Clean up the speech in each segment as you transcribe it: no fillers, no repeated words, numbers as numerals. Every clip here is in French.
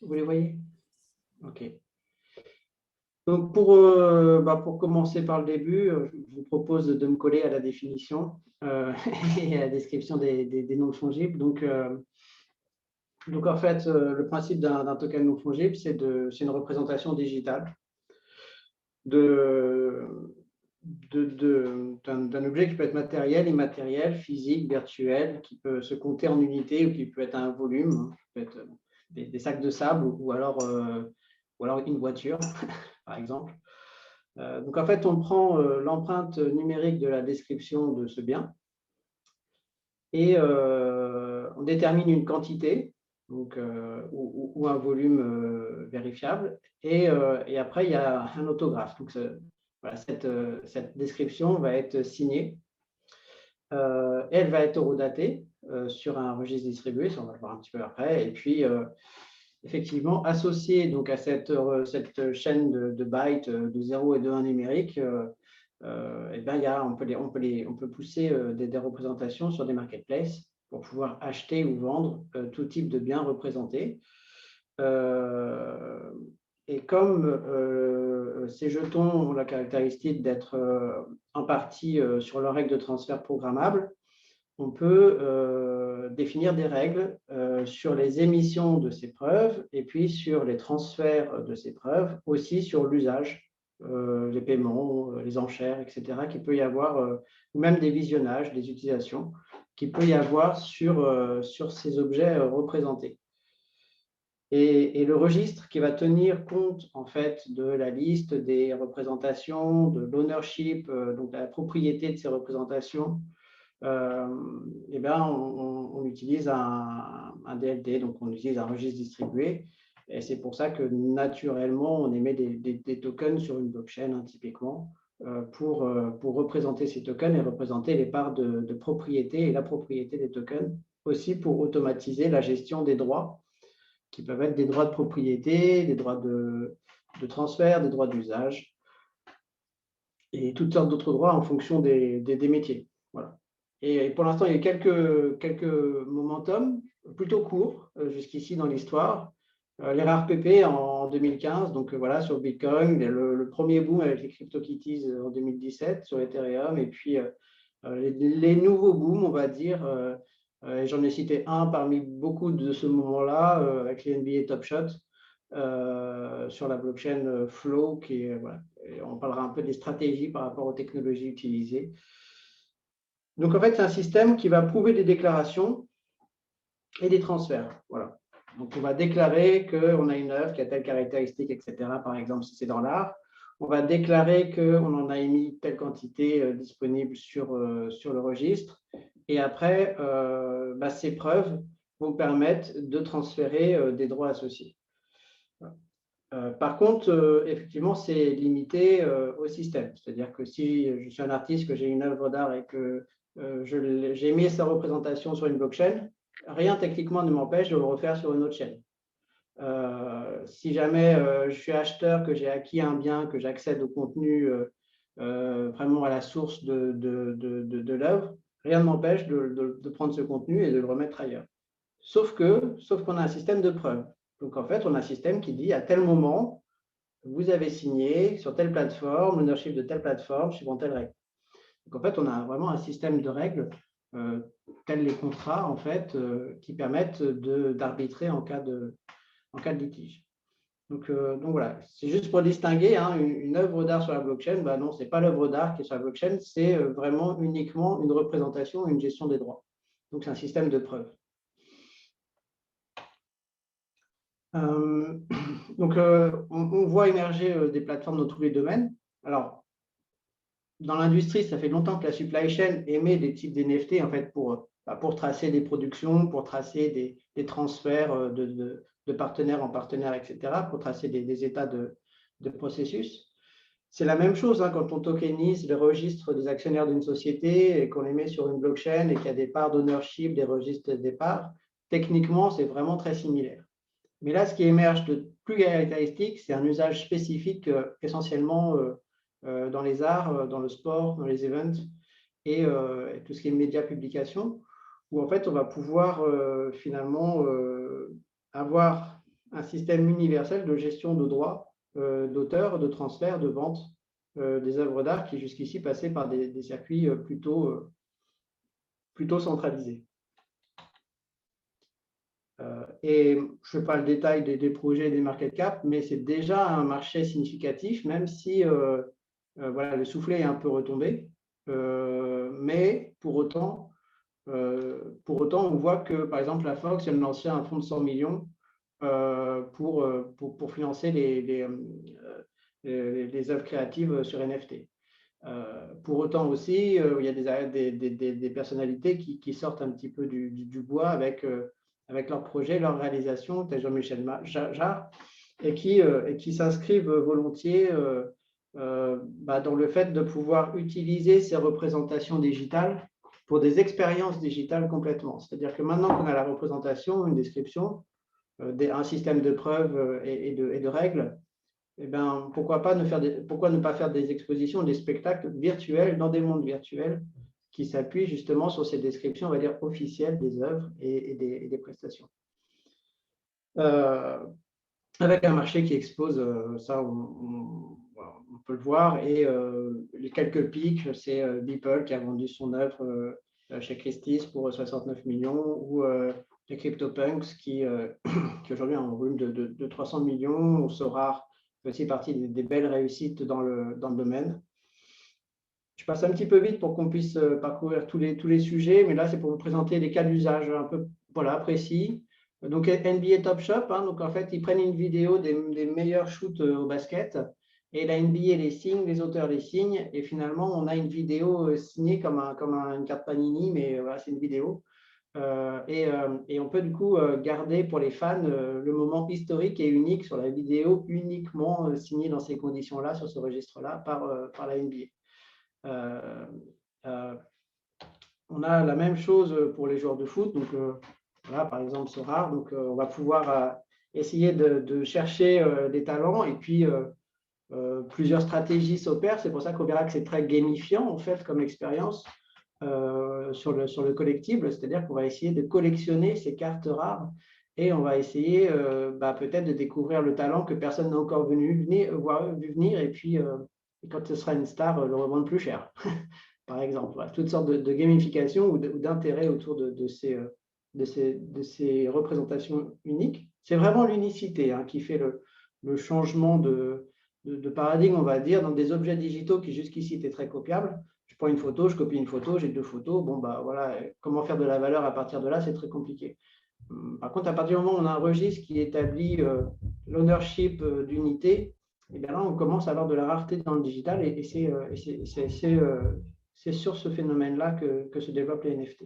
Vous les voyez? OK. Donc, pour commencer par le début, je vous propose de me coller à la définition et à la description des noms fongibles. Donc, en fait, le principe d'un token non fongible, c'est une représentation digitale d'un objet qui peut être matériel, immatériel, physique, virtuel, qui peut se compter en unités ou qui peut être un volume, qui peut être des sacs de sable ou alors une voiture, par exemple. Donc, en fait, on prend l'empreinte numérique de la description de ce bien et on détermine une quantité donc, ou un volume vérifiable. Et après, il y a un autographe. Donc, voilà, cette description va être signée et elle va être horodatée sur un registre distribué, ça on va le voir un petit peu après. Et puis, effectivement, associée donc, à cette chaîne de bytes de 0 et de 1 numérique, et ben, on peut pousser des représentations sur des marketplaces pour pouvoir acheter ou vendre tout type de biens représentés. Et comme ces jetons ont la caractéristique d'être en partie sur leurs règles de transfert programmables, on peut définir des règles sur les émissions de ces preuves et puis sur les transferts de ces preuves, aussi sur l'usage, les paiements, les enchères, etc., qu'il peut y avoir, ou même des visionnages, des utilisations, qu'il peut y avoir sur ces objets représentés. Et le registre qui va tenir compte en fait de la liste des représentations, de l'ownership, donc de la propriété de ces représentations, eh bien, on utilise un DLT, donc on utilise un registre distribué. Et c'est pour ça que naturellement, on émet des tokens sur une blockchain, hein, typiquement, pour représenter ces tokens et représenter les parts de propriété et la propriété des tokens, aussi pour automatiser la gestion des droits, qui peuvent être des droits de propriété, des droits de transfert, des droits d'usage, et toutes sortes d'autres droits en fonction des métiers. Voilà. Et pour l'instant, il y a quelques momentum plutôt courts jusqu'ici dans l'histoire. Les rares PP en 2015, donc voilà, sur Bitcoin, le premier boom avec les CryptoKitties en 2017 sur Ethereum, et puis les nouveaux booms, on va dire, j'en ai cité un parmi beaucoup de ce moment-là, avec les NBA Top Shot, sur la blockchain Flow, voilà, on parlera un peu des stratégies par rapport aux technologies utilisées. Donc, en fait, c'est un système qui va prouver des déclarations et des transferts. Voilà. Donc, on va déclarer qu'on a une œuvre qui a telle caractéristique, etc. Par exemple, si c'est dans l'art. On va déclarer qu'on en a émis telle quantité disponible sur le registre. Et après, ces preuves vont permettre de transférer des droits associés. Par contre, effectivement, c'est limité au système. C'est-à-dire que si je suis un artiste, que j'ai une œuvre d'art et que j'ai mis sa représentation sur une blockchain, rien techniquement ne m'empêche de le refaire sur une autre chaîne. Si jamais je suis acheteur, que j'ai acquis un bien, que j'accède au contenu vraiment à la source de l'œuvre, rien ne m'empêche de prendre ce contenu et de le remettre ailleurs. Sauf qu'on a un système de preuve. Donc, en fait, on a un système qui dit à tel moment, vous avez signé sur telle plateforme, l'ownership de telle plateforme, suivant telle règle. Donc, en fait, on a vraiment un système de règles, tels les contrats, en fait, qui permettent d'arbitrer en cas de litige. Donc voilà, c'est juste pour distinguer hein, une œuvre d'art sur la blockchain. Ben non, ce n'est pas l'œuvre d'art qui est sur la blockchain, c'est vraiment uniquement une représentation, une gestion des droits. Donc, c'est un système de preuve. Donc, on voit émerger des plateformes dans tous les domaines. Alors, dans l'industrie, ça fait longtemps que la supply chain émet des types d'NFT en fait, pour tracer des productions, pour tracer des transferts de partenaire en partenaire, etc., pour tracer des états de processus. C'est la même chose hein, quand on tokenise le registre des actionnaires d'une société et qu'on les met sur une blockchain et qu'il y a des parts d'ownership, des registres des parts. Techniquement, c'est vraiment très similaire. Mais là, ce qui émerge de plus caractéristique, c'est un usage spécifique essentiellement dans les arts, dans le sport, dans les events et tout ce qui est médias, publications, où en fait, on va pouvoir finalement avoir un système universel de gestion de droits d'auteur, de transfert, de vente des œuvres d'art qui jusqu'ici passaient par des circuits plutôt centralisés. Et je ne fais pas le détail des projets des market cap, mais c'est déjà un marché significatif, même si voilà, le soufflet est un peu retombé. Mais pour autant, on voit que, par exemple, la Fox vient de lancer un fonds de 100 millions pour financer les œuvres créatives sur NFT. Pour autant aussi, il y a des personnalités qui sortent un petit peu du bois avec leurs projets, leurs réalisations, tel Jean-Michel Jarre, et qui s'inscrivent volontiers dans le fait de pouvoir utiliser ces représentations digitales pour des expériences digitales complètement. C'est-à-dire que maintenant qu'on a la représentation, une description, un système de preuves et de règles, eh ben, pourquoi ne pas faire des expositions, des spectacles virtuels dans des mondes virtuels qui s'appuient justement sur ces descriptions, on va dire, officielles des œuvres et des prestations. Avec un marché qui explose, ça on peut le voir, et les quelques pics, c'est Beeple qui a vendu son œuvre chez Christie's pour 69 millions, ou les CryptoPunks qui aujourd'hui ont un volume de 300 millions, ou Sorare fait aussi partie des belles réussites dans le domaine. Je passe un petit peu vite pour qu'on puisse parcourir tous les sujets, mais là c'est pour vous présenter des cas d'usage un peu précis. Donc NBA Top Shop, donc en fait ils prennent une vidéo des meilleurs shoots au basket, et la NBA les signe, les auteurs les signent, et finalement on a une vidéo signée comme une carte Panini, mais voilà, c'est une vidéo. Et on peut du coup garder pour les fans le moment historique et unique sur la vidéo, uniquement signée dans ces conditions-là, sur ce registre-là, par la NBA. On a la même chose pour les joueurs de foot. Donc, voilà, par exemple, Sorare. Donc, on va pouvoir essayer de chercher des talents, et puis plusieurs stratégies s'opèrent. C'est pour ça qu'on verra que c'est très gamifiant, en fait, comme expérience sur le collectible. C'est-à-dire qu'on va essayer de collectionner ces cartes rares, et on va essayer peut-être de découvrir le talent que personne n'a encore vu venir, et puis quand ce sera une star, le revendre plus cher. Par exemple, voilà, toutes sortes de gamification ou d'intérêt autour de ces représentations uniques. C'est vraiment l'unicité qui fait le changement de paradigme, on va dire, dans des objets digitaux qui jusqu'ici étaient très copiables. Je prends une photo, je copie une photo, j'ai deux photos. Bon, voilà, comment faire de la valeur à partir de là, c'est très compliqué. Par contre, à partir du moment où on a un registre qui établit l'ownership d'unité, et bien là, on commence à avoir de la rareté dans le digital, et c'est sur ce phénomène-là que se développent les NFT.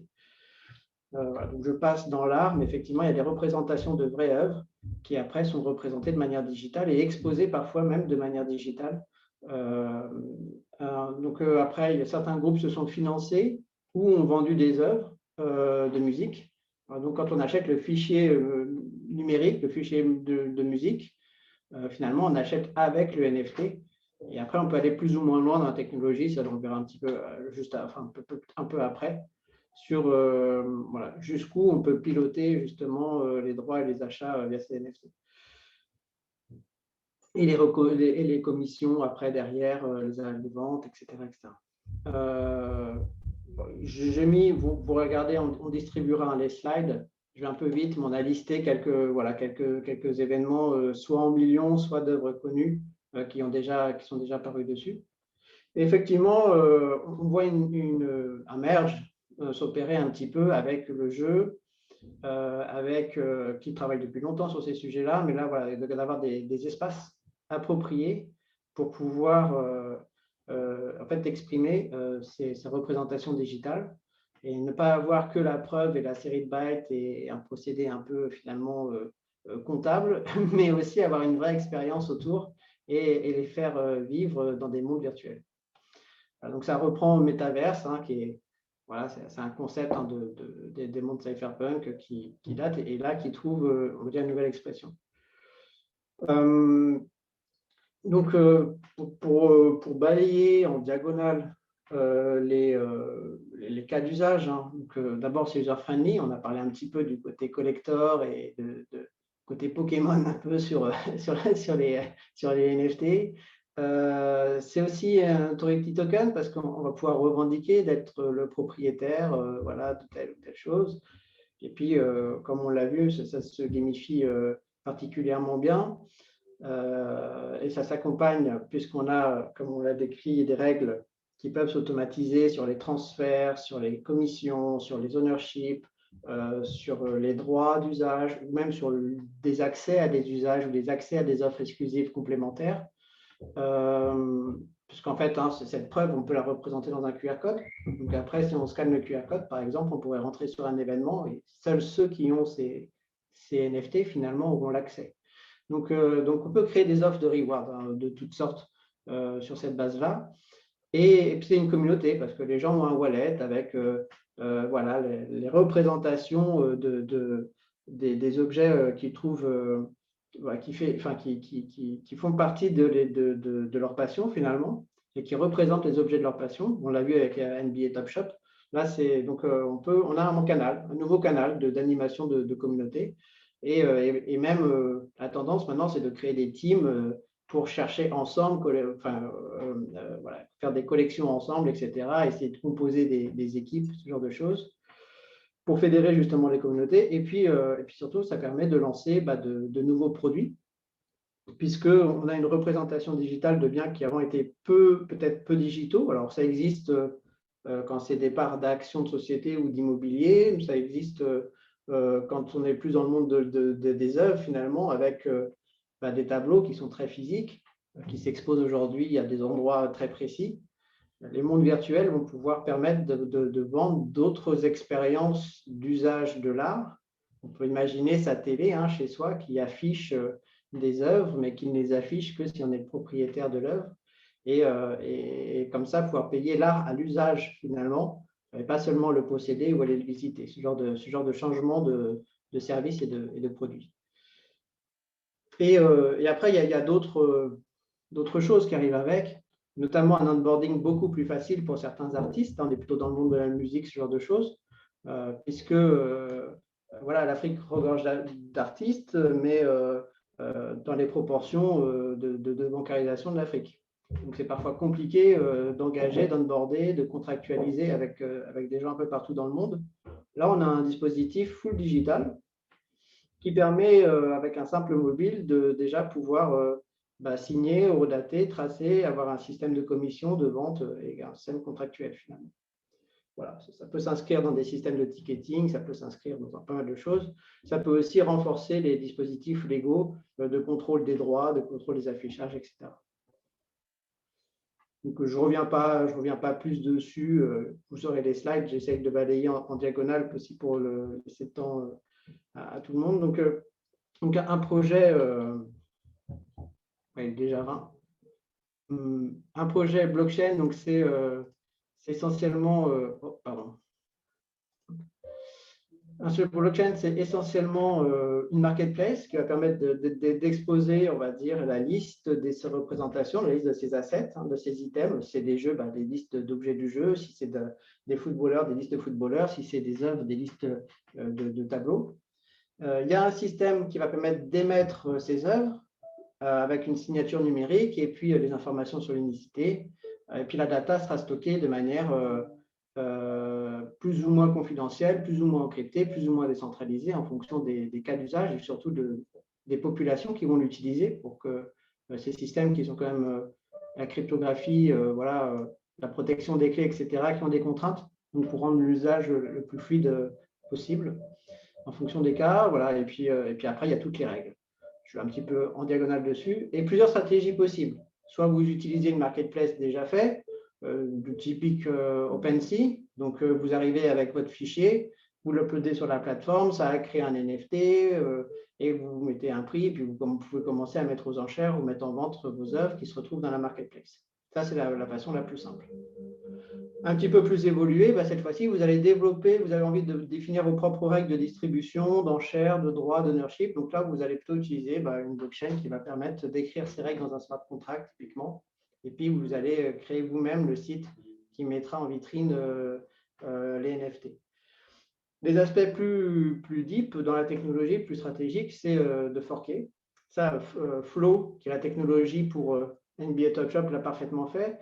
Voilà, donc je passe dans l'art, mais effectivement, il y a des représentations de vraies œuvres qui après sont représentées de manière digitale et exposées parfois même de manière digitale. Donc après, il y a certains groupes se sont financés ou ont vendu des œuvres de musique. Donc quand on achète le fichier numérique, le fichier de musique, finalement, on achète avec le NFT. Et après, on peut aller plus ou moins loin dans la technologie, ça on verra un petit peu un peu après, sur voilà, jusqu'où on peut piloter justement les droits et les achats via ces NFT. Et les commissions après derrière, les ventes, etc. J'ai mis, vous regardez, on distribuera les slides. Je vais un peu vite, mais on a listé quelques événements, soit en millions, soit d'œuvres connues qui sont déjà parus dessus. Et effectivement, on voit un merge s'opérer un petit peu avec le jeu, qui travaille depuis longtemps sur ces sujets-là, mais là, voilà, d'avoir des espaces appropriés pour pouvoir en fait exprimer ces représentations digitales, et ne pas avoir que la preuve et la série de bytes et un procédé un peu finalement comptable, mais aussi avoir une vraie expérience autour et les faire vivre dans des mondes virtuels. Donc ça reprend au métaverse, qui est voilà, c'est un concept des mondes cypherpunk qui date, et là qui trouve on va dire une nouvelle expression. Donc pour balayer en diagonale les cas d'usage, d'abord c'est user-friendly, on a parlé un petit peu du côté collector et de côté Pokémon un peu sur les NFT. C'est aussi un Authority Token parce qu'on va pouvoir revendiquer d'être le propriétaire voilà, de telle ou telle chose. Et puis, comme on l'a vu, ça se gamifie particulièrement bien. Et ça s'accompagne, puisqu'on a, comme on l'a décrit, des règles qui peuvent s'automatiser sur les transferts, sur les commissions, sur les ownerships, sur les droits d'usage, ou même sur des accès à des usages ou des accès à des offres exclusives complémentaires. Puisqu'en fait, hein, cette preuve, on peut la représenter dans un QR code. Donc après, si on scanne le QR code, par exemple, on pourrait rentrer sur un événement et seuls ceux qui ont ces NFT, finalement, auront l'accès. Donc, on peut créer des offres de reward hein, de toutes sortes sur cette base-là. Et puis, c'est une communauté parce que les gens ont un wallet avec voilà, les représentations des objets qu'ils trouvent, qui font partie de leur passion finalement et qui représentent les objets de leur passion. On l'a vu avec NBA Top Shop. Là, donc on a un nouveau canal d'animation de communauté. Et même la tendance maintenant, c'est de créer des teams pour chercher ensemble, voilà, faire des collections ensemble, etc. Essayer de composer des équipes, ce genre de choses, pour fédérer justement les communautés. Et puis surtout, ça permet de lancer de nouveaux produits, puisqu'on a une représentation digitale de biens qui avant étaient peut-être peu digitaux. Alors, ça existe quand c'est des parts d'actions de société ou d'immobilier, ça existe quand on est plus dans le monde des œuvres, finalement, avec des tableaux qui sont très physiques, qui s'exposent aujourd'hui à des endroits très précis. Les mondes virtuels vont pouvoir permettre de vendre d'autres expériences d'usage de l'art. On peut imaginer sa télé hein, chez soi qui affiche des œuvres, mais qui ne les affiche que si on est le propriétaire de l'œuvre. Et comme ça, pouvoir payer l'art à l'usage finalement, et pas seulement le posséder ou aller le visiter. Ce genre de changement de services et de produits. Et après, il y a d'autres choses qui arrivent avec, notamment un onboarding beaucoup plus facile pour certains artistes. On est plutôt dans le monde de la musique, ce genre de choses, puisque voilà, l'Afrique regorge d'artistes, mais dans les proportions de bancarisation de l'Afrique. Donc, c'est parfois compliqué d'engager, d'onboarder, de contractualiser avec des gens un peu partout dans le monde. Là, on a un dispositif full digital qui permet, avec un simple mobile, de déjà pouvoir signer, redater, tracer, avoir un système de commission, de vente et un système contractuel finalement. Voilà, ça peut s'inscrire dans des systèmes de ticketing, ça peut s'inscrire dans pas mal de choses. Ça peut aussi renforcer les dispositifs légaux de contrôle des droits, de contrôle des affichages, etc. Donc, je ne reviens pas plus dessus. Vous aurez les slides, j'essaie de balayer en diagonale aussi pour laisser le temps à tout le monde. Donc un projet, déjà 20. Un projet blockchain, donc c'est essentiellement, pardon. Un seul blockchain, c'est essentiellement une marketplace qui va permettre d'exposer, on va dire, la liste de ces représentations, la liste de ces assets, hein, de ces items. Si c'est des jeux, des listes d'objets du jeu. Si c'est des footballeurs, des listes de footballeurs. Si c'est des œuvres, des listes de tableaux. Il y a un système qui va permettre d'émettre ces œuvres avec une signature numérique et puis les informations sur l'unicité. Et puis la data sera stockée de manière plus ou moins confidentielle, plus ou moins encryptée, plus ou moins décentralisée en fonction des cas d'usage et surtout des populations qui vont l'utiliser pour que ces systèmes qui sont quand même la cryptographie, voilà, la protection des clés, etc., qui ont des contraintes, donc pour rendre l'usage le plus fluide possible en fonction des cas. Voilà, et puis après, il y a toutes les règles. Je suis un petit peu en diagonale dessus. Et plusieurs stratégies possibles. Soit vous utilisez une marketplace déjà fait, du typique OpenSea. Donc, vous arrivez avec votre fichier, vous l'uploadez sur la plateforme, ça a créé un NFT et vous mettez un prix, puis vous pouvez commencer à mettre aux enchères ou mettre en vente vos œuvres qui se retrouvent dans la marketplace. Ça, c'est la façon la plus simple. Un petit peu plus évolué, cette fois-ci, vous allez développer, vous avez envie de définir vos propres règles de distribution, d'enchères, de droits, d'ownership. Donc là, vous allez plutôt utiliser une blockchain qui va permettre d'écrire ces règles dans un smart contract, typiquement. Et puis, vous allez créer vous-même le site qui mettra en vitrine les NFT. Les aspects plus deep dans la technologie, plus stratégiques, c'est de forker. Ça, Flow, qui est la technologie pour NBA Top Shop, l'a parfaitement fait.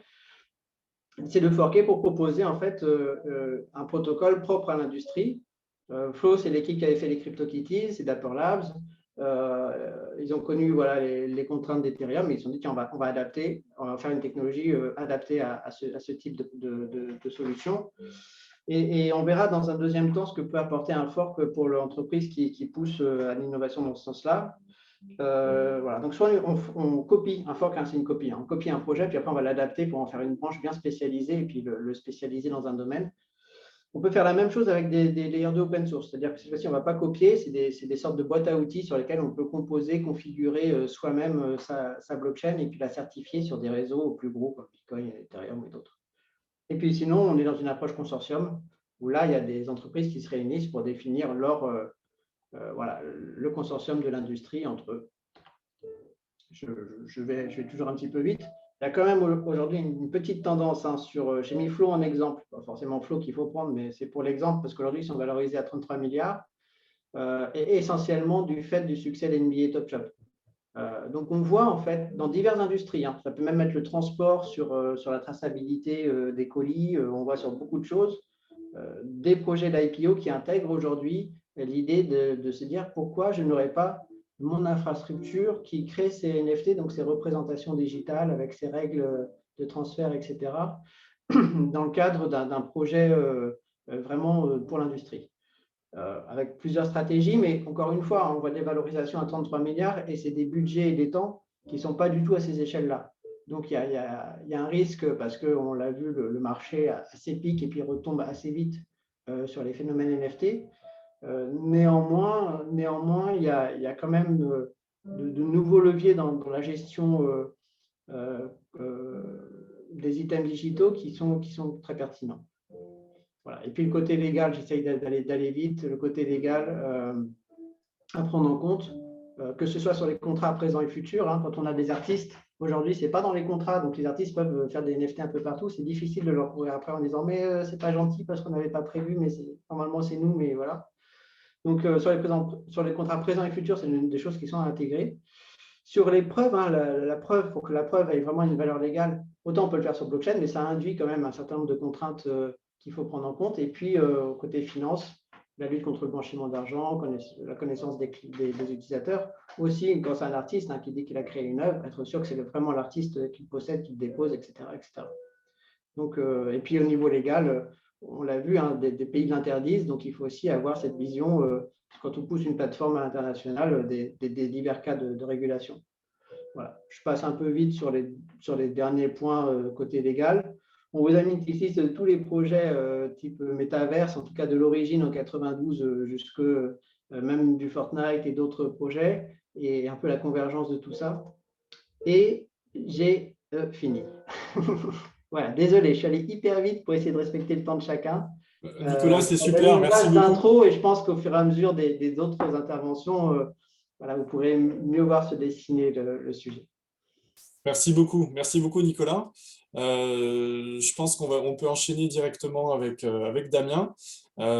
C'est de forker pour proposer en fait un protocole propre à l'industrie. Flow, c'est l'équipe qui avait fait les CryptoKitties, c'est Dapper Labs. Ils ont connu voilà, les contraintes d'Ethereum, mais ils se sont dit qu'on va adapter, on va faire une technologie adaptée à ce type de solution. Et on verra dans un deuxième temps ce que peut apporter un fork pour l'entreprise qui pousse à l'innovation dans ce sens-là. Voilà. Donc, soit on copie un fork, hein, c'est une copie. On copie un projet, puis après, on va l'adapter pour en faire une branche bien spécialisée et puis le spécialiser dans un domaine. On peut faire la même chose avec des layers de open source, c'est-à-dire que cette fois-ci, on ne va pas copier, c'est des sortes de boîtes à outils sur lesquelles on peut composer, configurer soi-même sa blockchain et puis la certifier sur des réseaux plus gros comme Bitcoin, Ethereum et d'autres. Et puis sinon, on est dans une approche consortium où là, il y a des entreprises qui se réunissent pour définir voilà, le consortium de l'industrie entre eux. Je vais toujours un petit peu vite. Il y a quand même aujourd'hui une petite tendance j'ai mis Flow en exemple, pas forcément Flow qu'il faut prendre, mais c'est pour l'exemple parce qu'aujourd'hui, ils sont valorisés à 33 milliards et essentiellement du fait du succès d'NBA Top Shop. Donc, on voit en fait dans diverses industries, hein, ça peut même être le transport sur la traçabilité des colis, on voit sur beaucoup de choses, des projets d'IPO qui intègrent aujourd'hui l'idée de se dire pourquoi je n'aurais pas mon infrastructure qui crée ces NFT, donc ces représentations digitales avec ces règles de transfert, etc., dans le cadre d'un projet vraiment pour l'industrie. Avec plusieurs stratégies, mais encore une fois, on voit des valorisations à 33 milliards et c'est des budgets et des temps qui ne sont pas du tout à ces échelles-là. Donc, il y a un risque parce qu'on l'a vu, le marché assez pique et puis retombe assez vite sur les phénomènes NFT. Néanmoins, il y a quand même de nouveaux leviers dans la gestion des items digitaux qui sont très pertinents. Voilà. Et puis le côté légal, j'essaye d'aller vite. Le côté légal à prendre en compte, que ce soit sur les contrats présents et futurs. Hein, quand on a des artistes, aujourd'hui, ce n'est pas dans les contrats, donc les artistes peuvent faire des NFT un peu partout. C'est difficile de leur courir après en disant mais c'est pas gentil parce qu'on n'avait pas prévu, mais normalement c'est nous, mais voilà. Donc sur les contrats présents et futurs, c'est une des choses qui sont intégrées. Sur les preuves, hein, la preuve, pour que la preuve ait vraiment une valeur légale, autant on peut le faire sur blockchain, mais ça induit quand même un certain nombre de contraintes qu'il faut prendre en compte. Et puis, côté finance, la lutte contre le blanchiment d'argent, la connaissance des utilisateurs. Aussi, quand c'est un artiste qui dit qu'il a créé une œuvre, être sûr que c'est vraiment l'artiste qui le possède, qui le dépose, etc. etc. Donc, et puis, au niveau légal, on l'a vu, hein, des pays l'interdisent, donc il faut aussi avoir cette vision, quand on pousse une plateforme à l'international, des divers cas de régulation. Voilà. Je passe un peu vite sur les derniers points côté légal. On vous a mis une liste de tous les projets type métaverse, en tout cas de l'origine en 92 jusque même du Fortnite et d'autres projets, et un peu la convergence de tout ça. Et j'ai fini. Voilà, désolé, je suis allé hyper vite pour essayer de respecter le temps de chacun. Nicolas, c'est super, merci beaucoup. D'intro, et je pense qu'au fur et à mesure des autres interventions, voilà, vous pourrez mieux voir se dessiner le sujet. Merci beaucoup Nicolas. Je pense qu'on peut enchaîner directement avec Damien.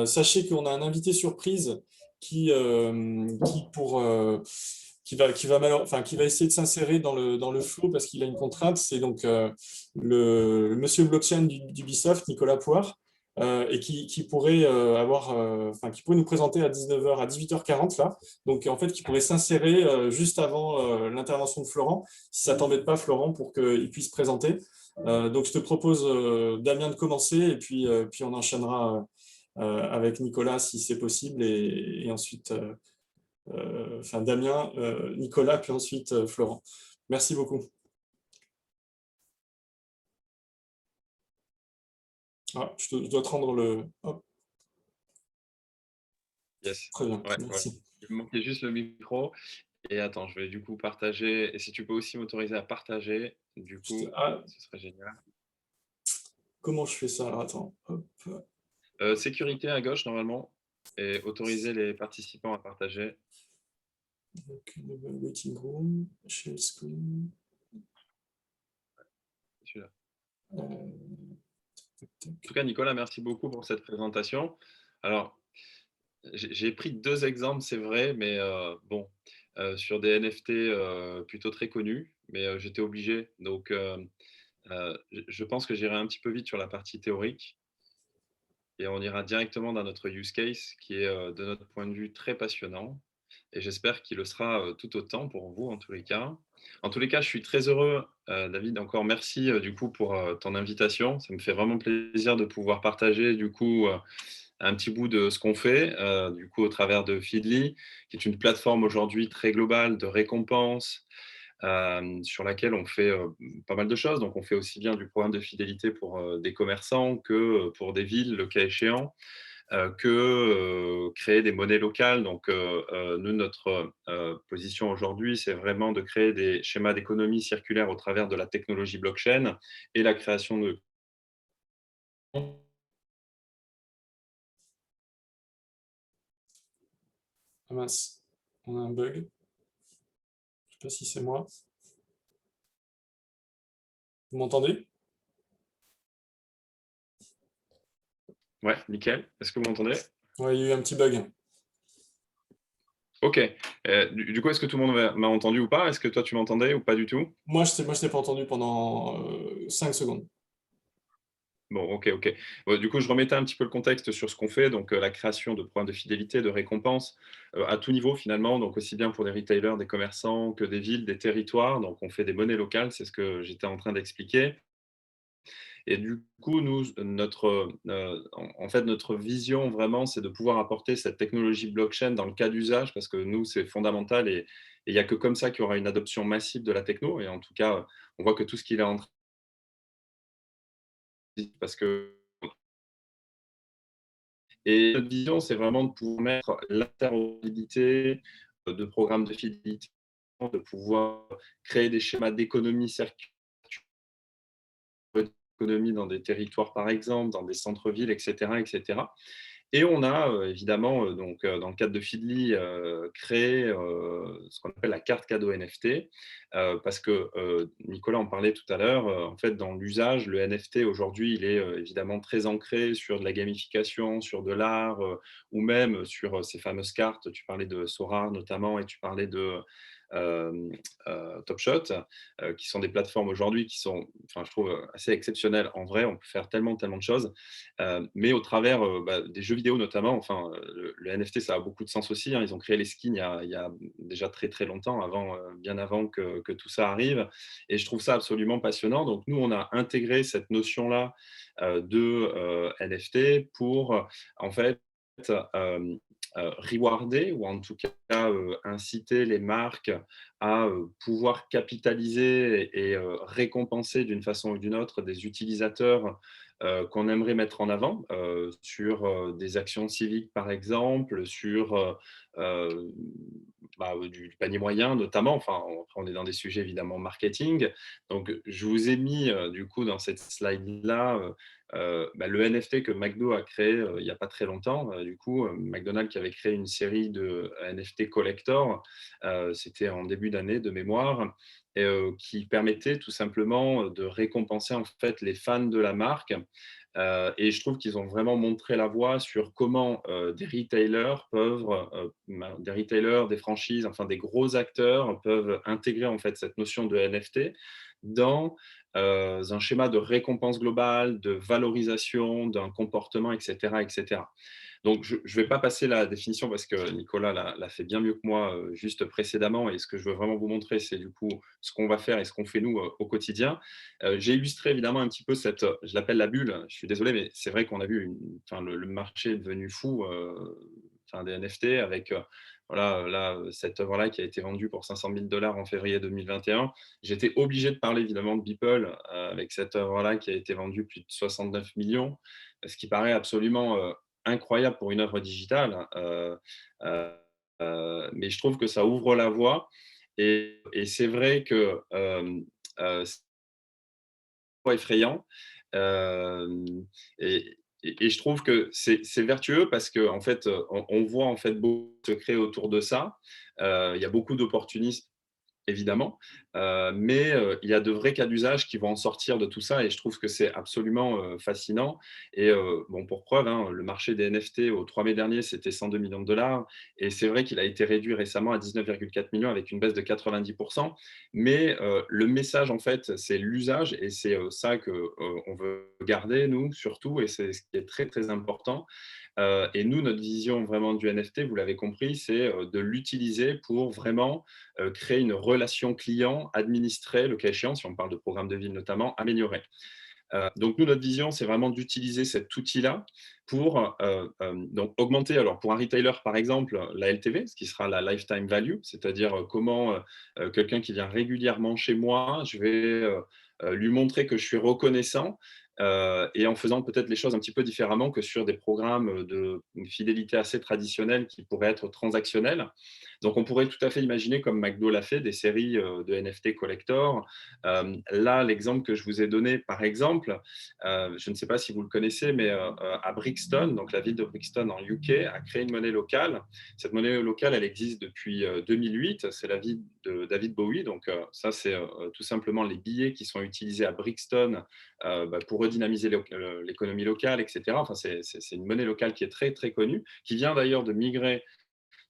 Sachez qu'on a un invité surprise qui va essayer de s'insérer dans le flow parce qu'il a une contrainte. C'est donc le monsieur blockchain d'Ubisoft, Nicolas Poire, et qui pourrait qui pourrait nous présenter à 19h, à 18h40 là. Donc en fait, qui pourrait s'insérer juste avant l'intervention de Florent, si ça t'embête pas, Florent, pour qu'il puisse présenter. Donc je te propose, Damien, de commencer et puis on enchaînera avec Nicolas si c'est possible et ensuite Damien, Nicolas, puis ensuite Florent. Merci beaucoup. Ah, je dois te rendre le... Hop. Yes. Très bien, Ouais, merci. ouais. Il me manquait juste le micro. Et attends, je vais du coup partager. Et si tu peux aussi m'autoriser à partager, du coup, ce serait génial. Comment je fais ça? Alors, attends. Hop. Sécurité à gauche, normalement. Et autoriser les participants à partager. Donc, waiting room, share screen. Celui-là. En tout cas, Nicolas, merci beaucoup pour cette présentation. Alors, j'ai pris 2 exemples, c'est vrai, mais bon, sur des NFT, plutôt très connus, mais j'étais obligé. Donc je pense que j'irai un petit peu vite sur la partie théorique et on ira directement dans notre use case qui est, de notre point de vue, très passionnant et j'espère qu'il le sera, tout autant pour vous, en tous les cas. En tous les cas, je suis très heureux, David, encore merci, du coup, pour, ton invitation. Ça me fait vraiment plaisir de pouvoir partager, du coup, un petit bout de ce qu'on fait, du coup, au travers de Feedly, qui est une plateforme aujourd'hui très globale de récompenses, sur laquelle on fait pas mal de choses. Donc, on fait aussi bien du programme de fidélité pour des commerçants que pour des villes, le cas échéant, que créer des monnaies locales. Donc, nous, notre position aujourd'hui, c'est vraiment de créer des schémas d'économie circulaire au travers de la technologie blockchain et la création de... Ah mince, on a un bug. Je ne sais pas si c'est moi. Vous m'entendez? Ouais, nickel. Est-ce que vous m'entendez? Ouais, il y a eu un petit bug. Ok. Du coup, est-ce que tout le monde m'a entendu ou pas? Est-ce que toi, tu m'entendais ou pas du tout? Moi, je t'ai pas entendu pendant 5 secondes. Bon, ok, ok. Bon, du coup, je remettais un petit peu le contexte sur ce qu'on fait, donc la création de programmes de fidélité, de récompenses à tout niveau finalement, donc aussi bien pour des retailers, des commerçants que des villes, des territoires. Donc, on fait des monnaies locales, c'est ce que j'étais en train d'expliquer. Et du coup, nous, en fait, notre vision vraiment, c'est de pouvoir apporter cette technologie blockchain dans le cas d'usage, parce que nous, c'est fondamental et il n'y a que comme ça qu'il y aura une adoption massive de la techno. Et en tout cas, on voit que tout ce qu'il est en train de parce que et notre vision, c'est vraiment de pouvoir mettre l'interopérabilité de programmes de fidélité, de pouvoir créer des schémas d'économie circulaire d'économie dans des territoires, par exemple, dans des centres-villes, etc., etc. Et on a évidemment, donc, dans le cadre de Feedly, créé ce qu'on appelle la carte cadeau NFT, parce que Nicolas en parlait tout à l'heure, en fait, dans l'usage, le NFT aujourd'hui, il est évidemment très ancré sur de la gamification, sur de l'art, ou même sur ces fameuses cartes. Tu parlais de Sora notamment, et tu parlais de euh, Top Shot, qui sont des plateformes aujourd'hui qui sont, enfin, je trouve, assez exceptionnelles. En vrai, on peut faire tellement, tellement de choses, mais au travers des jeux vidéo notamment. Enfin, le NFT, ça a beaucoup de sens aussi, hein. Ils ont créé les skins il y a déjà très, très longtemps, bien avant que tout ça arrive. Et je trouve ça absolument passionnant. Donc, nous, on a intégré cette notion-là de NFT pour, en fait, euh, rewarder ou en tout cas inciter les marques à pouvoir capitaliser et récompenser d'une façon ou d'une autre des utilisateurs qu'on aimerait mettre en avant sur des actions civiques, par exemple, sur du panier moyen notamment. Enfin, on est dans des sujets évidemment marketing. Donc, je vous ai mis du coup dans cette slide-là le NFT que McDo a créé il n'y a pas très longtemps. Du coup, McDonald's qui avait créé une série de NFT collector, c'était en début d'année de mémoire, et, qui permettait tout simplement de récompenser en fait les fans de la marque. Et je trouve qu'ils ont vraiment montré la voie sur comment des retailers peuvent, des retailers, des franchises, enfin des gros acteurs peuvent intégrer en fait cette notion de NFT dans un schéma de récompense globale, de valorisation d'un comportement, etc., etc. Donc, je ne vais pas passer la définition parce que Nicolas l'a fait bien mieux que moi juste précédemment. Et ce que je veux vraiment vous montrer, c'est du coup ce qu'on va faire et ce qu'on fait nous au quotidien. J'ai illustré évidemment un petit peu cette, je l'appelle la bulle. Je suis désolé, mais c'est vrai qu'on a vu le marché est devenu fou des NFT avec voilà, là, cette œuvre-là qui a été vendue pour 500 000 $ en février 2021. J'étais obligé de parler évidemment de Beeple avec cette œuvre-là qui a été vendue plus de 69 millions, ce qui paraît absolument incroyable pour une œuvre digitale. Euh, mais je trouve que ça ouvre la voie. Et c'est vrai que c'est pas effrayant. Euh, et, et je trouve que c'est vertueux parce que en fait, on voit en fait beaucoup se créer autour de ça. Il y a beaucoup d'opportunistes évidemment, mais il y a de vrais cas d'usage qui vont en sortir de tout ça et je trouve que c'est absolument fascinant. Et bon, pour preuve, hein, le marché des NFT au 3 mai dernier, c'était 102 millions de dollars et c'est vrai qu'il a été réduit récemment à 19,4 millions avec une baisse de 90%. Mais le message, en fait, c'est l'usage et c'est ça qu'on veut garder, nous, surtout, et c'est ce qui est très, très important. Et nous, notre vision vraiment du NFT, vous l'avez compris, c'est de l'utiliser pour vraiment créer une relation client, administrer, le cas échéant, si on parle de programme de ville notamment, améliorer. Donc nous, notre vision, c'est vraiment d'utiliser cet outil-là pour donc augmenter, alors pour un retailer par exemple, la LTV, ce qui sera la lifetime value, c'est-à-dire comment quelqu'un qui vient régulièrement chez moi, je vais lui montrer que je suis reconnaissant et en faisant peut-être les choses un petit peu différemment que sur des programmes de fidélité assez traditionnels qui pourraient être transactionnels. Donc on pourrait tout à fait imaginer, comme McDo l'a fait, des séries de NFT collector. Là, l'exemple que je vous ai donné, par exemple, je ne sais pas si vous le connaissez, mais à Brixton, donc la ville de Brixton en UK, a créé une monnaie locale. Cette monnaie locale, elle existe depuis 2008. C'est la vie de David Bowie. Donc ça, c'est tout simplement les billets qui sont utilisés à Brixton pour redynamiser l'économie locale, etc. Enfin, c'est une monnaie locale qui est très, très connue, qui vient d'ailleurs de migrer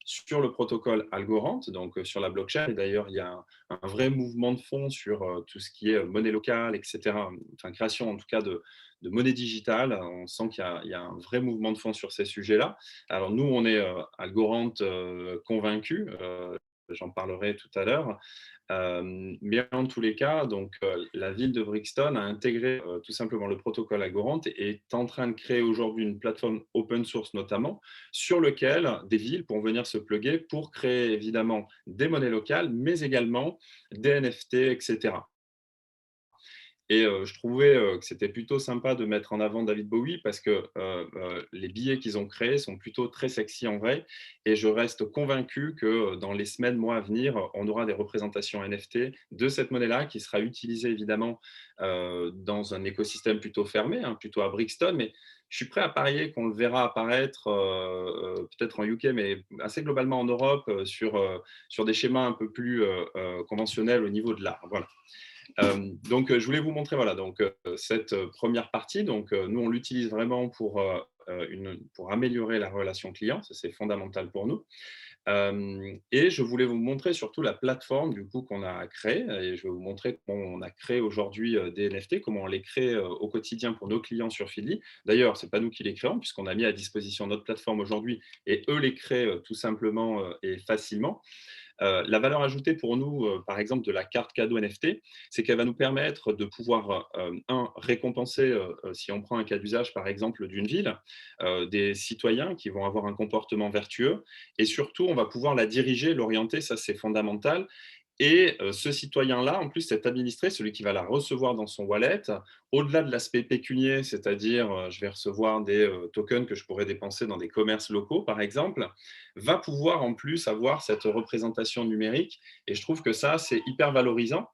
sur le protocole Algorand, donc sur la blockchain. Et d'ailleurs, il y a un vrai mouvement de fond sur tout ce qui est monnaie locale, etc. Enfin, création en tout cas de monnaie digitale. On sent qu'il y a un vrai mouvement de fond sur ces sujets-là. Alors nous, on est Algorand convaincus. J'en parlerai tout à l'heure. Mais en tous les cas, donc, la ville de Brixton a intégré tout simplement le protocole Algorand et est en train de créer aujourd'hui une plateforme open source notamment, sur lequel des villes pourront venir se plugger pour créer évidemment des monnaies locales, mais également des NFT, etc. Et je trouvais que c'était plutôt sympa de mettre en avant David Bowie parce que les billets qu'ils ont créés sont plutôt très sexy en vrai. Et je reste convaincu que dans les semaines, mois à venir, on aura des représentations NFT de cette monnaie-là qui sera utilisée évidemment dans un écosystème plutôt fermé, hein, plutôt à Brixton. Mais je suis prêt à parier qu'on le verra apparaître peut-être en UK, mais assez globalement en Europe sur des schémas un peu plus conventionnels au niveau de l'art. Voilà. Donc, je voulais vous montrer voilà, donc, cette première partie. Donc, nous, on l'utilise vraiment pour améliorer la relation client. Ça, c'est fondamental pour nous. Et je voulais vous montrer surtout la plateforme du coup qu'on a créée. Et je vais vous montrer comment on a créé aujourd'hui des NFT, comment on les crée au quotidien pour nos clients sur Feedly. D'ailleurs, ce n'est pas nous qui les créons puisqu'on a mis à disposition notre plateforme aujourd'hui et eux les créent tout simplement et facilement. La valeur ajoutée pour nous, par exemple, de la carte cadeau NFT, c'est qu'elle va nous permettre de pouvoir, récompenser, si on prend un cas d'usage, par exemple, d'une ville, des citoyens qui vont avoir un comportement vertueux et surtout, on va pouvoir la diriger, l'orienter, ça c'est fondamental. Et ce citoyen-là, en plus, cet administré, celui qui va la recevoir dans son wallet, au-delà de l'aspect pécunier, c'est-à-dire je vais recevoir des tokens que je pourrais dépenser dans des commerces locaux, par exemple, va pouvoir en plus avoir cette représentation numérique. Et je trouve que ça, c'est hyper valorisant.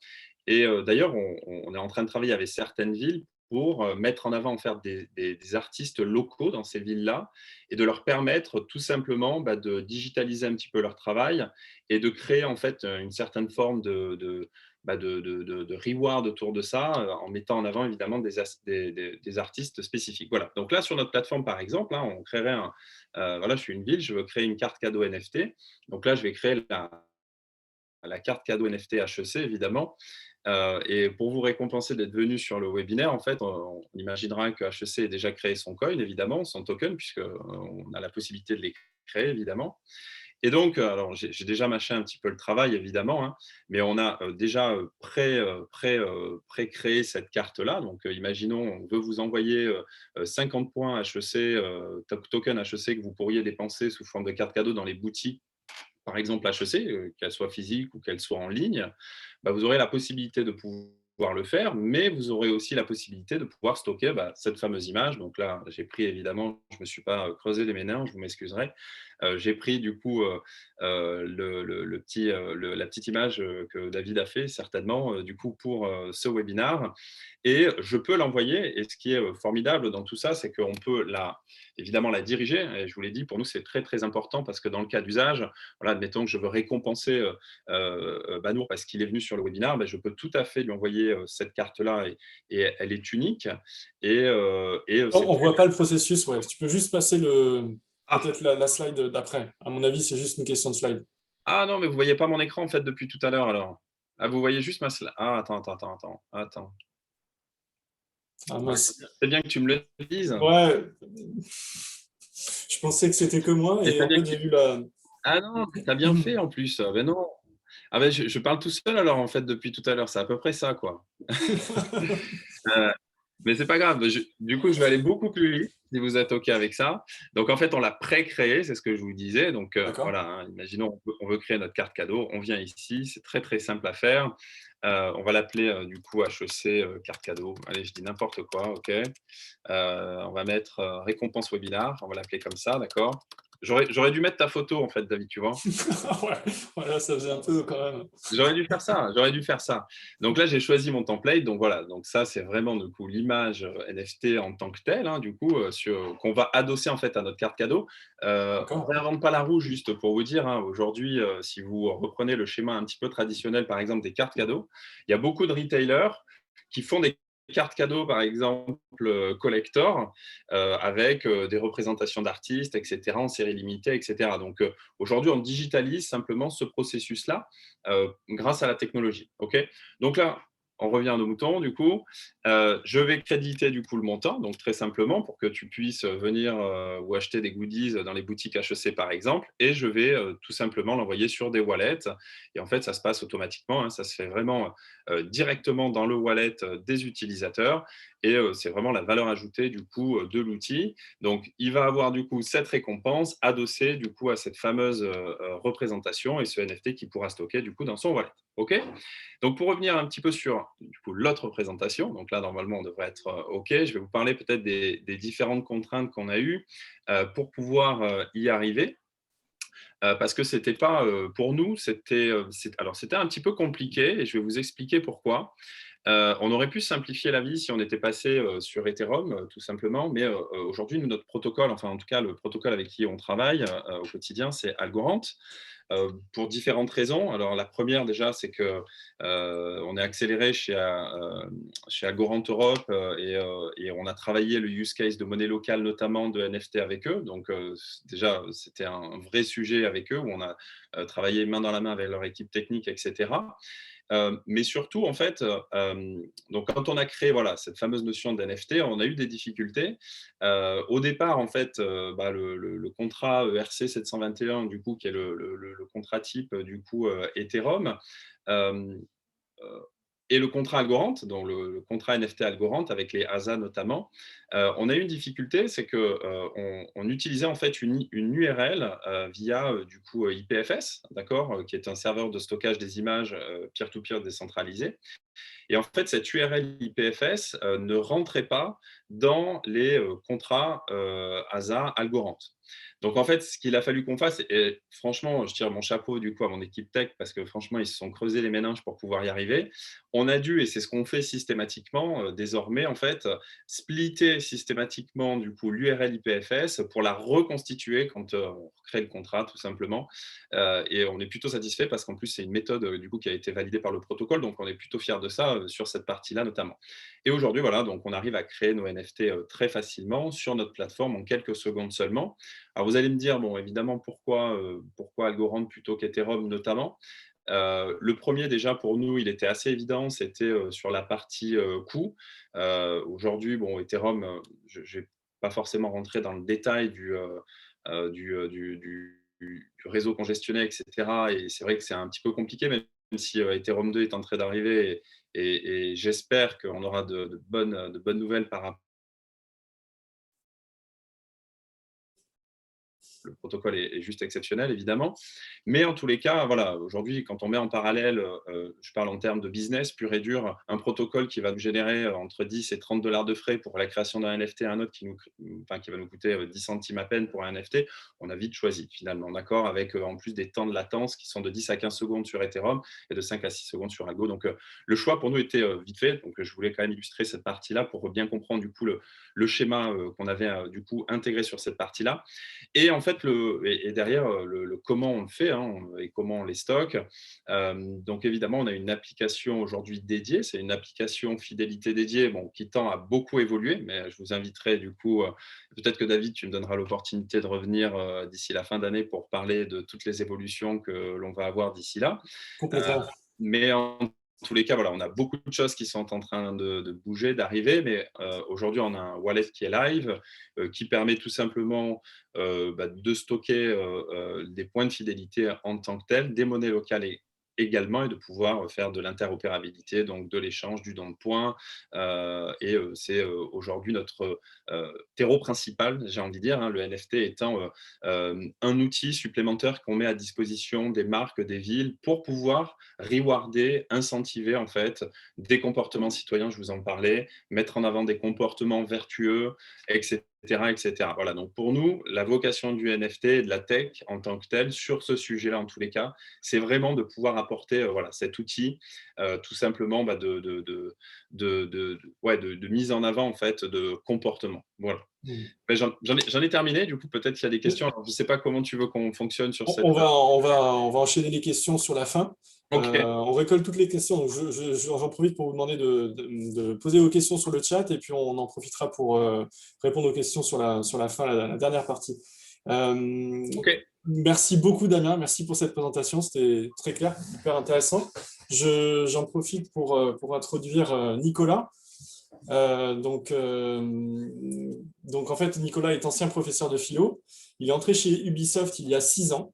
Et d'ailleurs, on est en train de travailler avec certaines villes pour mettre en avant, en faire des artistes locaux dans ces villes-là et de leur permettre tout simplement de digitaliser un petit peu leur travail et de créer en fait une certaine forme de reward autour de ça en mettant en avant évidemment des artistes spécifiques. Voilà. Donc là, sur notre plateforme, par exemple, hein, on créerait voilà, je suis une ville, je veux créer une carte cadeau NFT. Donc là, je vais créer la carte cadeau NFT HEC, évidemment. Et pour vous récompenser d'être venu sur le webinaire, en fait, on imaginera que HEC ait déjà créé son coin, évidemment, son token, puisqu'on a la possibilité de les créer, évidemment. Et donc, alors j'ai déjà mâché un petit peu le travail, évidemment, hein, mais on a déjà pré-créé cette carte-là. Donc, imaginons, on veut vous envoyer 50 points HEC, token HEC que vous pourriez dépenser sous forme de carte cadeau dans les boutiques, par exemple HEC, qu'elle soit physique ou qu'elle soit en ligne. Vous aurez la possibilité de pouvoir le faire, mais vous aurez aussi la possibilité de pouvoir stocker cette fameuse image. Donc là, j'ai pris évidemment, je ne me suis pas creusé les méninges, vous m'excuserez. J'ai pris du coup la petite image que David a fait certainement du coup pour ce webinaire et je peux l'envoyer. Et ce qui est formidable dans tout ça, c'est qu'on peut évidemment la diriger. Et je vous l'ai dit, pour nous, c'est très, très important parce que dans le cas d'usage, voilà, admettons que je veux récompenser Banour parce qu'il est venu sur le webinaire, ben, je peux tout à fait lui envoyer cette carte-là et elle est unique. On C'est ne voit pas le processus, ouais. Tu peux juste passer ah, peut-être la slide d'après. À mon avis, c'est juste une question de slide. ah non, mais vous voyez pas mon écran en fait depuis tout à l'heure alors. Ah, vous voyez juste ma slide. Ah, attends. Ah, Ouais, mince. c'est bien que tu me le dises. Ouais, je pensais que c'était que moi Et et c'est en bien fait, que j'ai tu... vu la. Ah non, mais t'as bien fait en plus. Ah, ben non. Ah ben je parle tout seul alors en fait depuis tout à l'heure. C'est à peu près ça quoi. Euh, mais c'est pas grave. Du coup, je vais aller beaucoup plus vite si vous êtes OK avec ça. Donc en fait, on l'a pré-créé, c'est ce que je vous disais. Donc D'accord. voilà, hein, imaginons on veut créer notre carte cadeau. On vient ici, c'est très très simple à faire. On va l'appeler du coup HEC carte cadeau. Allez, je dis n'importe quoi, OK. On va mettre récompense webinar. On va l'appeler comme ça, d'accord. J'aurais dû mettre ta photo en fait, David, tu vois. Ouais, voilà, ça faisait un peu quand même. J'aurais dû faire ça. Donc là, j'ai choisi mon template. Donc voilà, donc ça, c'est vraiment du coup l'image NFT en tant que telle, hein, du coup, qu'on va adosser en fait à notre carte cadeau. On ne D'accord. réinvente pas la roue, juste pour vous dire. Hein, aujourd'hui, si vous reprenez le schéma un petit peu traditionnel, par exemple, des cartes cadeaux, il y a beaucoup de retailers qui font des cartes cadeaux, par exemple, collector, avec des représentations d'artistes, etc., en série limitée, etc. Donc aujourd'hui, on digitalise simplement ce processus-là grâce à la technologie. Okay, donc là, on revient à nos moutons, du coup. Je vais créditer du coup le montant, donc très simplement pour que tu puisses venir ou acheter des goodies dans les boutiques HEC par exemple, et je vais tout simplement l'envoyer sur des wallets. Et en fait, ça se passe automatiquement, hein, ça se fait vraiment directement dans le wallet des utilisateurs, et c'est vraiment la valeur ajoutée du coup de l'outil. Donc, il va avoir du coup cette récompense adossée du coup à cette fameuse représentation et ce NFT qui pourra stocker du coup dans son wallet. OK. Donc, pour revenir un petit peu sur du coup, l'autre présentation, donc là, normalement, on devrait être OK. Je vais vous parler peut-être des différentes contraintes qu'on a eues pour pouvoir y arriver. Parce que c'était pas pour nous, c'était un petit peu compliqué et je vais vous expliquer pourquoi. On aurait pu simplifier la vie si on était passé sur Ethereum, tout simplement, mais aujourd'hui, notre protocole, enfin en tout cas le protocole avec qui on travaille au quotidien, c'est Algorand. Pour différentes raisons. Alors la première déjà, c'est que on est accéléré chez Algorand Europe et on a travaillé le use case de monnaie locale, notamment de NFT avec eux. Donc déjà, c'était un vrai sujet avec eux où on a travaillé main dans la main avec leur équipe technique, etc. Mais surtout, en fait, donc quand on a créé voilà, cette fameuse notion d'NFT, on a eu des difficultés. Au départ, en fait, le contrat ERC 721, du coup, qui est le contrat type du coup Ethereum, euh, euh, et le contrat Algorand, donc le contrat NFT Algorand avec les ASA notamment, on a eu une difficulté, c'est que on utilisait en fait une URL via du coup IPFS, d'accord, qui est un serveur de stockage des images peer-to-peer décentralisé. Et en fait, cette URL IPFS ne rentrait pas dans les contrats ASA Algorand. Donc en fait, ce qu'il a fallu qu'on fasse, et franchement, je tire mon chapeau du coup à mon équipe tech parce que franchement, ils se sont creusés les méninges pour pouvoir y arriver. On a dû, et c'est ce qu'on fait systématiquement désormais, en fait, splitter systématiquement du coup l'URL IPFS pour la reconstituer quand on crée le contrat, tout simplement. Et on est plutôt satisfait parce qu'en plus, c'est une méthode du coup qui a été validée par le protocole, donc on est plutôt fiers de ça sur cette partie-là notamment. Et aujourd'hui, voilà, donc on arrive à créer nos NFT très facilement sur notre plateforme en quelques secondes seulement. Alors vous allez me dire, bon, évidemment, pourquoi Algorand plutôt qu'Ethereum notamment. Le premier, déjà, pour nous, il était assez évident, c'était sur la partie coût. Aujourd'hui, bon, Ethereum, je ne vais pas forcément rentrer dans le détail du réseau congestionné, etc. Et c'est vrai que c'est un petit peu compliqué, même si Ethereum 2 est en train d'arriver et j'espère qu'on aura de bonnes nouvelles par rapport le protocole est juste exceptionnel, évidemment. Mais en tous les cas, voilà, aujourd'hui, quand on met en parallèle, je parle en termes de business pur et dur, un protocole qui va nous générer entre 10 et 30 $ de frais pour la création d'un NFT, un autre qui va nous coûter 10 centimes à peine pour un NFT, on a vite choisi finalement, d'accord, avec en plus des temps de latence qui sont de 10 à 15 secondes sur Ethereum et de 5 à 6 secondes sur Algo. Donc, le choix pour nous était vite fait. Donc, je voulais quand même illustrer cette partie-là pour bien comprendre du coup le schéma qu'on avait du coup intégré sur cette partie-là. Et en fait, derrière, le comment on le fait et comment on les stocke. Donc, évidemment, on a une application aujourd'hui dédiée. C'est une application fidélité dédiée qui tend à beaucoup évoluer, mais je vous inviterai du coup, peut-être que David, tu me donneras l'opportunité de revenir d'ici la fin d'année pour parler de toutes les évolutions que l'on va avoir d'ici là. Complètement. Mais en tous les cas, voilà, on a beaucoup de choses qui sont en train de bouger, d'arriver, mais aujourd'hui, on a un wallet qui est live, qui permet tout simplement de stocker des points de fidélité en tant que tels, des monnaies locales également, et de pouvoir faire de l'interopérabilité, donc de l'échange, du don de points. C'est aujourd'hui notre terreau principal, j'ai envie de dire, le NFT étant un outil supplémentaire qu'on met à disposition des marques, des villes, pour pouvoir rewarder, incentiver en fait des comportements citoyens, je vous en parlais, mettre en avant des comportements vertueux, etc. etc. Voilà, donc pour nous, la vocation du NFT et de la tech en tant que telle, sur ce sujet-là en tous les cas, c'est vraiment de pouvoir apporter voilà, cet outil tout simplement de mise en avant en fait de comportement. Voilà. J'en ai terminé, du coup peut-être qu'il y a des questions. Alors, je ne sais pas comment tu veux qu'on fonctionne sur cette... On va enchaîner les questions sur la fin. Ok. On récolte toutes les questions. Donc j'en profite pour vous demander de poser vos questions sur le chat et puis on en profitera pour répondre aux questions sur la fin, la dernière partie. Ok. Merci beaucoup, Damien. Merci pour cette présentation. C'était très clair, hyper intéressant. J'en profite pour introduire Nicolas. Donc, en fait, Nicolas est ancien professeur de philo. Il est entré chez Ubisoft il y a 6 ans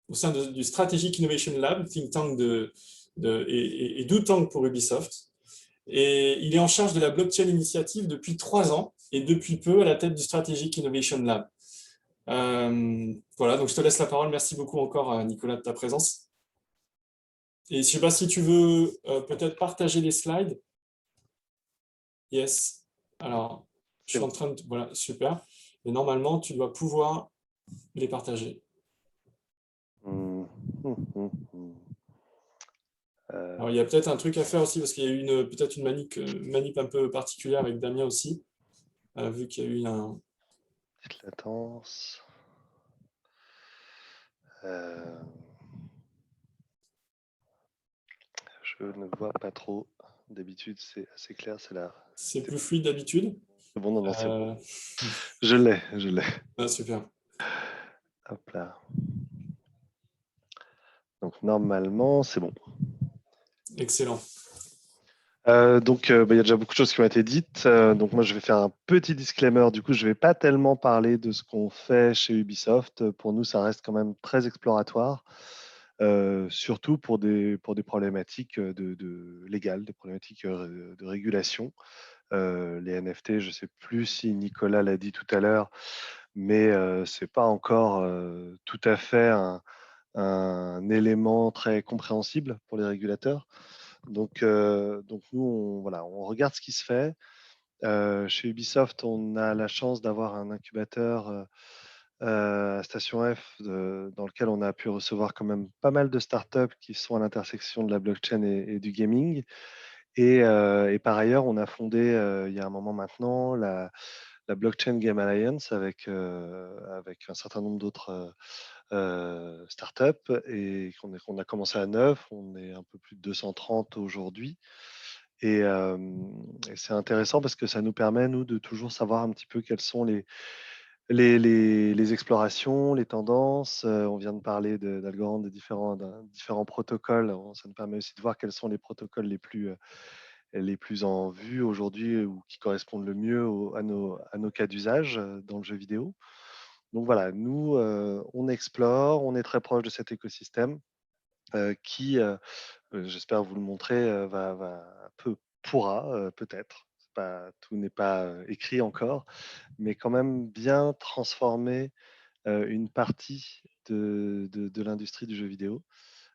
au sein du Strategic Innovation Lab, think tank et do tank pour Ubisoft. Et il est en charge de la blockchain initiative depuis 3 ans et depuis peu à la tête du Strategic Innovation Lab. Voilà, donc je te laisse la parole. Merci beaucoup encore, Nicolas, de ta présence. Et je ne sais pas si tu veux peut-être partager les slides. Yes. Alors, je suis en train de... Voilà, super. Et normalement, tu dois pouvoir les partager. Alors, il y a peut-être un truc à faire aussi, parce qu'il y a eu peut-être une manip un peu particulière avec Damien aussi, vu qu'il y a eu un... Petite latence. Je ne vois pas trop. D'habitude, c'est assez clair. C'est plus fluide d'habitude. C'est bon, non, c'est bon. Je l'ai. Ah, super. Hop là. Donc, normalement, c'est bon. Excellent. Donc, il y a déjà beaucoup de choses qui ont été dites. Donc, moi, je vais faire un petit disclaimer. Du coup, je ne vais pas tellement parler de ce qu'on fait chez Ubisoft. Pour nous, ça reste quand même très exploratoire, surtout pour des problématiques légales, des problématiques de régulation. Les NFT, je ne sais plus si Nicolas l'a dit tout à l'heure, mais ce n'est pas encore tout à fait un élément très compréhensible pour les régulateurs. Donc nous, on regarde ce qui se fait. Chez Ubisoft, on a la chance d'avoir un incubateur à Station F dans lequel on a pu recevoir quand même pas mal de startups qui sont à l'intersection de la blockchain et du gaming. Et par ailleurs, on a fondé il y a un moment maintenant la Blockchain Game Alliance avec un certain nombre d'autres startups et qu'on a commencé à 9. On est un peu plus de 230 aujourd'hui. Et c'est intéressant parce que ça nous permet, nous, de toujours savoir un petit peu quelles sont les explorations, les tendances. On vient de parler d'Algorand, des différents protocoles. Ça nous permet aussi de voir quels sont les protocoles les plus en vue aujourd'hui ou qui correspondent le mieux à nos cas d'usage dans le jeu vidéo. Donc voilà, nous, on explore, on est très proche de cet écosystème qui, j'espère vous le montrer, pourra peut-être, tout n'est pas écrit encore, mais quand même bien transformer une partie de l'industrie du jeu vidéo.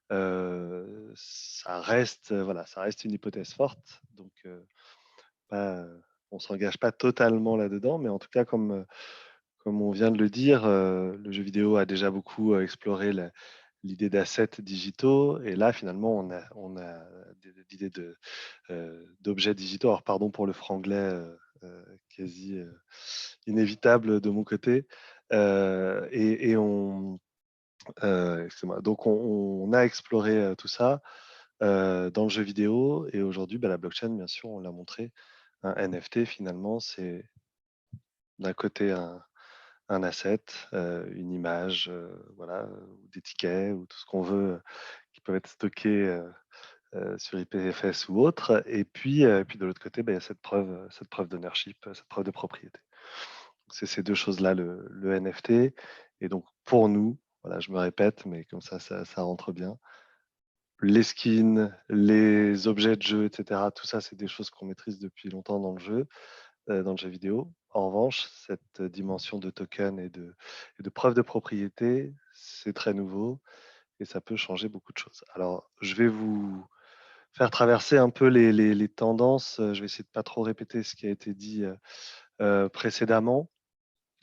Ça reste une hypothèse forte, donc on ne s'engage pas totalement là-dedans, mais en tout cas, comme on vient de le dire, le jeu vidéo a déjà beaucoup exploré l'idée d'assets digitaux, et là, finalement, on a l'idée d'objets digitaux. Alors, pardon pour le franglais quasi inévitable de mon côté. Et excusez-moi. Donc, on a exploré tout ça dans le jeu vidéo, et aujourd'hui, la blockchain, bien sûr, on l'a montré. Un NFT, finalement, c'est d'un côté un asset, une image, voilà, ou des tickets, ou tout ce qu'on veut, qui peuvent être stockés sur IPFS ou autre. Et puis de l'autre côté, il y a cette preuve d'ownership, cette preuve de propriété. C'est ces deux choses-là, le NFT. Et donc, pour nous, voilà, je me répète, mais comme ça rentre bien. Les skins, les objets de jeu, etc., tout ça, c'est des choses qu'on maîtrise depuis longtemps dans le jeu vidéo. En revanche, cette dimension de token et de preuve de propriété, c'est très nouveau et ça peut changer beaucoup de choses. Alors, je vais vous faire traverser un peu les tendances. Je vais essayer de pas trop répéter ce qui a été dit précédemment,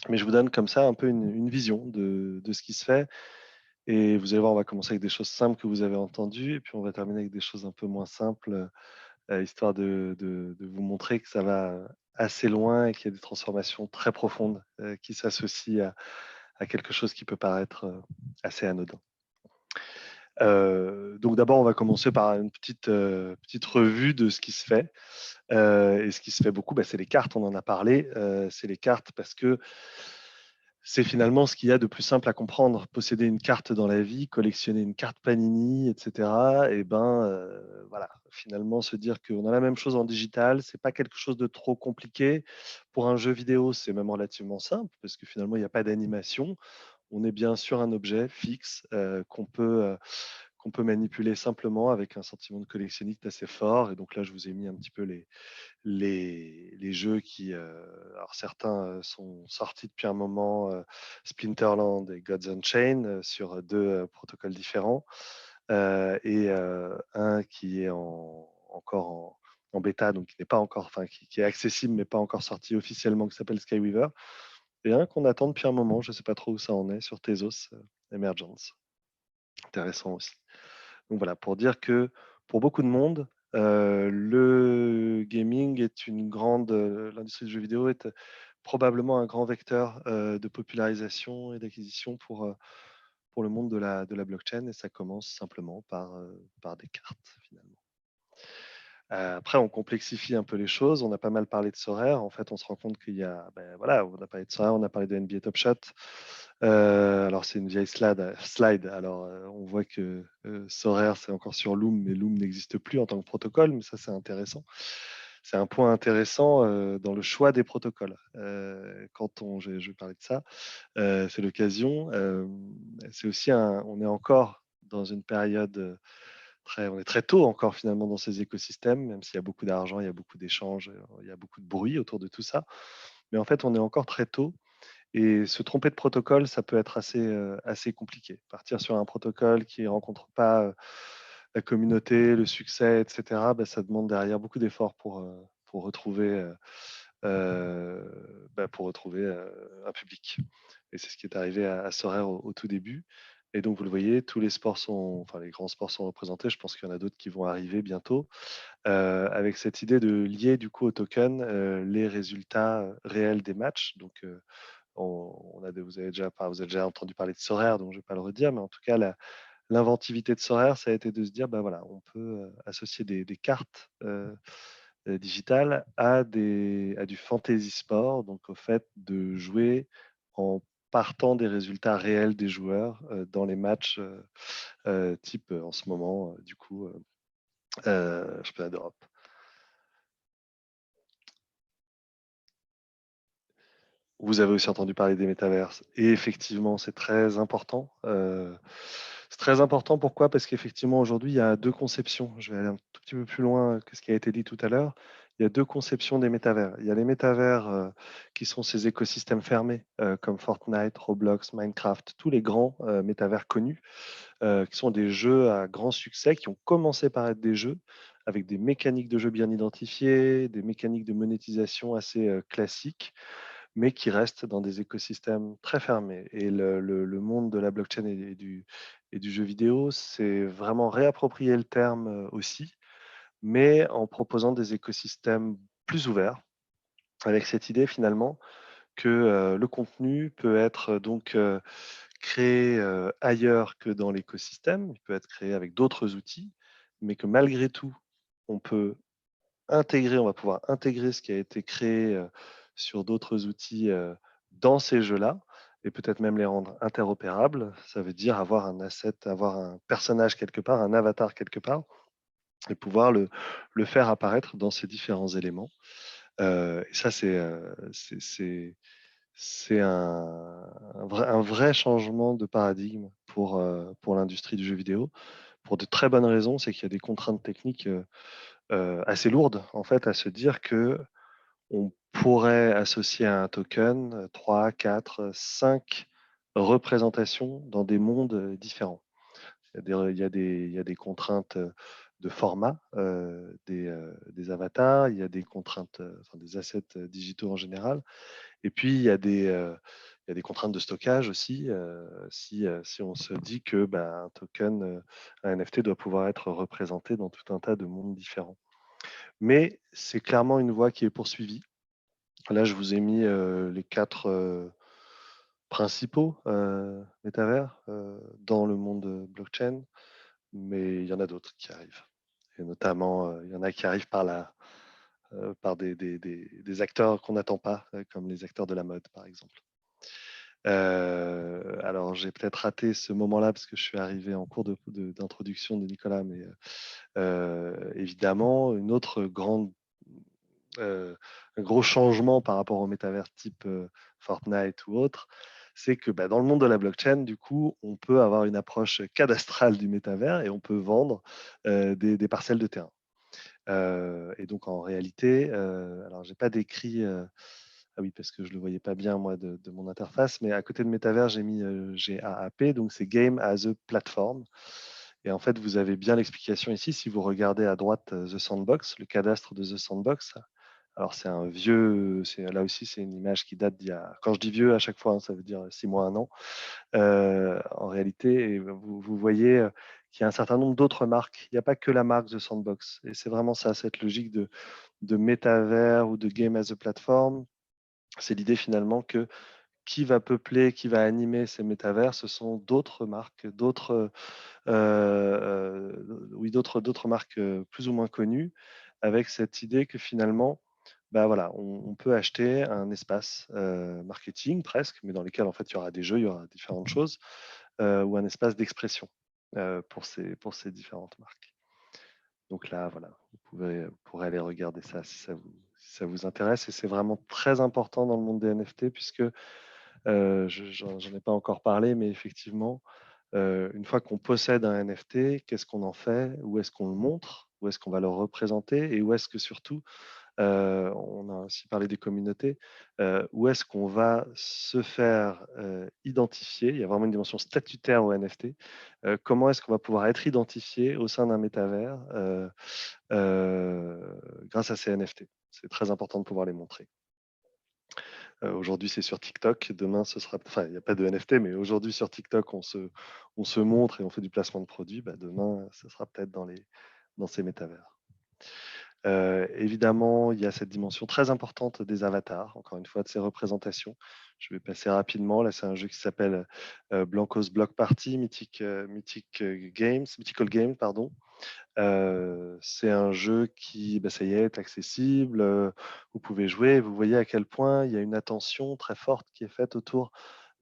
mais je vous donne comme ça un peu une vision de ce qui se fait. Et vous allez voir, on va commencer avec des choses simples que vous avez entendues, et puis on va terminer avec des choses un peu moins simples, histoire de vous montrer que ça va assez loin et qu'il y a des transformations très profondes qui s'associent à quelque chose qui peut paraître assez anodin. Donc d'abord, on va commencer par une petite revue de ce qui se fait. Et ce qui se fait beaucoup, c'est les cartes, on en a parlé. C'est les cartes parce que c'est finalement ce qu'il y a de plus simple à comprendre. Posséder une carte dans la vie, collectionner une carte Panini, etc. Et voilà, finalement, se dire qu'on a la même chose en digital, c'est pas quelque chose de trop compliqué. Pour un jeu vidéo, c'est même relativement simple parce que finalement, il n'y a pas d'animation. On est bien sur un objet fixe qu'on peut manipuler simplement avec un sentiment de collectionniste assez fort. Et donc là, je vous ai mis un petit peu les jeux qui, alors certains sont sortis depuis un moment, Splinterland et Gods Unchained, sur deux protocoles différents, et un qui est encore en bêta, donc qui n'est pas encore, enfin qui est accessible mais pas encore sorti officiellement, qui s'appelle Skyweaver, et un qu'on attend depuis un moment, je ne sais pas trop où ça en est, sur Tezos Emergence. Intéressant aussi. Donc voilà, pour dire que pour beaucoup de monde, le gaming est l'industrie du jeu vidéo est probablement un grand vecteur de popularisation et d'acquisition pour le monde de la blockchain, et ça commence simplement par des cartes finalement. Après, on complexifie un peu les choses. On a pas mal parlé de Sorare. En fait, on se rend compte qu'il y a, voilà, on a parlé de Sorare, on a parlé de NBA Top Shot. Alors, c'est une vieille slide. Alors, on voit que Sorare, c'est encore sur Loom, mais Loom n'existe plus en tant que protocole. Mais ça, c'est intéressant. C'est un point intéressant dans le choix des protocoles. Je vais parler de ça, c'est l'occasion. C'est aussi on est encore dans une période on est très tôt encore finalement dans ces écosystèmes, même s'il y a beaucoup d'argent, il y a beaucoup d'échanges, il y a beaucoup de bruit autour de tout ça. Mais en fait, on est encore très tôt, et se tromper de protocole, ça peut être assez compliqué. Partir sur un protocole qui ne rencontre pas la communauté, le succès, etc., ça demande derrière beaucoup d'efforts pour retrouver, un public. Et c'est ce qui est arrivé à Sorare au tout début. Et donc, vous le voyez, tous les sports les grands sports sont représentés. Je pense qu'il y en a d'autres qui vont arriver bientôt, avec cette idée de lier du coup au token les résultats réels des matchs. Donc, vous avez déjà entendu parler de Sorare, donc je ne vais pas le redire, mais en tout cas, l'inventivité de Sorare, ça a été de se dire, voilà, on peut associer des cartes digitales à du fantasy sport, donc au fait de jouer en partant des résultats réels des joueurs dans les matchs type en ce moment, du coup, championnat d'Europe. Vous avez aussi entendu parler des métaverses. Et effectivement, c'est très important. C'est très important, pourquoi? Parce qu'effectivement, aujourd'hui, il y a deux conceptions. Je vais aller un tout petit peu plus loin que ce qui a été dit tout à l'heure. il y a deux conceptions des métavers. Il y a les métavers qui sont ces écosystèmes fermés, comme Fortnite, Roblox, Minecraft, tous les grands métavers connus, qui sont des jeux à grand succès, qui ont commencé par être des jeux avec des mécaniques de jeu bien identifiées, des mécaniques de monétisation assez classiques, mais qui restent dans des écosystèmes très fermés. Et le monde de la blockchain et du jeu vidéo, c'est vraiment réapproprier le terme aussi, mais en proposant des écosystèmes plus ouverts, avec cette idée finalement que le contenu peut être donc créé ailleurs que dans l'écosystème, il peut être créé avec d'autres outils, mais que malgré tout, on peut on va pouvoir intégrer ce qui a été créé sur d'autres outils dans ces jeux-là, et peut-être même les rendre interopérables. Ça veut dire avoir un asset, avoir un personnage quelque part, un avatar quelque part, et pouvoir le faire apparaître dans ces différents éléments. Et ça, c'est un vrai changement de paradigme pour l'industrie du jeu vidéo, pour de très bonnes raisons. C'est qu'il y a des contraintes techniques assez lourdes, en fait, à se dire que on pourrait associer à un token 3, 4, 5 représentations dans des mondes différents. Il y a des contraintes de format des avatars, il y a des contraintes, enfin, des assets digitaux en général, et puis il y a des contraintes de stockage aussi. Si on se dit que un token, un NFT doit pouvoir être représenté dans tout un tas de mondes différents. Mais c'est clairement une voie qui est poursuivie. Là, je vous ai mis les 4 principaux métavers dans le monde blockchain, mais il y en a d'autres qui arrivent. Et notamment, il y en a qui arrivent par des acteurs qu'on n'attend pas, comme les acteurs de la mode, par exemple. Alors, j'ai peut-être raté ce moment-là parce que je suis arrivé en cours d'introduction de Nicolas, mais évidemment, un gros changement par rapport au métavers type Fortnite ou autre, c'est que dans le monde de la blockchain, du coup, on peut avoir une approche cadastrale du métavers et on peut vendre des parcelles de terrain. Et donc, en réalité, alors, j'ai pas décrit. Ah oui, parce que je le voyais pas bien, moi, de mon interface, mais à côté de métavers, j'ai mis GAAP, donc c'est Game as a Platform. Et en fait, vous avez bien l'explication ici. Si vous regardez à droite The Sandbox, le cadastre de The Sandbox, alors c'est un vieux, là aussi, c'est une image qui date d'il y a, quand je dis vieux à chaque fois, ça veut dire 6 mois, 1 an. En réalité, vous voyez qu'il y a un certain nombre d'autres marques. Il n'y a pas que la marque The Sandbox. Et c'est vraiment ça, cette logique de métavers ou de game as a platform. C'est l'idée finalement que qui va peupler, qui va animer ces métavers, ce sont d'autres marques, d'autres marques plus ou moins connues, avec cette idée que finalement, voilà, on peut acheter un espace marketing presque, mais dans lequel en fait il y aura des jeux, il y aura différentes choses, ou un espace d'expression pour ces différentes marques. Donc là, voilà, vous pourrez aller regarder ça si ça vous intéresse. Et c'est vraiment très important dans le monde des NFT, puisque j'en ai pas encore parlé, mais effectivement, une fois qu'on possède un NFT, qu'est-ce qu'on en fait? Où est-ce qu'on le montre? Où est-ce qu'on va le représenter? Et où est-ce que surtout, on a aussi parlé des communautés, où est-ce qu'on va se faire identifier? Il y a vraiment une dimension statutaire au NFT. Comment est-ce qu'on va pouvoir être identifié au sein d'un métavers grâce à ces NFT? C'est très important de pouvoir les montrer. Aujourd'hui, c'est sur TikTok. Demain, ce sera. Enfin, il n'y a pas de NFT, mais aujourd'hui, sur TikTok, on se montre et on fait du placement de produits. Demain, ce sera peut-être dans ces métavers. Évidemment, il y a cette dimension très importante des avatars, encore une fois, de ces représentations. Je vais passer rapidement. Là, c'est un jeu qui s'appelle Blancos Block Party, Mythical Games, pardon. C'est un jeu qui, ça y est accessible. Vous pouvez jouer. Vous voyez à quel point il y a une attention très forte qui est faite autour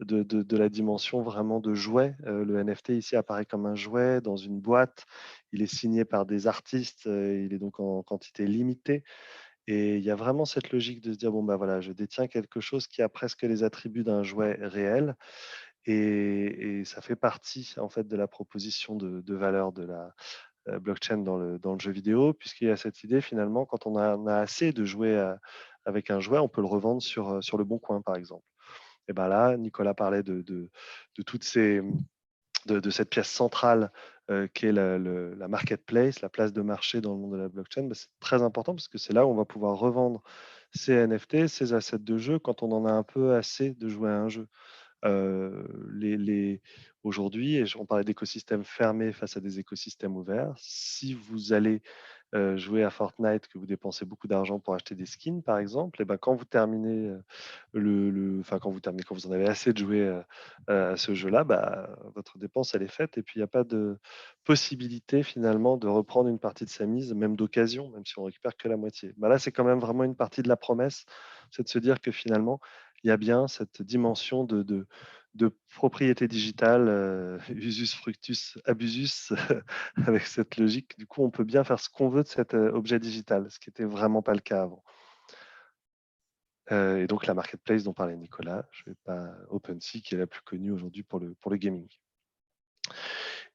de la dimension vraiment de jouet. Le NFT ici apparaît comme un jouet dans une boîte. Il est signé par des artistes. Il est donc en quantité limitée. Et il y a vraiment cette logique de se dire, bon, voilà, je détiens quelque chose qui a presque les attributs d'un jouet réel. Et ça fait partie, en fait, de la proposition de valeur blockchain dans le jeu vidéo, puisqu'il y a cette idée finalement, quand on a assez de jouets avec un jouet, on peut le revendre sur le Bon Coin, par exemple. Et ben là, Nicolas parlait de toutes de cette pièce centrale qui est la marketplace, la place de marché dans le monde de la blockchain. Ben, c'est très important parce que c'est là où on va pouvoir revendre ces NFT, ces assets de jeu quand on en a un peu assez de jouer à un jeu. Aujourd'hui, on parlait d'écosystèmes fermés face à des écosystèmes ouverts. Si vous allez jouer à Fortnite, que vous dépensez beaucoup d'argent pour acheter des skins, par exemple, et ben, quand vous terminez quand vous en avez assez de jouer à ce jeu-là, bah, votre dépense elle est faite et puis il n'y a pas de possibilité finalement de reprendre une partie de sa mise, même d'occasion, même si on récupère que la moitié. Bah, là, c'est quand même vraiment une partie de la promesse, c'est de se dire que finalement, il y a bien cette dimension de propriété digitale, usus fructus abusus, avec cette logique. Du coup, on peut bien faire ce qu'on veut de cet objet digital, ce qui n'était vraiment pas le cas avant. Et donc la marketplace dont parlait Nicolas, je vais pas OpenSea, qui est la plus connue aujourd'hui pour le gaming.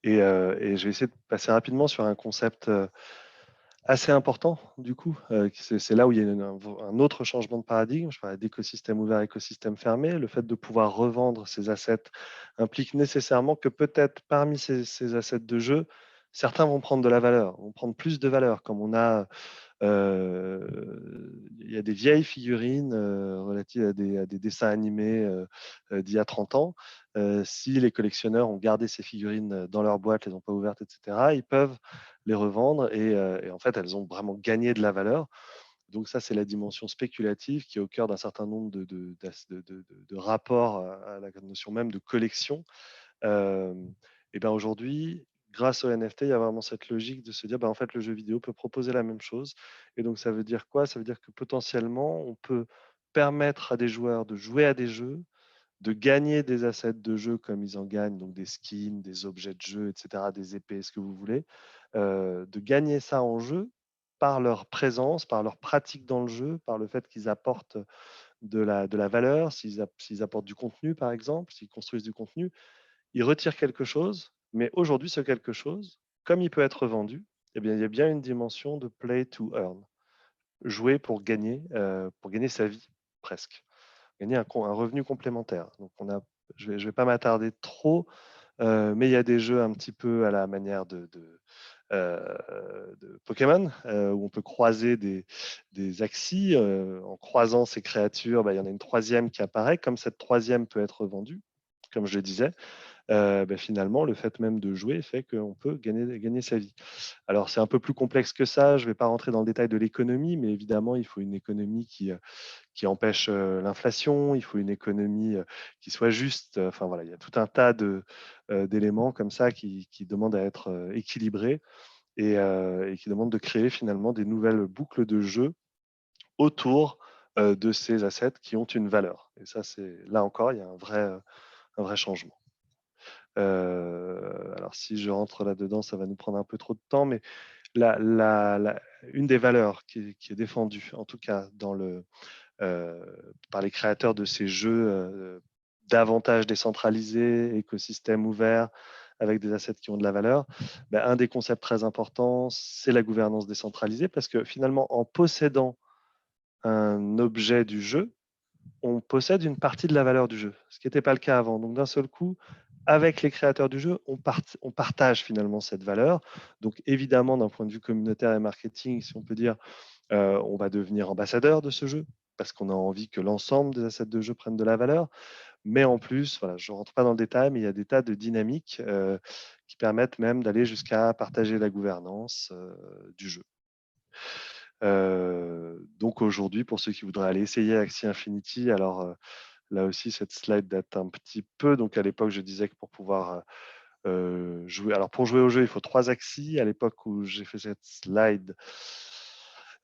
Et je vais essayer de passer rapidement sur un concept assez important, du coup. C'est là où il y a un autre changement de paradigme. Je parlais d'écosystème ouvert, écosystème fermé. Le fait de pouvoir revendre ces assets implique nécessairement que peut-être parmi ces assets de jeu, certains vont prendre de la valeur, vont prendre plus de valeur, comme on a il y a des vieilles figurines relatives à des dessins animés d'il y a 30 ans. Si les collectionneurs ont gardé ces figurines dans leur boîte, les ont pas ouvertes, etc., ils peuvent les revendre et en fait, elles ont vraiment gagné de la valeur. Donc ça, c'est la dimension spéculative qui est au cœur d'un certain nombre de rapports à la notion même de collection. Et ben aujourd'hui, grâce au NFT, il y a vraiment cette logique de se dire, en fait, le jeu vidéo peut proposer la même chose. Et donc, ça veut dire quoi? Ça veut dire que potentiellement, on peut permettre à des joueurs de jouer à des jeux, de gagner des assets de jeu comme ils en gagnent, donc des skins, des objets de jeu, etc., des épées, ce que vous voulez, de gagner ça en jeu par leur présence, par leur pratique dans le jeu, par le fait qu'ils apportent de la valeur, s'ils apportent du contenu, par exemple, s'ils construisent du contenu, ils retirent quelque chose, mais aujourd'hui, ce quelque chose, comme il peut être vendu, eh bien, il y a bien une dimension de play to earn, jouer pour gagner sa vie, presque, gagner un revenu complémentaire. Donc, je vais pas m'attarder trop, mais il y a des jeux un petit peu à la manière de Pokémon, où on peut croiser des axes. En croisant ces créatures, il y en a une troisième qui apparaît. Comme cette troisième peut être vendue, comme je le disais, finalement, le fait même de jouer fait qu'on peut gagner sa vie. Alors, c'est un peu plus complexe que ça. Je ne vais pas rentrer dans le détail de l'économie, mais évidemment, il faut une économie qui empêche l'inflation. Il faut une économie qui soit juste. Enfin, voilà, il y a tout un tas d'éléments comme ça qui demandent à être équilibrés et qui demandent de créer finalement des nouvelles boucles de jeu autour de ces assets qui ont une valeur. Et ça, là encore, il y a un vrai changement. Alors, si je rentre là-dedans, ça va nous prendre un peu trop de temps, mais une des valeurs qui est défendue, en tout cas par les créateurs de ces jeux davantage décentralisés, écosystèmes ouverts, avec des assets qui ont de la valeur, un des concepts très importants, c'est la gouvernance décentralisée, parce que finalement, en possédant un objet du jeu, on possède une partie de la valeur du jeu, ce qui n'était pas le cas avant. Donc d'un seul coup, avec les créateurs du jeu, on partage finalement cette valeur. Donc évidemment, d'un point de vue communautaire et marketing, si on peut dire, on va devenir ambassadeur de ce jeu parce qu'on a envie que l'ensemble des assets de jeu prennent de la valeur. Mais en plus, voilà, je ne rentre pas dans le détail, mais il y a des tas de dynamiques qui permettent même d'aller jusqu'à partager la gouvernance du jeu. Donc aujourd'hui, pour ceux qui voudraient aller essayer Axie Infinity, alors là aussi, cette slide date un petit peu. Donc à l'époque, je disais que pour pouvoir jouer, alors pour jouer au jeu, il faut 3 Axie. À l'époque où j'ai fait cette slide,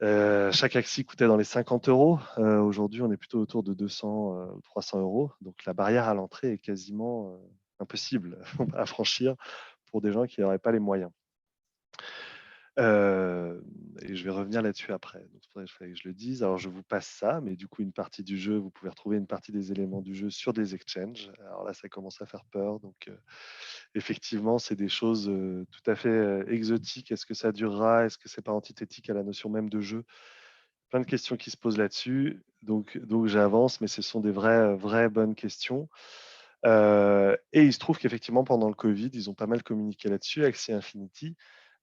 chaque Axie coûtait dans les 50 euros. Aujourd'hui, on est plutôt autour de 200 ou 300 euros. Donc la barrière à l'entrée est quasiment impossible à franchir pour des gens qui n'auraient pas les moyens. Et je vais revenir là-dessus après. Donc, c'est pour fallait que je le dise. Alors, je vous passe ça, mais du coup, une partie du jeu, vous pouvez retrouver une partie des éléments du jeu sur des exchanges. Alors là, ça commence à faire peur. Donc, effectivement, c'est des choses tout à fait exotiques. Est-ce que ça durera? Est-ce que c'est pas antithétique à la notion même de jeu? Plein de questions qui se posent là-dessus. Donc j'avance, mais ce sont des vraies bonnes questions. Et il se trouve qu'effectivement, pendant le Covid, ils ont pas mal communiqué là-dessus. Axie Infinity,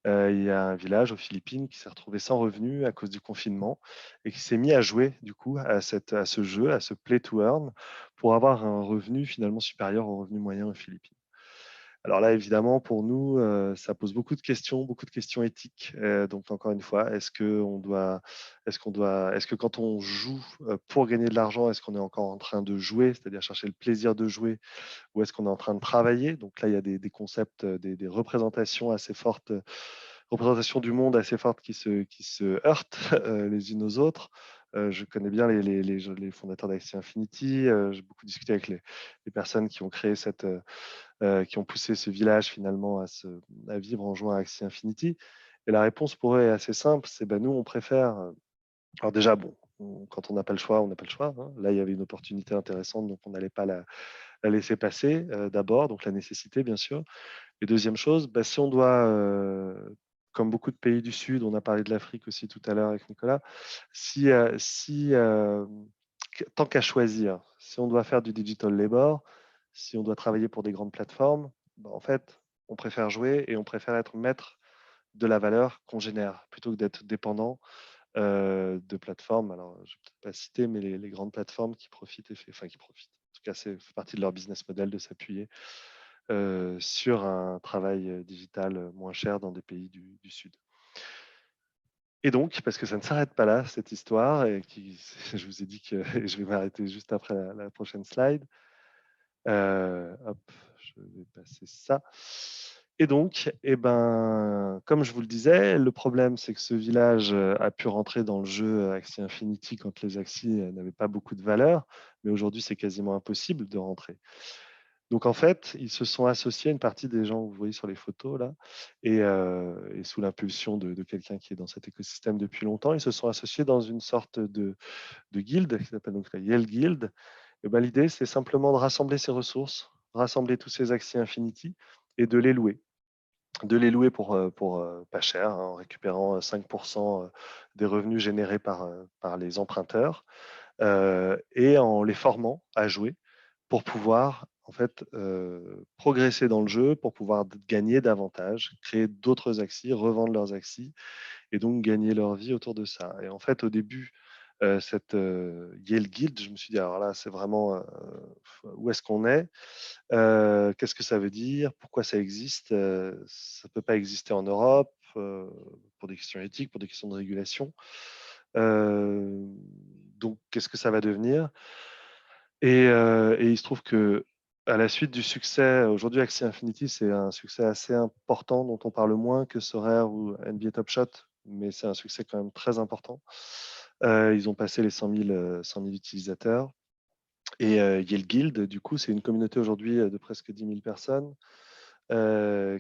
il y a un village aux Philippines qui s'est retrouvé sans revenus à cause du confinement et qui s'est mis à jouer du coup à ce jeu, à ce Play to Earn, pour avoir un revenu finalement supérieur au revenu moyen aux Philippines. Alors là, évidemment, pour nous, ça pose beaucoup de questions éthiques. Donc, encore une fois, est-ce que quand on joue pour gagner de l'argent, est-ce qu'on est encore en train de jouer, c'est-à-dire chercher le plaisir de jouer, ou est-ce qu'on est en train de travailler? Donc là, il y a des concepts, des représentations assez fortes, représentations du monde assez fortes qui se heurtent les unes aux autres. Je connais bien les fondateurs d'Axie Infinity. J'ai beaucoup discuté avec les personnes qui ont créé qui ont poussé ce village finalement à vivre en jouant à Axie Infinity. Et la réponse pour eux est assez simple, c'est nous, on préfère. Alors déjà, bon, quand on n'a pas le choix, on n'a pas le choix. Hein. Là, il y avait une opportunité intéressante, donc on n'allait pas la laisser passer d'abord, donc la nécessité, bien sûr. Et deuxième chose, si on doit, comme beaucoup de pays du Sud, on a parlé de l'Afrique aussi tout à l'heure avec Nicolas, tant qu'à choisir, si on doit faire du digital labor, si on doit travailler pour des grandes plateformes, en fait, on préfère jouer et on préfère être maître de la valeur qu'on génère plutôt que d'être dépendant de plateformes. Alors, je ne vais peut-être pas citer, mais les grandes plateformes qui profitent, qui profitent. En tout cas, c'est fait partie de leur business model de s'appuyer sur un travail digital moins cher dans des pays du Sud. Et donc, parce que ça ne s'arrête pas là, cette histoire, je vous ai dit que je vais m'arrêter juste après la prochaine slide. Hop, je vais passer ça. Et donc, comme je vous le disais, le problème, c'est que ce village a pu rentrer dans le jeu Axie Infinity quand les Axies n'avaient pas beaucoup de valeur, mais aujourd'hui, c'est quasiment impossible de rentrer. Donc, en fait, ils se sont associés, une partie des gens que vous voyez sur les photos, là, et sous l'impulsion de quelqu'un qui est dans cet écosystème depuis longtemps, ils se sont associés dans une sorte de guilde qui s'appelle donc la Yale Guild. L'idée, c'est simplement de rassembler ces ressources, rassembler tous ces Axie Infinity et de les louer. De les louer pour pas cher, hein, en récupérant 5% des revenus générés par les emprunteurs et en les formant à jouer pour pouvoir en fait progresser dans le jeu, pour pouvoir gagner davantage, créer d'autres Axies, revendre leurs Axies et donc gagner leur vie autour de ça. Et en fait, au début, cette Yale Guild, je me suis dit, alors là, c'est vraiment où est-ce qu'on est, qu'est-ce que ça veut dire, pourquoi ça existe, ça ne peut pas exister en Europe pour des questions éthiques, pour des questions de régulation. Donc, qu'est-ce que ça va devenir et il se trouve que à la suite du succès, aujourd'hui, Axie Infinity, c'est un succès assez important dont on parle moins que Sorare ou NBA Top Shot, mais c'est un succès quand même très important. Ils ont passé les 100 000 utilisateurs. Et Yale Guild, du coup, c'est une communauté aujourd'hui de presque 10 000 personnes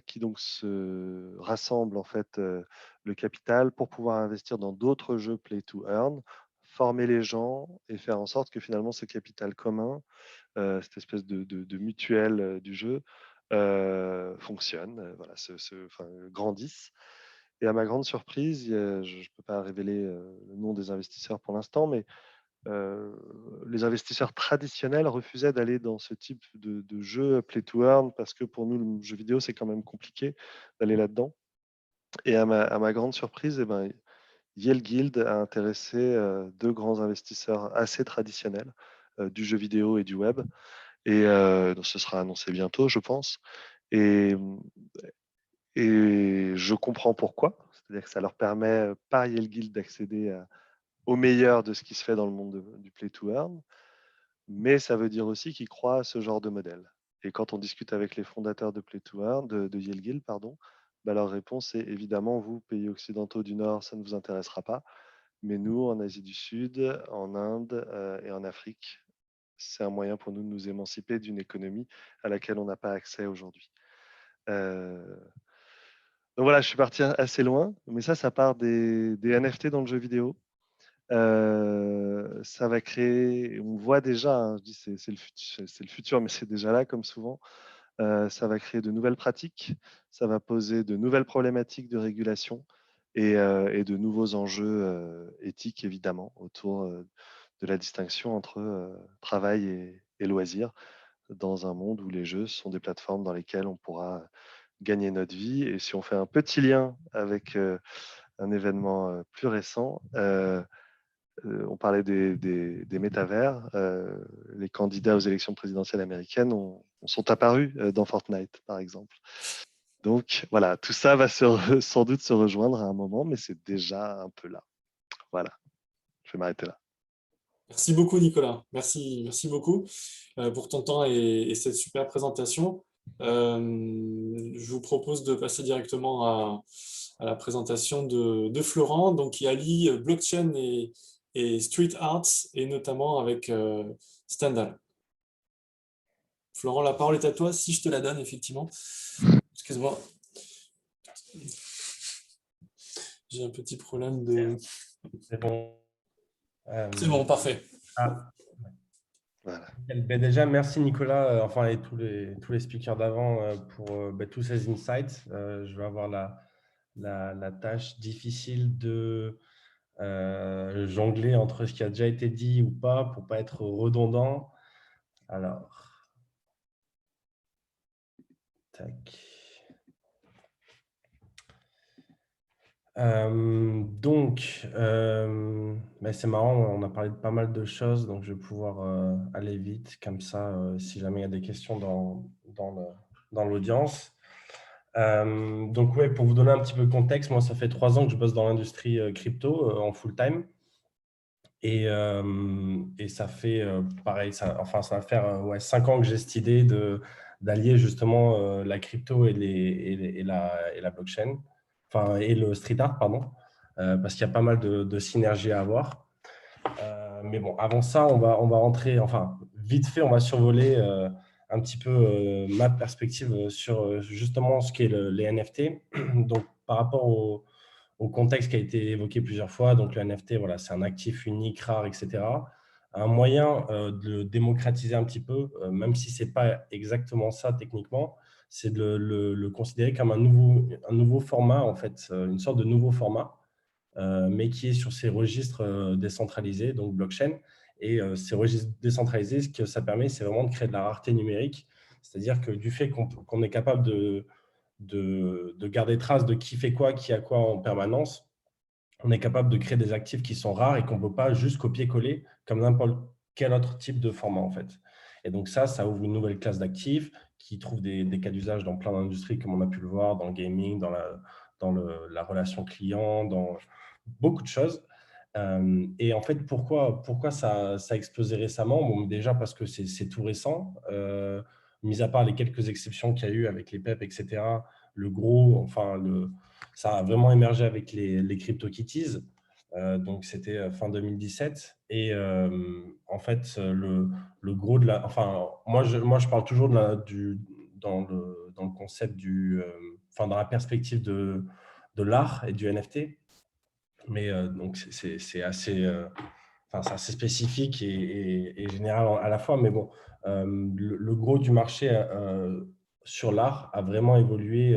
qui donc se rassemblent en fait le capital pour pouvoir investir dans d'autres jeux Play to Earn, former les gens et faire en sorte que finalement ce capital commun, cette espèce de mutuelle du jeu, fonctionne, grandisse. Et à ma grande surprise, je ne peux pas révéler le nom des investisseurs pour l'instant, mais les investisseurs traditionnels refusaient d'aller dans ce type de jeu Play to Earn parce que pour nous, le jeu vidéo, c'est quand même compliqué d'aller là-dedans. Et à ma grande surprise, Yale Guild a intéressé deux grands investisseurs assez traditionnels du jeu vidéo et du web. Et donc ce sera annoncé bientôt, je pense. Et, et je comprends pourquoi. C'est-à-dire que ça leur permet, par Yale Guild, d'accéder au meilleur de ce qui se fait dans le monde du Play to Earn. Mais ça veut dire aussi qu'ils croient à ce genre de modèle. Et quand on discute avec les fondateurs de Play to Earn, de Yale Guild, pardon, leur réponse est évidemment, vous, pays occidentaux du Nord, ça ne vous intéressera pas. Mais nous, en Asie du Sud, en Inde et en Afrique, c'est un moyen pour nous de nous émanciper d'une économie à laquelle on n'a pas accès aujourd'hui. Donc voilà, je suis parti assez loin, mais ça part des NFT dans le jeu vidéo. Ça va créer, on voit déjà, hein, je dis c'est le futur, mais c'est déjà là comme souvent. Ça va créer de nouvelles pratiques, ça va poser de nouvelles problématiques de régulation et de nouveaux enjeux éthiques, évidemment, autour de la distinction entre travail et loisirs, dans un monde où les jeux sont des plateformes dans lesquelles on pourra gagner notre vie. Et si on fait un petit lien avec un événement plus récent, on parlait des métavers. Les candidats aux élections présidentielles américaines sont apparus dans Fortnite, par exemple. Donc voilà, tout ça va sans doute se rejoindre à un moment, mais c'est déjà un peu là. Voilà, je vais m'arrêter là. Merci beaucoup, Nicolas. Merci beaucoup pour ton temps et cette super présentation. Je vous propose de passer directement à la présentation de Florent, donc qui allie blockchain et street arts, et notamment avec Stendhal. Florent, la parole est à toi, si je te la donne, effectivement. Excuse-moi. J'ai un petit problème de... C'est bon. C'est bon, parfait. Voilà. Ben déjà, merci Nicolas, enfin et tous les speakers d'avant pour tous ces insights. Je vais avoir la tâche difficile de jongler entre ce qui a déjà été dit ou pas pour pas être redondant. Alors, tac. C'est marrant, on a parlé de pas mal de choses, donc je vais pouvoir aller vite comme ça si jamais il y a des questions dans l'audience. Donc ouais, pour vous donner un petit peu de contexte, moi ça fait 3 ans que je bosse dans l'industrie crypto en full time et ça fait pareil, ça va faire 5 ans que j'ai cette idée d'allier justement la crypto et la blockchain. Et le street art, pardon, parce qu'il y a pas mal de synergies à avoir. Mais bon, avant ça, on va rentrer, enfin, vite fait, on va survoler un petit peu ma perspective sur justement ce qu'est les NFT. Donc, par rapport au contexte qui a été évoqué plusieurs fois, donc le NFT, voilà, c'est un actif unique, rare, etc. Un moyen de le démocratiser un petit peu, même si ce n'est pas exactement ça techniquement, c'est de le considérer comme un nouveau format, en fait, une sorte de nouveau format, mais qui est sur ces registres décentralisés, donc blockchain. Et ces registres décentralisés, ce que ça permet, c'est vraiment de créer de la rareté numérique. C'est-à-dire que du fait qu'on est capable de garder trace de qui fait quoi, qui a quoi en permanence, on est capable de créer des actifs qui sont rares et qu'on ne peut pas juste copier-coller comme n'importe quel autre type de format, en fait. Et donc ça ouvre une nouvelle classe d'actifs qui trouve des cas d'usage dans plein d'industries, comme on a pu le voir, dans le gaming, dans la relation client, dans beaucoup de choses. Et en fait, pourquoi ça a explosé récemment? Bon, déjà parce que c'est tout récent. Mis à part les quelques exceptions qu'il y a eu avec les PEP, etc., ça a vraiment émergé avec les CryptoKitties. Donc, c'était fin 2017. Et en fait, le gros de la… Enfin, moi, je parle toujours dans le concept dans la perspective de l'art et du NFT. Mais donc, c'est assez spécifique et général à la fois. Mais bon, le gros du marché sur l'art a vraiment évolué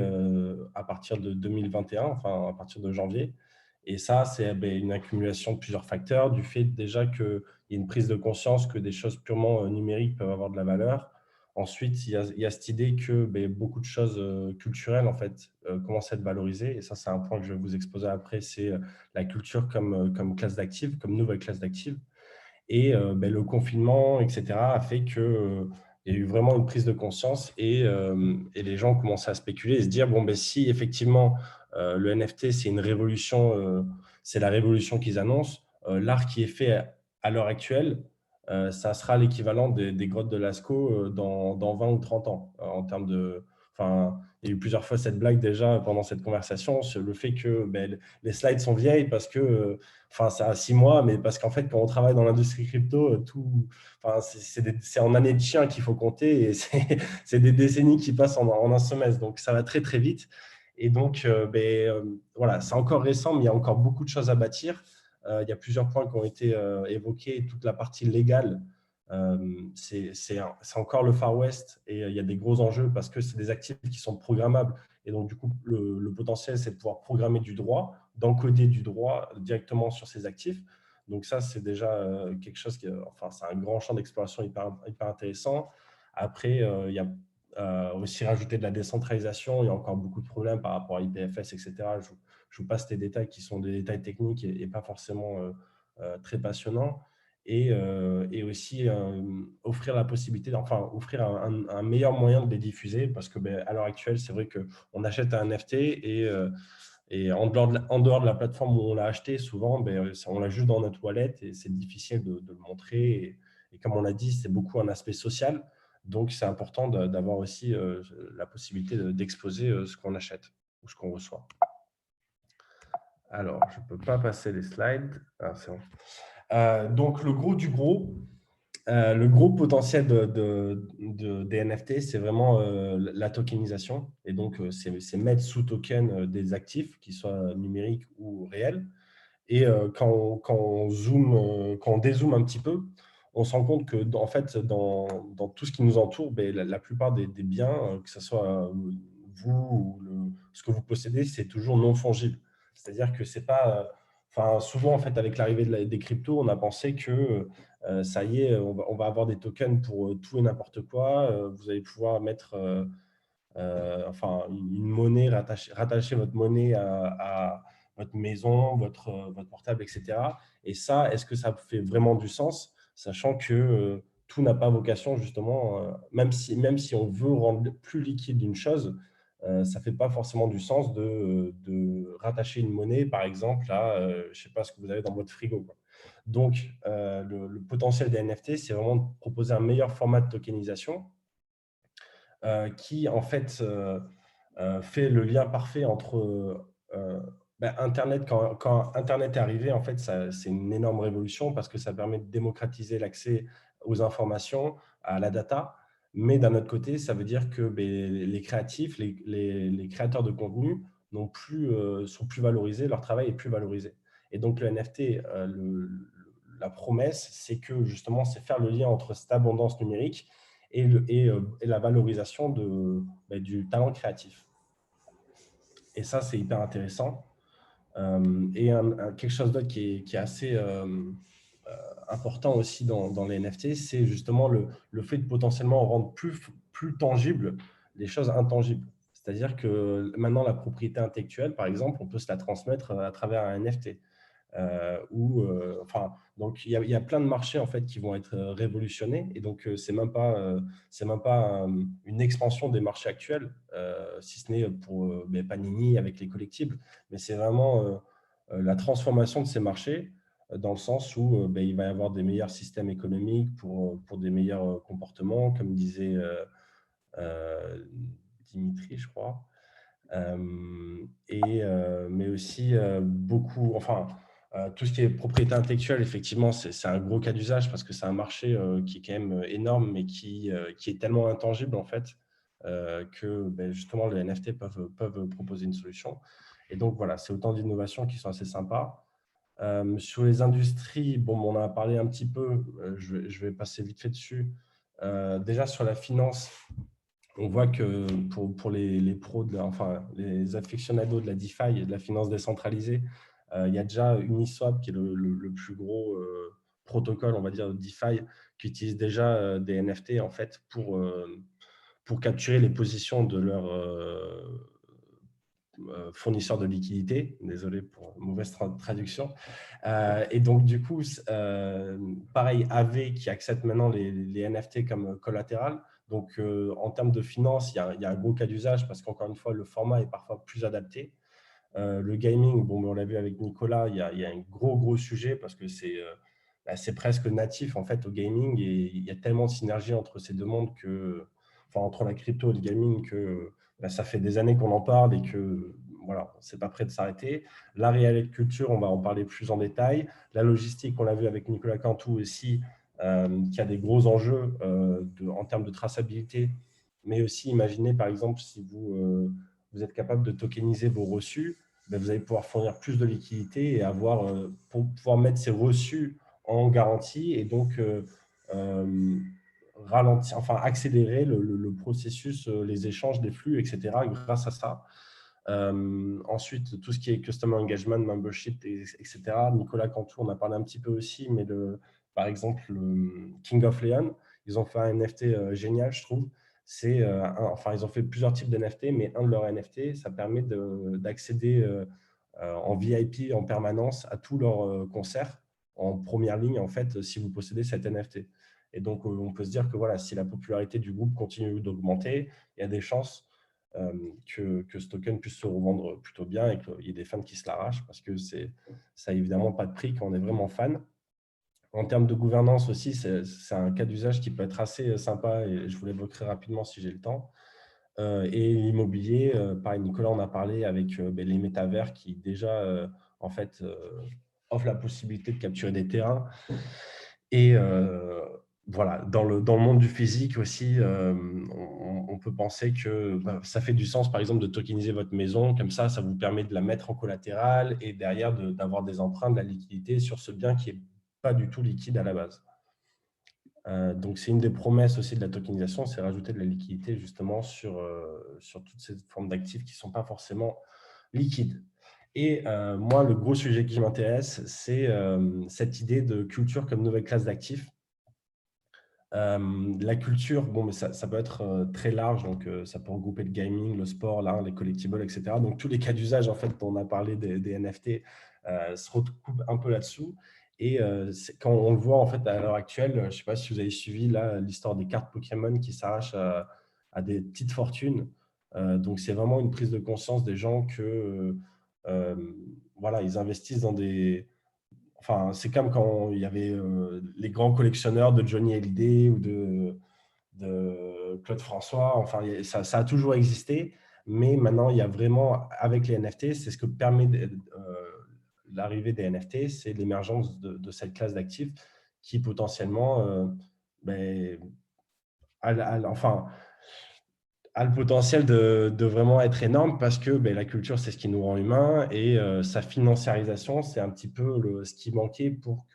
à partir de 2021, enfin à partir de janvier. Et ça, c'est une accumulation de plusieurs facteurs, du fait déjà qu'il y a une prise de conscience que des choses purement numériques peuvent avoir de la valeur. Ensuite, il y a cette idée que beaucoup de choses culturelles en fait, commencent à être valorisées. Et ça, c'est un point que je vais vous exposer après, c'est la culture comme classe d'actifs, comme nouvelle classe d'actifs. Et le confinement, etc., a fait qu'il y a eu vraiment une prise de conscience et les gens ont commencé à spéculer et se dire, si effectivement le NFT, c'est une révolution, c'est la révolution qu'ils annoncent, l'art qui est fait à l'heure actuelle, ça sera l'équivalent des grottes de Lascaux dans 20 ou 30 ans en termes de… Enfin, il y a eu plusieurs fois cette blague déjà pendant cette conversation sur le fait que les slides sont vieilles parce que ça a 6 mois, mais parce qu'en fait, quand on travaille dans l'industrie crypto, c'est en années de chien qu'il faut compter et c'est des décennies qui passent en un semestre. Donc, ça va très, très vite. Et donc, voilà, c'est encore récent, mais il y a encore beaucoup de choses à bâtir. il y a plusieurs points qui ont été évoqués. Toute la partie légale, c'est encore le Far West et il y a des gros enjeux parce que c'est des actifs qui sont programmables. Et donc, du coup, le potentiel, c'est de pouvoir programmer du droit, d'encoder du droit directement sur ces actifs. Donc, ça, c'est déjà quelque chose c'est un grand champ d'exploration hyper intéressant. Après, il y a aussi rajouter de la décentralisation. Il y a encore beaucoup de problèmes par rapport à IPFS, etc. Je vous passe les détails qui sont des détails techniques et pas forcément très passionnants. Et aussi offrir la possibilité, offrir un meilleur moyen de les diffuser parce que à l'heure actuelle, c'est vrai qu'on achète un NFT et en dehors de la plateforme où on l'a acheté, souvent, on l'a juste dans notre wallet et c'est difficile de le montrer. Et comme on l'a dit, c'est beaucoup un aspect social. Donc, c'est important d'avoir aussi la possibilité d'exposer ce qu'on achète ou ce qu'on reçoit. Alors, je ne peux pas passer les slides. Ah, c'est bon. Donc, le gros du gros, le gros potentiel des NFT, c'est vraiment la tokenisation. Et donc, c'est mettre sous token des actifs, qu'ils soient numériques ou réels. Et quand on dézoome un petit peu, on se rend compte que en fait, dans tout ce qui nous entoure, la plupart des biens, que ce soit vous ou ce que vous possédez, c'est toujours non fongible. C'est-à-dire que c'est pas… souvent, en fait, avec l'arrivée des cryptos, on a pensé que ça y est, on va avoir des tokens pour tout et n'importe quoi. Vous allez pouvoir mettre une monnaie, rattacher votre monnaie à votre maison, votre portable, etc. Et ça, est-ce que ça fait vraiment du sens, sachant que tout n'a pas vocation, justement, même si on veut rendre plus liquide une chose, ça ne fait pas forcément du sens de rattacher une monnaie, par exemple, à, je ne sais pas, ce que vous avez dans votre frigo, quoi. Donc, le potentiel des NFT, c'est vraiment de proposer un meilleur format de tokenisation qui, en fait, fait le lien parfait entre Internet. Quand Internet est arrivé, en fait, c'est une énorme révolution parce que ça permet de démocratiser l'accès aux informations, à la data. Mais d'un autre côté, ça veut dire que les créatifs, les créateurs de contenu sont plus valorisés, leur travail est plus valorisé. Et donc, le NFT, la promesse, c'est que justement, c'est faire le lien entre cette abondance numérique et la valorisation du talent créatif. Et ça, c'est hyper intéressant. Et quelque chose d'autre qui est assez important aussi dans les NFT, c'est justement le fait de potentiellement rendre plus tangibles les choses intangibles. C'est-à-dire que maintenant, la propriété intellectuelle, par exemple, on peut se la transmettre à travers un NFT. Donc il y a plein de marchés en fait qui vont être révolutionnés et donc c'est même pas une expansion des marchés actuels, si ce n'est pour Panini avec les collectibles, mais c'est vraiment la transformation de ces marchés dans le sens où il va y avoir des meilleurs systèmes économiques pour des meilleurs comportements, comme disait Dimitri, je crois, mais aussi tout ce qui est propriété intellectuelle, effectivement, c'est un gros cas d'usage parce que c'est un marché qui est quand même énorme, mais qui est tellement intangible, en fait, que justement, les NFT peuvent proposer une solution. Et donc, voilà, c'est autant d'innovations qui sont assez sympas. Sur les industries, on en a parlé un petit peu, je vais passer vite fait dessus. Déjà, sur la finance, on voit que pour les pros, les aficionados de la DeFi et de la finance décentralisée, il y a déjà Uniswap qui est le plus gros protocole, on va dire, de DeFi, qui utilise déjà des NFT en fait pour capturer les positions de leurs fournisseurs de liquidités. Désolé pour la mauvaise traduction. Et donc, du coup, pareil, AV qui accepte maintenant les NFT comme collatéral. Donc, en termes de finance, il y a un gros cas d'usage parce qu'encore une fois, le format est parfois plus adapté. Le gaming, on l'a vu avec Nicolas, il y a un gros sujet parce que c'est presque natif en fait au gaming et il y a tellement de synergie entre ces deux mondes entre la crypto et le gaming que ça fait des années qu'on en parle et que voilà, c'est pas prêt de s'arrêter. La réalité culture, on va en parler plus en détail. La logistique, on l'a vu avec Nicolas Cantou aussi, qui a des gros enjeux en termes de traçabilité, mais aussi imaginez par exemple si vous êtes capable de tokeniser vos reçus, vous allez pouvoir fournir plus de liquidité et pour pouvoir mettre ces reçus en garantie et donc ralentir, enfin accélérer le processus, les échanges des flux, etc. grâce à ça. Ensuite, tout ce qui est Customer Engagement, Membership, etc. Nicolas Cantu, on a parlé un petit peu aussi, mais par exemple, le King of Leon, ils ont fait un NFT génial, je trouve. Enfin, ils ont fait plusieurs types d'NFT, mais un de leurs NFT, ça permet d'accéder en VIP en permanence à tous leurs concerts en première ligne, en fait, si vous possédez cet NFT. Et donc, on peut se dire que voilà, si la popularité du groupe continue d'augmenter, il y a des chances que ce token puisse se revendre plutôt bien et qu'il y ait des fans qui se l'arrachent parce que ça n'a évidemment pas de prix quand on est vraiment fan. En termes de gouvernance aussi, c'est un cas d'usage qui peut être assez sympa et je vous l'évoquerai rapidement si j'ai le temps. Et l'immobilier, pareil, Nicolas en a parlé avec les métavers qui déjà en fait offrent la possibilité de capturer des terrains. Et voilà, dans le monde du physique aussi, on peut penser que ça fait du sens, par exemple, de tokeniser votre maison. Comme ça vous permet de la mettre en collatéral et derrière d'avoir des emprunts, de la liquidité sur ce bien qui n'est pas du tout liquide à la base. Donc, c'est une des promesses aussi de la tokenisation, c'est rajouter de la liquidité justement sur toutes ces formes d'actifs qui ne sont pas forcément liquides. Et moi, le gros sujet qui m'intéresse, c'est cette idée de culture comme nouvelle classe d'actifs. La culture, bon, mais ça peut être très large, donc ça peut regrouper le gaming, le sport, l'art, les collectibles, etc. Donc, tous les cas d'usage, en fait, dont on a parlé des NFT se recoupent un peu là-dessous. Et quand on le voit, en fait, à l'heure actuelle, je ne sais pas si vous avez suivi l'histoire des cartes Pokémon qui s'arrachent à des petites fortunes. Donc, c'est vraiment une prise de conscience des gens que, voilà, ils investissent dans des… Enfin, c'est comme quand il y avait les grands collectionneurs de Johnny Hallyday ou de Claude François. Enfin, ça a toujours existé, mais maintenant, il y a vraiment, avec les NFT, c'est ce que permet l'arrivée des NFT, c'est l'émergence de cette classe d'actifs qui potentiellement enfin, a le potentiel de vraiment être énorme parce que la culture, c'est ce qui nous rend humains et sa financiarisation, c'est un petit peu ce qui manquait pour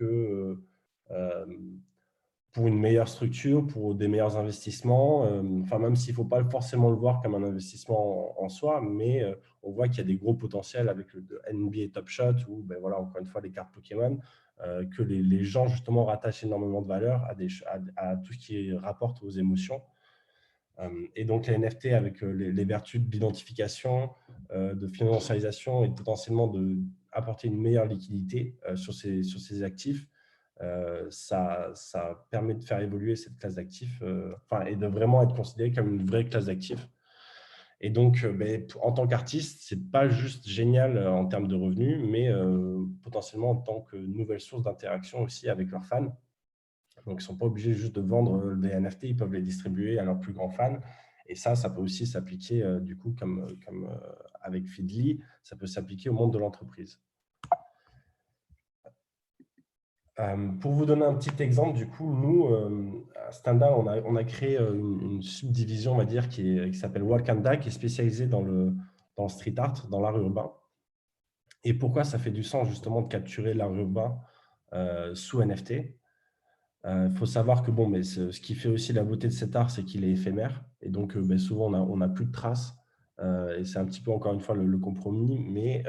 une meilleure structure, pour des meilleurs investissements. Enfin, même s'il ne faut pas forcément le voir comme un investissement en soi, mais on voit qu'il y a des gros potentiels avec le NBA Top Shot ou voilà, encore une fois les cartes Pokémon, que les gens justement rattachent énormément de valeur à tout ce qui rapporte aux émotions. Et donc, les NFT, avec les vertus d'identification, de financiarisation et potentiellement d'apporter une meilleure liquidité sur ces actifs, ça permet de faire évoluer cette classe d'actifs et de vraiment être considéré comme une vraie classe d'actifs. Et donc, en tant qu'artiste, ce n'est pas juste génial en termes de revenus, mais potentiellement en tant que nouvelle source d'interaction aussi avec leurs fans. Donc, ils ne sont pas obligés juste de vendre des NFT, ils peuvent les distribuer à leurs plus grands fans. Et ça peut aussi s'appliquer, du coup, comme avec Feedly, ça peut s'appliquer au monde de l'entreprise. Pour vous donner un petit exemple, du coup, nous, à Standa, on a créé une subdivision, on va dire, qui s'appelle Wakanda, qui est spécialisée dans le street art, dans l'art urbain. Et pourquoi ça fait du sens, justement, de capturer l'art urbain sous NFT? Il faut savoir que ce qui fait aussi la beauté de cet art, c'est qu'il est éphémère. Et donc, souvent, on n'a plus de traces. Et c'est un petit peu, encore une fois, le compromis. Mais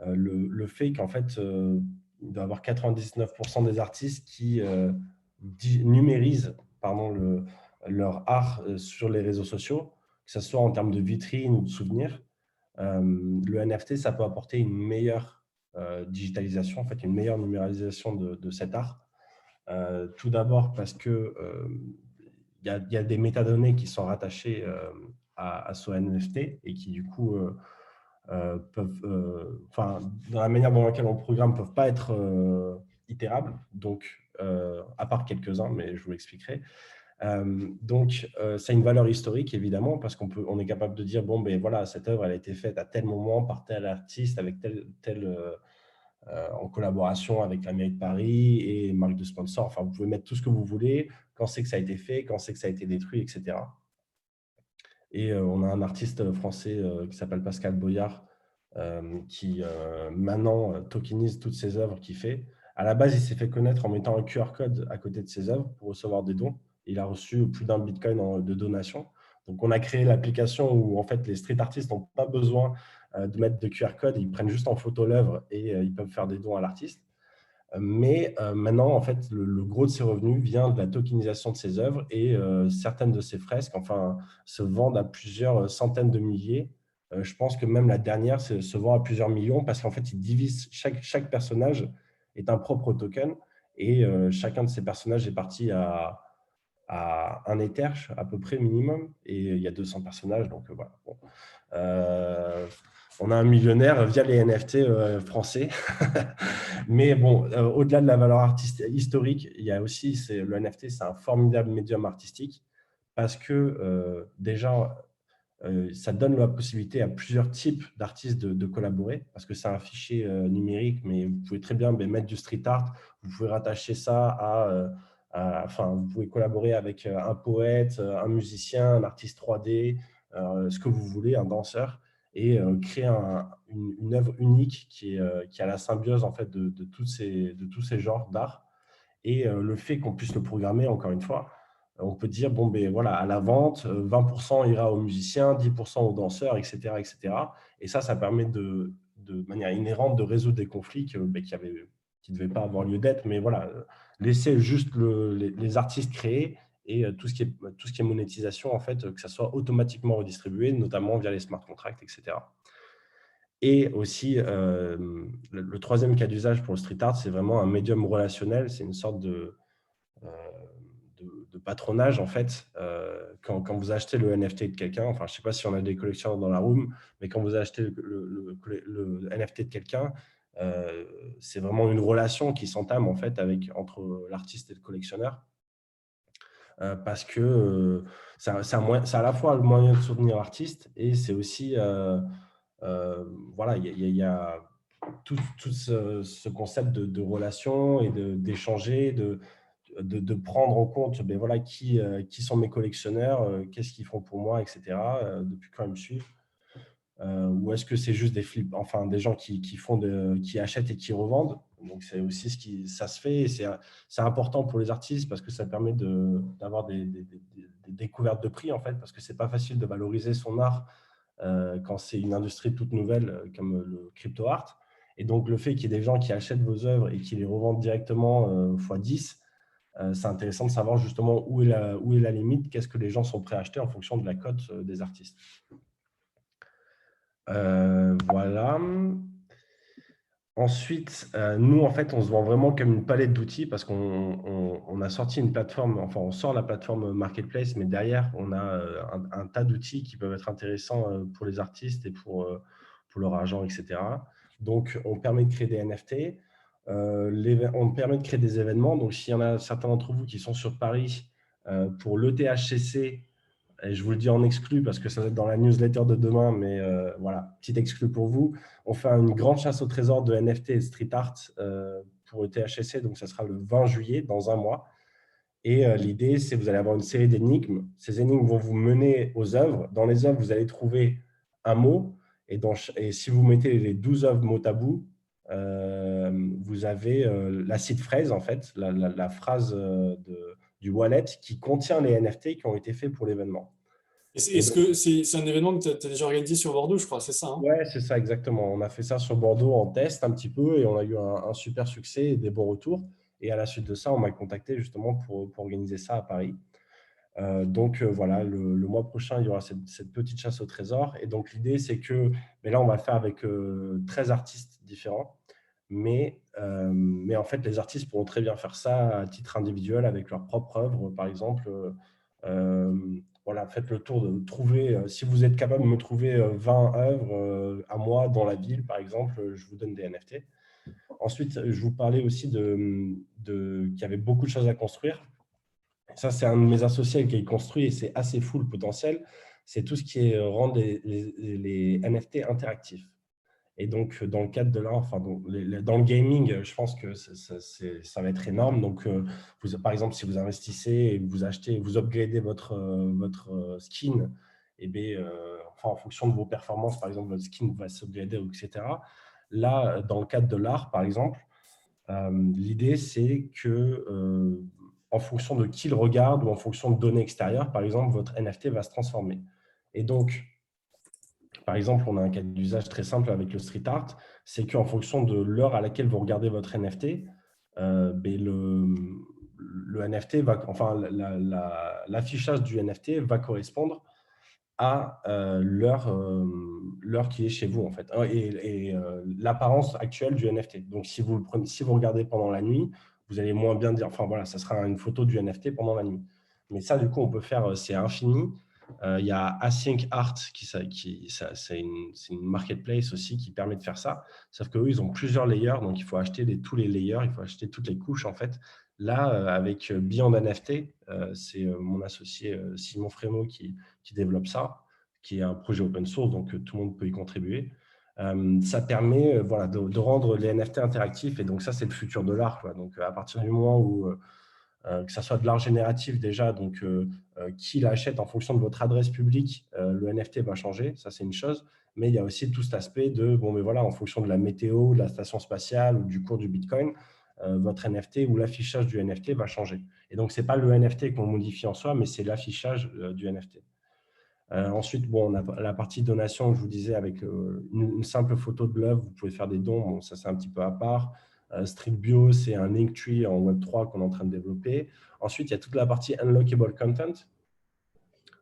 le fait qu'en fait, il doit y avoir 99% des artistes qui numérisent leur art sur les réseaux sociaux, que ce soit en termes de vitrine ou de souvenirs. Le NFT, ça peut apporter une meilleure digitalisation, en fait, une meilleure numéralisation de cet art. Tout d'abord parce que y a des métadonnées qui sont rattachées à ce NFT et qui, du coup, peuvent, dans la manière dans laquelle on programme, ne peuvent pas être itérables, donc, à part quelques-uns, mais je vous l'expliquerai. Donc, ça a une valeur historique, évidemment, parce qu'on est capable de dire, voilà, cette œuvre, elle a été faite à tel moment par tel artiste, avec tel en collaboration avec la mairie de Paris et marque de sponsor. Enfin, vous pouvez mettre tout ce que vous voulez, quand c'est que ça a été fait, quand c'est que ça a été détruit, etc. Et on a un artiste français qui s'appelle Pascal Boyard, qui maintenant tokenise toutes ses œuvres qu'il fait. À la base, il s'est fait connaître en mettant un QR code à côté de ses œuvres pour recevoir des dons. Il a reçu plus d'un Bitcoin de donations. Donc, on a créé l'application où en fait, les street artistes n'ont pas besoin de mettre de QR code. Ils prennent juste en photo l'œuvre et ils peuvent faire des dons à l'artiste. Mais maintenant, en fait, le gros de ses revenus vient de la tokenisation de ses œuvres et certaines de ses fresques se vendent à plusieurs centaines de milliers. Je pense que même la dernière se vend à plusieurs millions parce qu'en fait, il divise chaque personnage est un propre token et chacun de ces personnages est parti à un Ether à peu près minimum et il y a 200 personnages. Donc voilà. Bon. On a un millionnaire via les NFT français. Mais bon, au-delà de la valeur historique, il y a aussi, le NFT, c'est un formidable médium artistique parce que déjà, ça donne la possibilité à plusieurs types d'artistes de collaborer parce que c'est un fichier numérique, mais vous pouvez très bien mettre du street art, vous pouvez rattacher ça vous pouvez collaborer avec un poète, un musicien, un artiste 3D, ce que vous voulez, un danseur, et créer une œuvre unique qui a la symbiose en fait, de tous ces genres d'art. Et le fait qu'on puisse le programmer, encore une fois, on peut dire, bon, ben, voilà, à la vente, 20% ira aux musiciens, 10% aux danseurs, etc., etc. Et ça permet de manière inhérente de résoudre des conflits qui ne devaient pas avoir lieu d'être. Mais voilà, laisser juste les artistes créer et tout ce qui est monétisation, en fait, que ça soit automatiquement redistribué, notamment via les smart contracts, etc. Et aussi, le troisième cas d'usage pour le street art, c'est vraiment un médium relationnel. C'est une sorte de patronage, en fait. Quand vous achetez le NFT de quelqu'un, enfin, je ne sais pas si on a des collectionneurs dans la room, mais quand vous achetez le NFT de quelqu'un, c'est vraiment une relation qui s'entame, en fait, entre l'artiste et le collectionneur. Parce que c'est à la fois le moyen de soutenir l'artiste et c'est aussi... voilà, il y a tout ce concept de relation et d'échanger, de prendre en compte voilà, qui sont mes collectionneurs, qu'est-ce qu'ils font pour moi, etc., depuis quand ils me suivent. Ou est-ce que c'est juste des gens qui achètent et qui revendent. Donc, c'est aussi ça se fait. Et c'est important pour les artistes parce que ça permet d'avoir des découvertes de prix, en fait, parce que c'est pas facile de valoriser son art quand c'est une industrie toute nouvelle comme le crypto art. Et donc, le fait qu'il y ait des gens qui achètent vos œuvres et qui les revendent directement x10, c'est intéressant de savoir justement où est la limite, qu'est-ce que les gens sont prêts à acheter en fonction de la cote des artistes. Voilà. Ensuite, nous, en fait, on se vend vraiment comme une palette d'outils parce qu'on a sorti une plateforme, enfin, on sort la plateforme Marketplace, mais derrière, on a un tas d'outils qui peuvent être intéressants pour les artistes et pour leur argent, etc. Donc, on permet de créer des NFT, on permet de créer des événements. Donc, s'il y en a certains d'entre vous qui sont sur Paris pour l'ETHCC, et je vous le dis en exclu parce que ça va être dans la newsletter de demain, mais voilà, petite exclu pour vous. On fait une grande chasse au trésor de NFT et street art pour le THSC, donc ça sera le 20 juillet, dans un mois. Et l'idée, c'est que vous allez avoir une série d'énigmes. Ces énigmes vont vous mener aux œuvres. Dans les œuvres, vous allez trouver un mot, et si vous mettez les 12 œuvres mot à bout, vous avez l'acide fraise, en fait, la phrase du wallet qui contient les NFT qui ont été faits pour l'événement. Est-ce que c'est un événement que tu as déjà organisé sur Bordeaux, je crois, c'est ça, hein? Ouais, c'est ça, exactement. On a fait ça sur Bordeaux en test un petit peu et on a eu un super succès et des bons retours. Et à la suite de ça, on m'a contacté justement pour organiser ça à Paris. Donc voilà, le mois prochain, il y aura cette petite chasse au trésor. Et donc l'idée, c'est que là, on va le faire avec 13 artistes différents. Mais en fait, les artistes pourront très bien faire ça à titre individuel avec leur propre œuvre. Par exemple, voilà, faites le tour de trouver, si vous êtes capable de me trouver 20 œuvres à moi dans la ville, par exemple, je vous donne des NFT. Ensuite, je vous parlais aussi qu'il y avait beaucoup de choses à construire. Ça, c'est un de mes associés qui construit et c'est assez fou le potentiel. C'est tout ce qui est rendre les NFT interactifs. Et donc, dans le cadre de là, enfin, dans le gaming, je pense que ça va être énorme. Donc, par exemple, si vous investissez et vous achetez, vous upgradez votre skin, et bien, en fonction de vos performances, par exemple, votre skin va s'upgrader, etc. Là, dans le cadre de l'art, par exemple, l'idée, c'est que en fonction de qui le regarde ou en fonction de données extérieures, par exemple, votre NFT va se transformer. Et donc, par exemple, on a un cas d'usage très simple avec le street art, c'est qu'en fonction de l'heure à laquelle vous regardez votre NFT, le NFT va, enfin, l'affichage du NFT va correspondre à l'heure qui est chez vous, en fait, et l'apparence actuelle du NFT. Donc, si vous regardez pendant la nuit, vous allez moins bien dire, enfin voilà, ça sera une photo du NFT pendant la nuit. Mais ça, du coup, on peut faire, c'est infini. Il y a Async Art, c'est une marketplace aussi qui permet de faire ça. Sauf qu'eux, ils ont plusieurs layers, donc il faut acheter tous les layers, il faut acheter toutes les couches, en fait. Là, avec Beyond NFT, c'est mon associé Simon Frémaux qui développe ça, qui est un projet open source, donc tout le monde peut y contribuer. Ça permet voilà, de rendre les NFT interactifs, et donc ça, c'est le futur de l'art. Donc, à partir du moment où que ça soit de l'art génératif déjà, donc qui l'achète en fonction de votre adresse publique, le NFT va changer, ça c'est une chose, mais il y a aussi tout cet aspect de, bon, mais voilà, en fonction de la météo, de la station spatiale ou du cours du Bitcoin, votre NFT ou l'affichage du NFT va changer. Et donc, ce n'est pas le NFT qu'on modifie en soi, mais c'est l'affichage du NFT. Ensuite, bon, on a la partie donation, je vous disais, avec une simple photo de l'œuvre, vous pouvez faire des dons, bon, ça c'est un petit peu à part. StreetBio, c'est un Linktree en Web3 qu'on est en train de développer. Ensuite, il y a toute la partie Unlockable Content,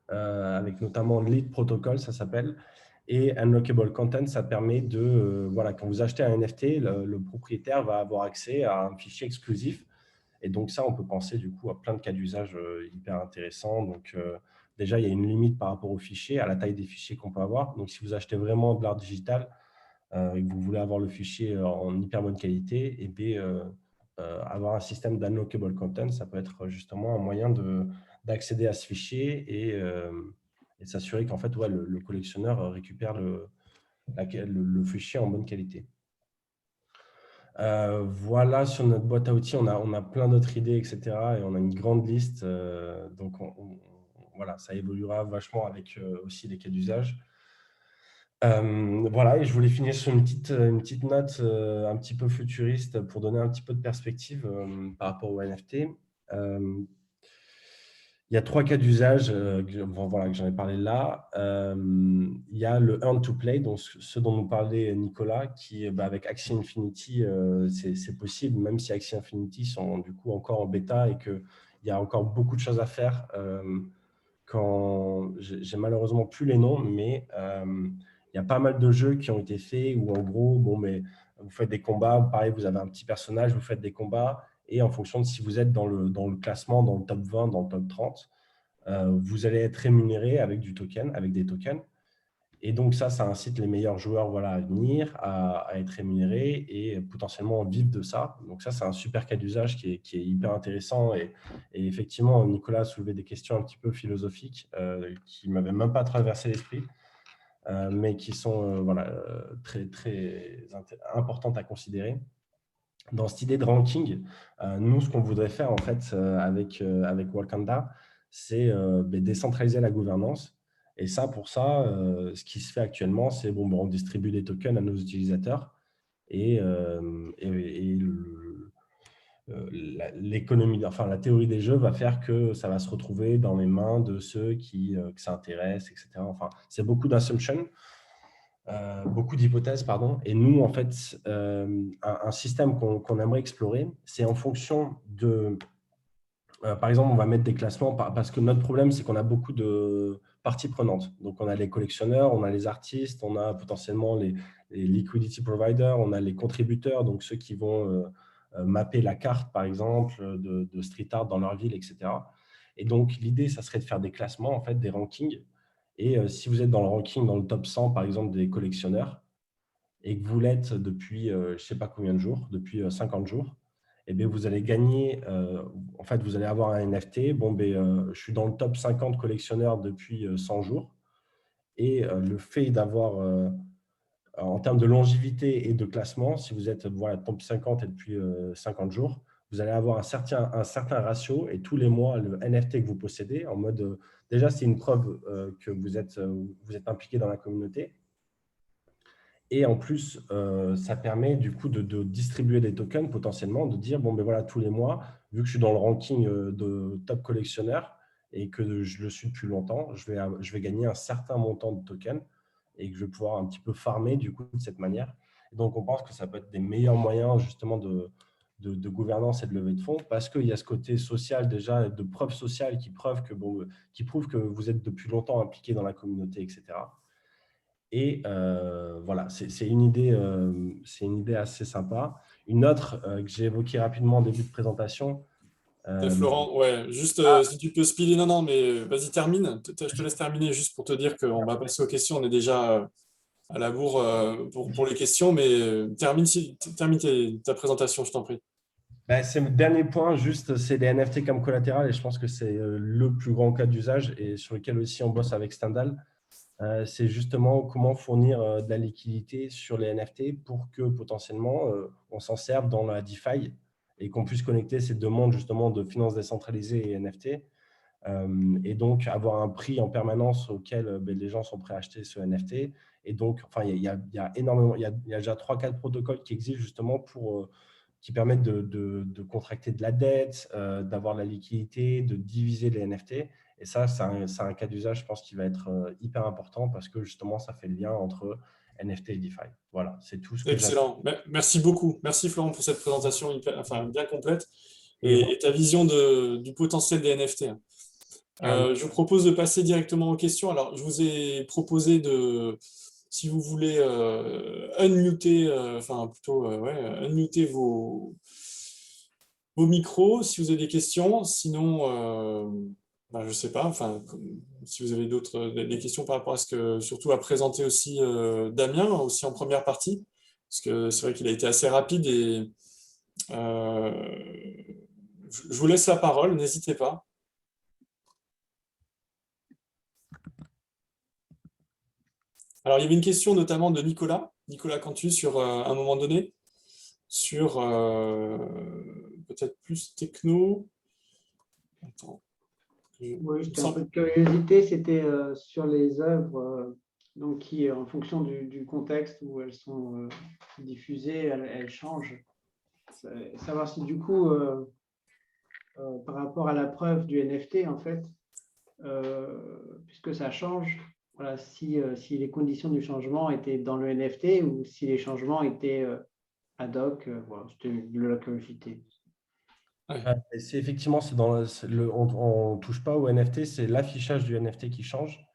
avec notamment Lead Protocol, ça s'appelle. Et Unlockable Content, ça permet de, voilà, quand vous achetez un NFT, le propriétaire va avoir accès à un fichier exclusif. Et donc ça, on peut penser du coup à plein de cas d'usage hyper intéressants. Donc déjà, il y a une limite par rapport aux fichiers, à la taille des fichiers qu'on peut avoir. Donc si vous achetez vraiment de l'art digital et que vous voulez avoir le fichier en hyper bonne qualité, et bien, avoir un système d'unlockable content, ça peut être justement un moyen d'accéder à ce fichier et s'assurer qu'en fait, ouais, le collectionneur récupère le fichier en bonne qualité. Voilà, sur notre boîte à outils, on a plein d'autres idées, etc. Et on a une grande liste. Donc, voilà, ça évoluera vachement avec aussi les cas d'usage. Voilà, et je voulais finir sur une petite note un petit peu futuriste pour donner un petit peu de perspective par rapport au NFT. Il y a 3 cas d'usage voilà, que j'en ai parlé là. Il y a le earn to play, donc ce dont nous parlait Nicolas, qui avec Axie Infinity, c'est possible, même si Axie Infinity sont du coup encore en bêta et qu'il y a encore beaucoup de choses à faire. Quand j'ai malheureusement plus les noms, mais il y a pas mal de jeux qui ont été faits où en gros, bon, mais vous faites des combats, pareil, vous avez un petit personnage, vous faites des combats, et en fonction de si vous êtes dans le classement, dans le top 20, dans le top 30, vous allez être rémunéré avec des tokens. Et donc ça incite les meilleurs joueurs voilà, à venir, à être rémunérés et potentiellement vivre de ça. Donc ça, c'est un super cas d'usage qui est hyper intéressant. Et effectivement, Nicolas a soulevé des questions un petit peu philosophiques qui ne m'avaient même pas traversé l'esprit, mais qui sont voilà, très, très importantes à considérer. Dans cette idée de ranking, nous, ce qu'on voudrait faire en fait avec Wakanda, c'est décentraliser la gouvernance. Et ça, pour ça, ce qui se fait actuellement, c'est on distribue des tokens à nos utilisateurs et l'économie, enfin la théorie des jeux va faire que ça va se retrouver dans les mains de ceux que ça intéresse, etc. Enfin, c'est beaucoup d'assumptions. Beaucoup d'hypothèses, pardon. Et nous, en fait, un système qu'on aimerait explorer, c'est en fonction de… par exemple, on va mettre des classements parce que notre problème, c'est qu'on a beaucoup de parties prenantes. Donc, on a les collectionneurs, on a les artistes, on a potentiellement les liquidity providers, on a les contributeurs, donc ceux qui vont mapper la carte, par exemple, de street art dans leur ville, etc. Et donc, l'idée, ça serait de faire des classements, en fait, des rankings. Et si vous êtes dans le ranking, dans le top 100, par exemple, des collectionneurs, et que vous l'êtes depuis je ne sais pas combien de jours, depuis 50 jours, eh bien, vous allez gagner, en fait, vous allez avoir un NFT. Bon, je suis dans le top 50 collectionneurs depuis 100 jours. Et le fait d'avoir, en termes de longévité et de classement, si vous êtes voilà, top 50 et depuis 50 jours, vous allez avoir un certain ratio et tous les mois, le NFT que vous possédez en mode déjà, c'est une preuve que vous êtes impliqué dans la communauté. Et en plus, ça permet du coup de distribuer des tokens potentiellement, de dire, bon, ben voilà, tous les mois, vu que je suis dans le ranking de top collectionneur et que je le suis depuis longtemps, je vais gagner un certain montant de tokens et que je vais pouvoir un petit peu farmer du coup de cette manière. Et donc, on pense que ça peut être des meilleurs moyens justement de gouvernance et de levée de fonds parce qu'il y a ce côté social déjà, de preuve sociale qui prouve que vous êtes depuis longtemps impliqué dans la communauté, etc. Et voilà, c'est une idée assez sympa. Une autre que j'ai évoquée rapidement en début de présentation. Florent, ouais, juste si tu peux speeder, non, mais vas-y, termine. Je te laisse terminer juste pour te dire qu'on va passer aux questions. On est déjà à la bourre pour les questions, mais termine ta présentation, je t'en prie. C'est le dernier point, juste, c'est les NFT comme collatéral et je pense que c'est le plus grand cas d'usage et sur lequel aussi on bosse avec Stendhal. C'est justement comment fournir de la liquidité sur les NFT pour que potentiellement on s'en serve dans la DeFi et qu'on puisse connecter ces deux mondes justement de finances décentralisées et NFT et donc avoir un prix en permanence auquel les gens sont prêts à acheter ce NFT. Et donc, enfin, il y a énormément, il y a déjà 3-4 protocoles qui existent justement qui permettent de contracter de la dette, d'avoir de la liquidité, de diviser les NFT. Et ça, c'est un cas d'usage, je pense, qui va être hyper important parce que justement, ça fait le lien entre NFT et DeFi. Voilà, c'est tout ce que j'ai. Excellent. Merci beaucoup. Merci Florent pour cette présentation bien complète Et et ta vision du potentiel des NFT. Je vous propose de passer directement aux questions. Alors, je vous ai proposé si vous voulez, unmuter, unmuter vos micros si vous avez des questions. Sinon, je ne sais pas, si vous avez des questions par rapport à ce que, surtout à présenter aussi Damien, aussi en première partie, parce que c'est vrai qu'il a été assez rapide et je vous laisse la parole, n'hésitez pas. Alors, il y avait une question notamment de Nicolas Cantu sur un moment donné, sur peut-être plus techno. Attends. Oui, j'étais un peu de curiosité, c'était sur les œuvres donc qui, en fonction du contexte où elles sont diffusées, elles changent. Savoir si du coup, par rapport à la preuve du NFT, en fait, puisque ça change, voilà, si les conditions du changement étaient dans le NFT ou si les changements étaient ad hoc, voilà, c'était de la curiosité. C'est effectivement, on ne touche pas au NFT, c'est l'affichage du NFT qui change.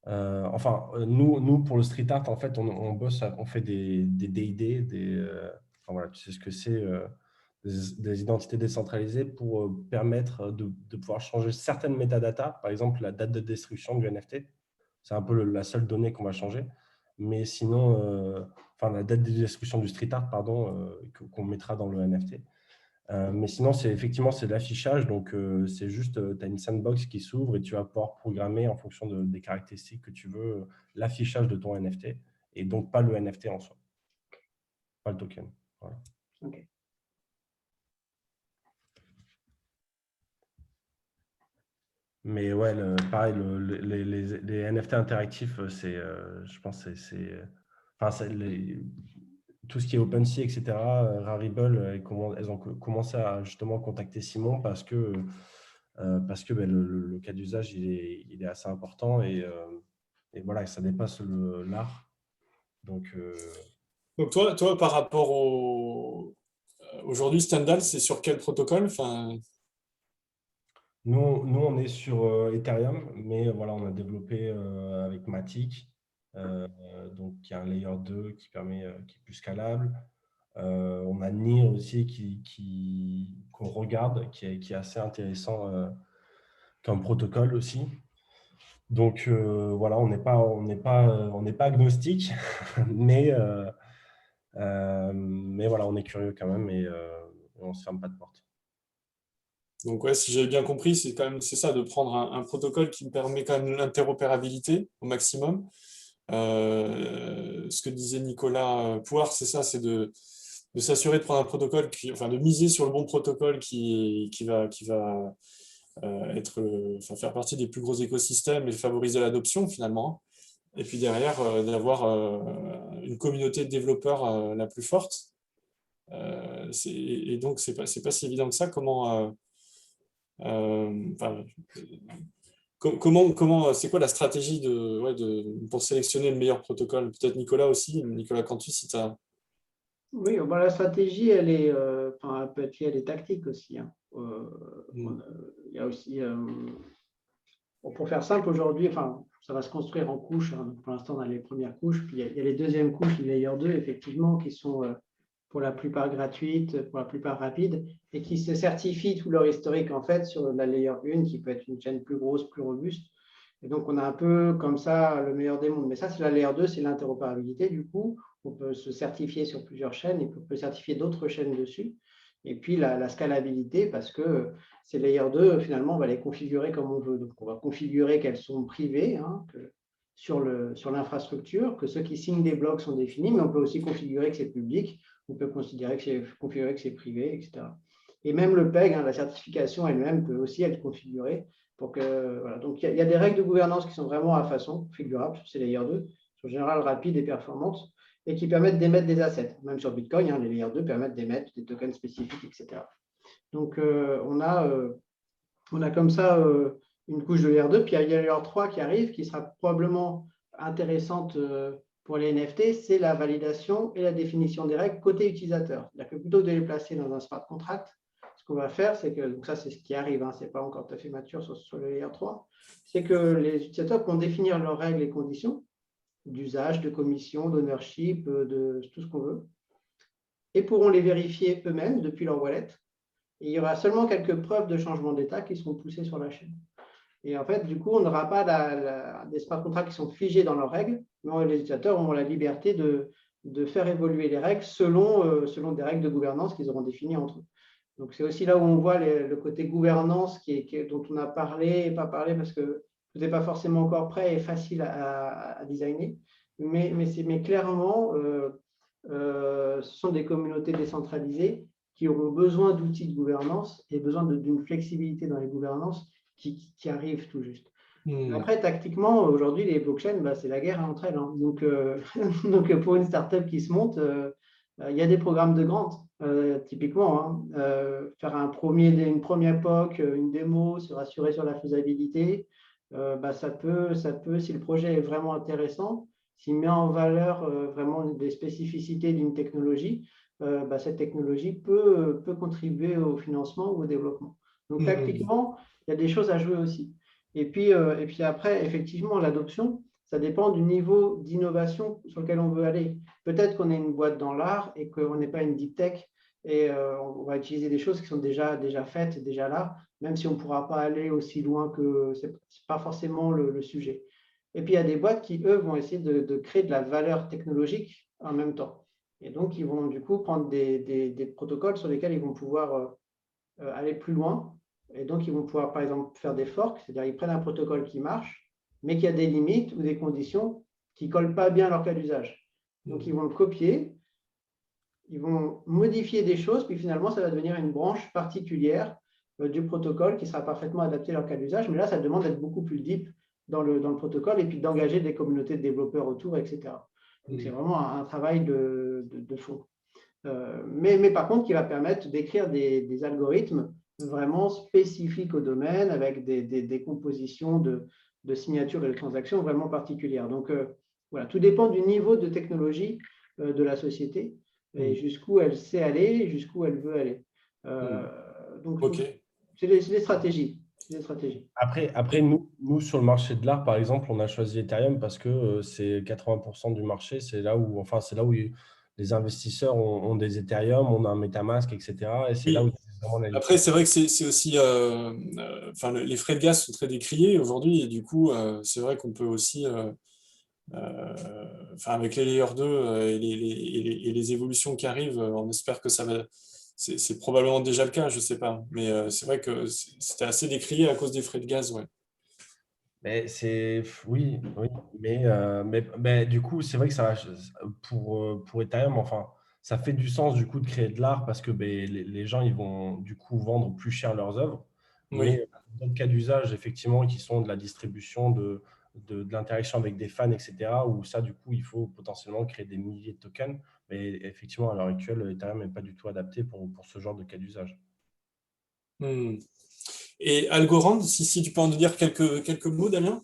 Nous, pour le street art, en fait, on bosse, on fait des DID, voilà, tu sais ce que c'est, des identités décentralisées pour permettre de pouvoir changer certaines métadatas, par exemple la date de destruction du NFT. C'est un peu la seule donnée qu'on va changer. Mais sinon, la date de destruction du street art, pardon, qu'on mettra dans le NFT. Mais sinon, c'est de l'affichage. Donc, c'est juste, tu as une sandbox qui s'ouvre et tu vas pouvoir programmer en fonction des caractéristiques que tu veux l'affichage de ton NFT et donc pas le NFT en soi, pas le token. Voilà. Okay. Mais ouais, pareil, les NFT interactifs, je pense que tout ce qui est OpenSea, etc., Rarible, elles ont commencé à justement contacter Simon parce que le cas d'usage, il est assez important et voilà, ça dépasse l'art. Donc toi, par rapport aujourd'hui, Stendhal, c'est sur quel protocole? Nous, on est sur Ethereum, mais voilà, on a développé avec Matic, donc qui a un layer 2 qui est plus scalable. On a NIR aussi qu'on regarde, qui est assez intéressant comme protocole aussi. Donc voilà, on n'est pas agnostique, mais voilà, on est curieux quand même et on ne se ferme pas de porte. Donc ouais, si j'avais bien compris, c'est ça, de prendre un protocole qui me permet quand même l'interopérabilité au maximum. Ce que disait Nicolas Pouard, c'est ça, c'est de s'assurer de prendre un protocole, de miser sur le bon protocole qui va faire partie des plus gros écosystèmes et favoriser l'adoption finalement. Et puis derrière, d'avoir une communauté de développeurs la plus forte. Et donc, c'est pas si évident que ça. C'est quoi la stratégie pour sélectionner le meilleur protocole? Peut-être Nicolas aussi, Nicolas Cantu, si tu as... Oui, bon, la stratégie, elle peut être liée à des tactiques aussi. Hein. Il y a aussi, pour faire simple, aujourd'hui, ça va se construire en couches. Hein. Pour l'instant, on a les premières couches, puis il y a les deuxièmes couches, les layer 2, effectivement, qui sont pour la plupart gratuites, pour la plupart rapides, et qui se certifient tout leur historique, en fait, sur la layer 1, qui peut être une chaîne plus grosse, plus robuste. Et donc, on a un peu comme ça le meilleur des mondes. Mais ça, c'est la layer 2, c'est l'interopérabilité, du coup. On peut se certifier sur plusieurs chaînes et on peut certifier d'autres chaînes dessus. Et puis la scalabilité, parce que ces layer 2, finalement, on va les configurer comme on veut. Donc, on va configurer qu'elles sont privées sur l'infrastructure, que ceux qui signent des blocs sont définis, mais on peut aussi configurer que c'est public, on peut configurer que c'est privé, etc. Et même le PEG, la certification elle-même, peut aussi être configurée. Donc, il y a des règles de gouvernance qui sont vraiment à façon, configurables sur ces layer 2, en général rapides et performantes, et qui permettent d'émettre des assets. Même sur Bitcoin, les layer 2 permettent d'émettre des tokens spécifiques, etc. Donc, on a comme ça une couche de layer 2, puis il y a layer 3 qui arrive, qui sera probablement intéressante pour les NFT, c'est la validation et la définition des règles côté utilisateur. C'est-à-dire que plutôt que de les placer dans un smart contract, ce qu'on va faire, c'est que, donc ça c'est ce qui arrive, ce n'est pas encore tout à fait mature sur le layer 3, c'est que les utilisateurs vont définir leurs règles et conditions d'usage, de commission, d'ownership, de tout ce qu'on veut, et pourront les vérifier eux-mêmes depuis leur wallet. Et il y aura seulement quelques preuves de changement d'état qui seront poussées sur la chaîne. Et en fait, du coup, on n'aura pas des smart contracts qui sont figés dans leurs règles, mais les utilisateurs auront la liberté de faire évoluer les règles selon des règles de gouvernance qu'ils auront définies entre eux. Donc, c'est aussi là où on voit le côté gouvernance dont on a parlé et pas parlé parce que vous n'êtes pas forcément encore prêt et facile à designer. Mais clairement, ce sont des communautés décentralisées qui auront besoin d'outils de gouvernance et besoin d'une flexibilité dans les gouvernances qui arrivent tout juste. Après, tactiquement, aujourd'hui, les blockchains, c'est la guerre entre elles. Hein. Donc, pour une startup qui se monte, il y a des programmes de grant, typiquement. Faire une première POC, une démo, se rassurer sur la faisabilité, ça peut, si le projet est vraiment intéressant, s'il met en valeur vraiment des spécificités d'une technologie, cette technologie peut contribuer au financement ou au développement. Donc, tactiquement, il y a des choses à jouer aussi. Et puis après, effectivement, l'adoption, ça dépend du niveau d'innovation sur lequel on veut aller. Peut-être qu'on est une boîte dans l'art et qu'on n'est pas une deep tech et on va utiliser des choses qui sont déjà faites, déjà là, même si on ne pourra pas aller aussi loin que ce n'est pas forcément le sujet. Et puis, il y a des boîtes qui, eux, vont essayer de créer de la valeur technologique en même temps. Et donc, ils vont du coup prendre des protocoles sur lesquels ils vont pouvoir aller plus loin. Et donc, ils vont pouvoir, par exemple, faire des forks, c'est-à-dire ils prennent un protocole qui marche, mais qui a des limites ou des conditions qui ne collent pas bien à leur cas d'usage. Donc, ils vont le copier, ils vont modifier des choses, puis finalement, ça va devenir une branche particulière du protocole qui sera parfaitement adaptée à leur cas d'usage. Mais là, ça demande d'être beaucoup plus deep dans le protocole et puis d'engager des communautés de développeurs autour, etc. Donc, c'est vraiment un travail de fond. Mais par contre, qui va permettre d'écrire des algorithmes vraiment spécifiques au domaine avec des compositions de signatures et de transactions vraiment particulières. Donc, voilà, tout dépend du niveau de technologie de la société et jusqu'où elle sait aller, jusqu'où elle veut aller. Donc, c'est des stratégies. Après nous, sur le marché de l'art, par exemple, on a choisi Ethereum parce que c'est 80% du marché. C'est là où les investisseurs ont des Ethereum, on a un MetaMask, etc. Et c'est là où après, c'est vrai que c'est aussi, les frais de gaz sont très décriés aujourd'hui et du coup, c'est vrai qu'on peut aussi, avec les layers 2 et les évolutions qui arrivent, on espère que ça va. C'est probablement déjà le cas, je ne sais pas, mais c'est vrai que c'était assez décrié à cause des frais de gaz, ouais. Mais oui, mais du coup, c'est vrai que ça va pour Ethereum, ça fait du sens du coup de créer de l'art parce que les gens ils vont du coup vendre plus cher leurs œuvres. Oui, d'autres cas d'usage, effectivement, qui sont de la distribution, de l'interaction avec des fans, etc., où ça, du coup, il faut potentiellement créer des milliers de tokens. Mais effectivement, à l'heure actuelle, Ethereum n'est pas du tout adapté pour ce genre de cas d'usage. Hmm. Et Algorand, si tu peux en dire quelques mots, Damien?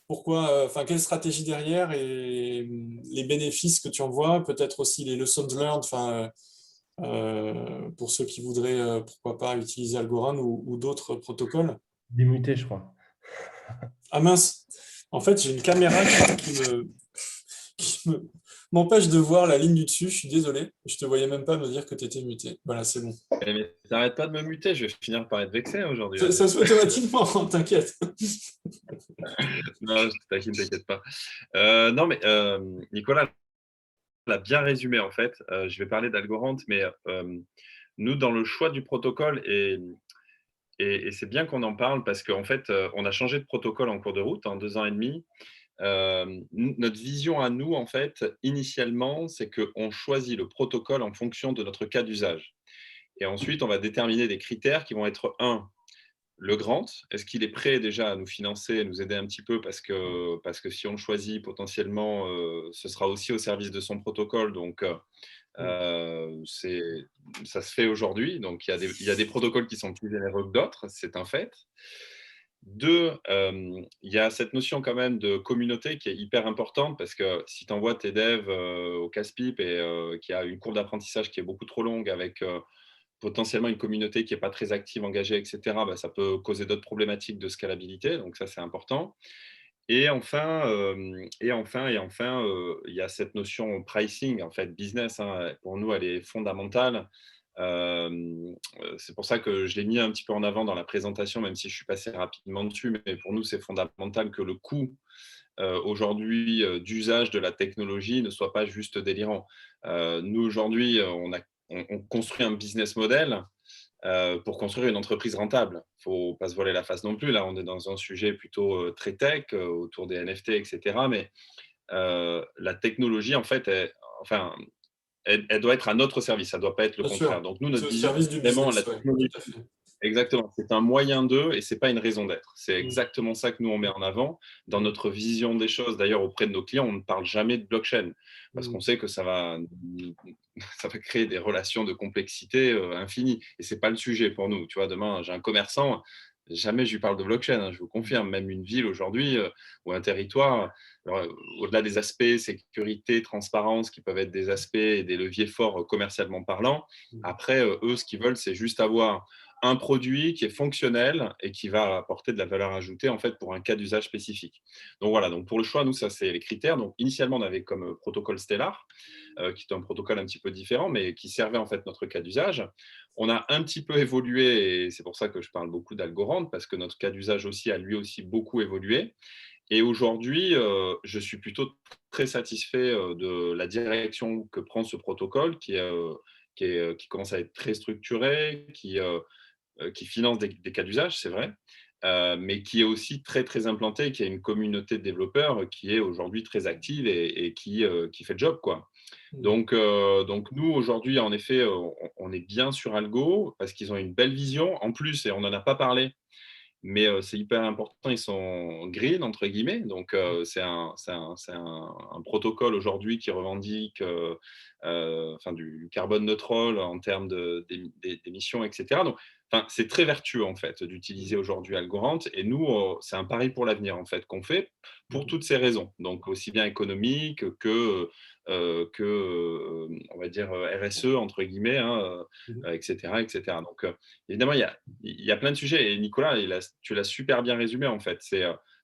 Pourquoi, quelle stratégie derrière et les bénéfices que tu en vois, peut-être aussi les lessons learned, pour ceux qui voudraient, pourquoi pas, utiliser Algorand ou d'autres protocoles. Démuté, je crois. Ah mince, en fait, j'ai une caméra qui m'empêche de voir la ligne du dessus. Je suis désolé, je te voyais même pas me dire que tu étais muté. Voilà, c'est bon. Mais t'arrêtes pas de me muter, je vais finir par être vexé aujourd'hui. Ça se fait automatiquement, t'inquiète. Non, je te taquine, t'inquiète pas. Non, mais Nicolas l'a bien résumé en fait. Je vais parler d'Algorand, mais nous, dans le choix du protocole, et c'est bien qu'on en parle parce qu'en fait, on a changé de protocole en cours de route en 2 ans et demi. Notre vision à nous, en fait, initialement, c'est qu'on choisit le protocole en fonction de notre cas d'usage. Et ensuite, on va déterminer des critères qui vont être, un, le grant, est-ce qu'il est prêt déjà à nous financer, à nous aider un petit peu parce que si on le choisit potentiellement, ce sera aussi au service de son protocole. Donc, ça se fait aujourd'hui. Donc, il y a des protocoles qui sont plus généreux que d'autres, c'est un fait. Deux, il y a cette notion quand même de communauté qui est hyper importante parce que si tu envoies tes devs au casse-pipe et qu'il y a une courbe d'apprentissage qui est beaucoup trop longue avec potentiellement une communauté qui n'est pas très active, engagée, etc., bah, ça peut causer d'autres problématiques de scalabilité. Donc ça, c'est important. Et enfin, il y a cette notion pricing, en fait, business. Hein, pour nous, elle est fondamentale. C'est pour ça que je l'ai mis un petit peu en avant dans la présentation, même si je suis passé rapidement dessus. Mais pour nous, c'est fondamental que le coût aujourd'hui d'usage de la technologie ne soit pas juste délirant. Nous, aujourd'hui, on construit un business model pour construire une entreprise rentable. Il ne faut pas se voiler la face non plus. Là, on est dans un sujet plutôt très tech, autour des NFT, etc. Mais la technologie, en fait, elle doit être à notre service. Ça ne doit pas être le Bien contraire. sûr, Donc, nous, c'est notre au vision, service du c'est vraiment la business, ouais, technologie. tout à fait. Exactement, c'est un moyen d'eux et ce n'est pas une raison d'être. C'est Mm. exactement ça que nous, on met en avant dans notre vision des choses. D'ailleurs, auprès de nos clients, on ne parle jamais de blockchain parce qu'on sait que ça va créer des relations de complexité infinie. Et ce n'est pas le sujet pour nous. Tu vois, demain, j'ai un commerçant, jamais je lui parle de blockchain. Hein, je vous confirme, même une ville aujourd'hui ou un territoire, au-delà des aspects sécurité, transparence, qui peuvent être des aspects et des leviers forts commercialement parlant, après, eux, ce qu'ils veulent, c'est juste avoir un produit qui est fonctionnel et qui va apporter de la valeur ajoutée en fait pour un cas d'usage spécifique. Donc voilà, donc pour le choix, nous, ça c'est les critères. Donc initialement, on avait comme protocole Stellar, qui est un protocole un petit peu différent, mais qui servait en fait notre cas d'usage. On a un petit peu évolué, et c'est pour ça que je parle beaucoup d'Algorand, parce que notre cas d'usage aussi a lui aussi beaucoup évolué. Et aujourd'hui, je suis plutôt très satisfait de la direction que prend ce protocole, qui commence à être très structuré, qui finance des cas d'usage, c'est vrai, mais qui est aussi très, très implanté, qui a une communauté de développeurs qui est aujourd'hui très active et qui fait le job, quoi. Donc nous, aujourd'hui, en effet, on est bien sur Algo parce qu'ils ont une belle vision. En plus, et on n'en a pas parlé, mais c'est hyper important, ils sont green, entre guillemets. Donc, c'est un protocole aujourd'hui qui revendique du carbone neutral en termes d'émissions, etc. Donc, c'est très vertueux, en fait, d'utiliser aujourd'hui Algorand. Et nous, c'est un pari pour l'avenir, en fait, qu'on fait pour toutes ces raisons. Donc, aussi bien économique on va dire, RSE, entre guillemets, hein, etc., etc. Donc, évidemment, il y a plein de sujets. Et Nicolas, tu l'as super bien résumé, en fait.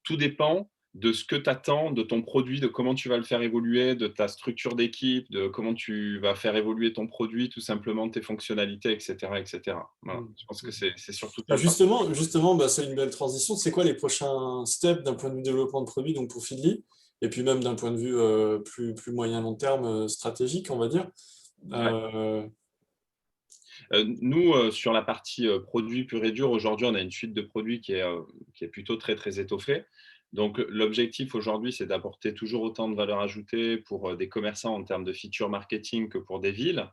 Tout dépend de ce que tu attends de ton produit, de comment tu vas le faire évoluer, de ta structure d'équipe, de comment tu vas faire évoluer ton produit, tout simplement, tes fonctionnalités, etc. etc. Voilà. Je pense que c'est surtout ça Et le parti. justement, c'est une belle transition. C'est quoi les prochains steps d'un point de vue développement de produit donc pour Feedly, et puis même d'un point de vue plus moyen long terme stratégique, on va dire. Ouais. Nous, sur la partie produit pur et dur, aujourd'hui, on a une suite de produits qui est plutôt très, très étoffée. Donc, l'objectif aujourd'hui, c'est d'apporter toujours autant de valeur ajoutée pour des commerçants en termes de feature marketing que pour des villes.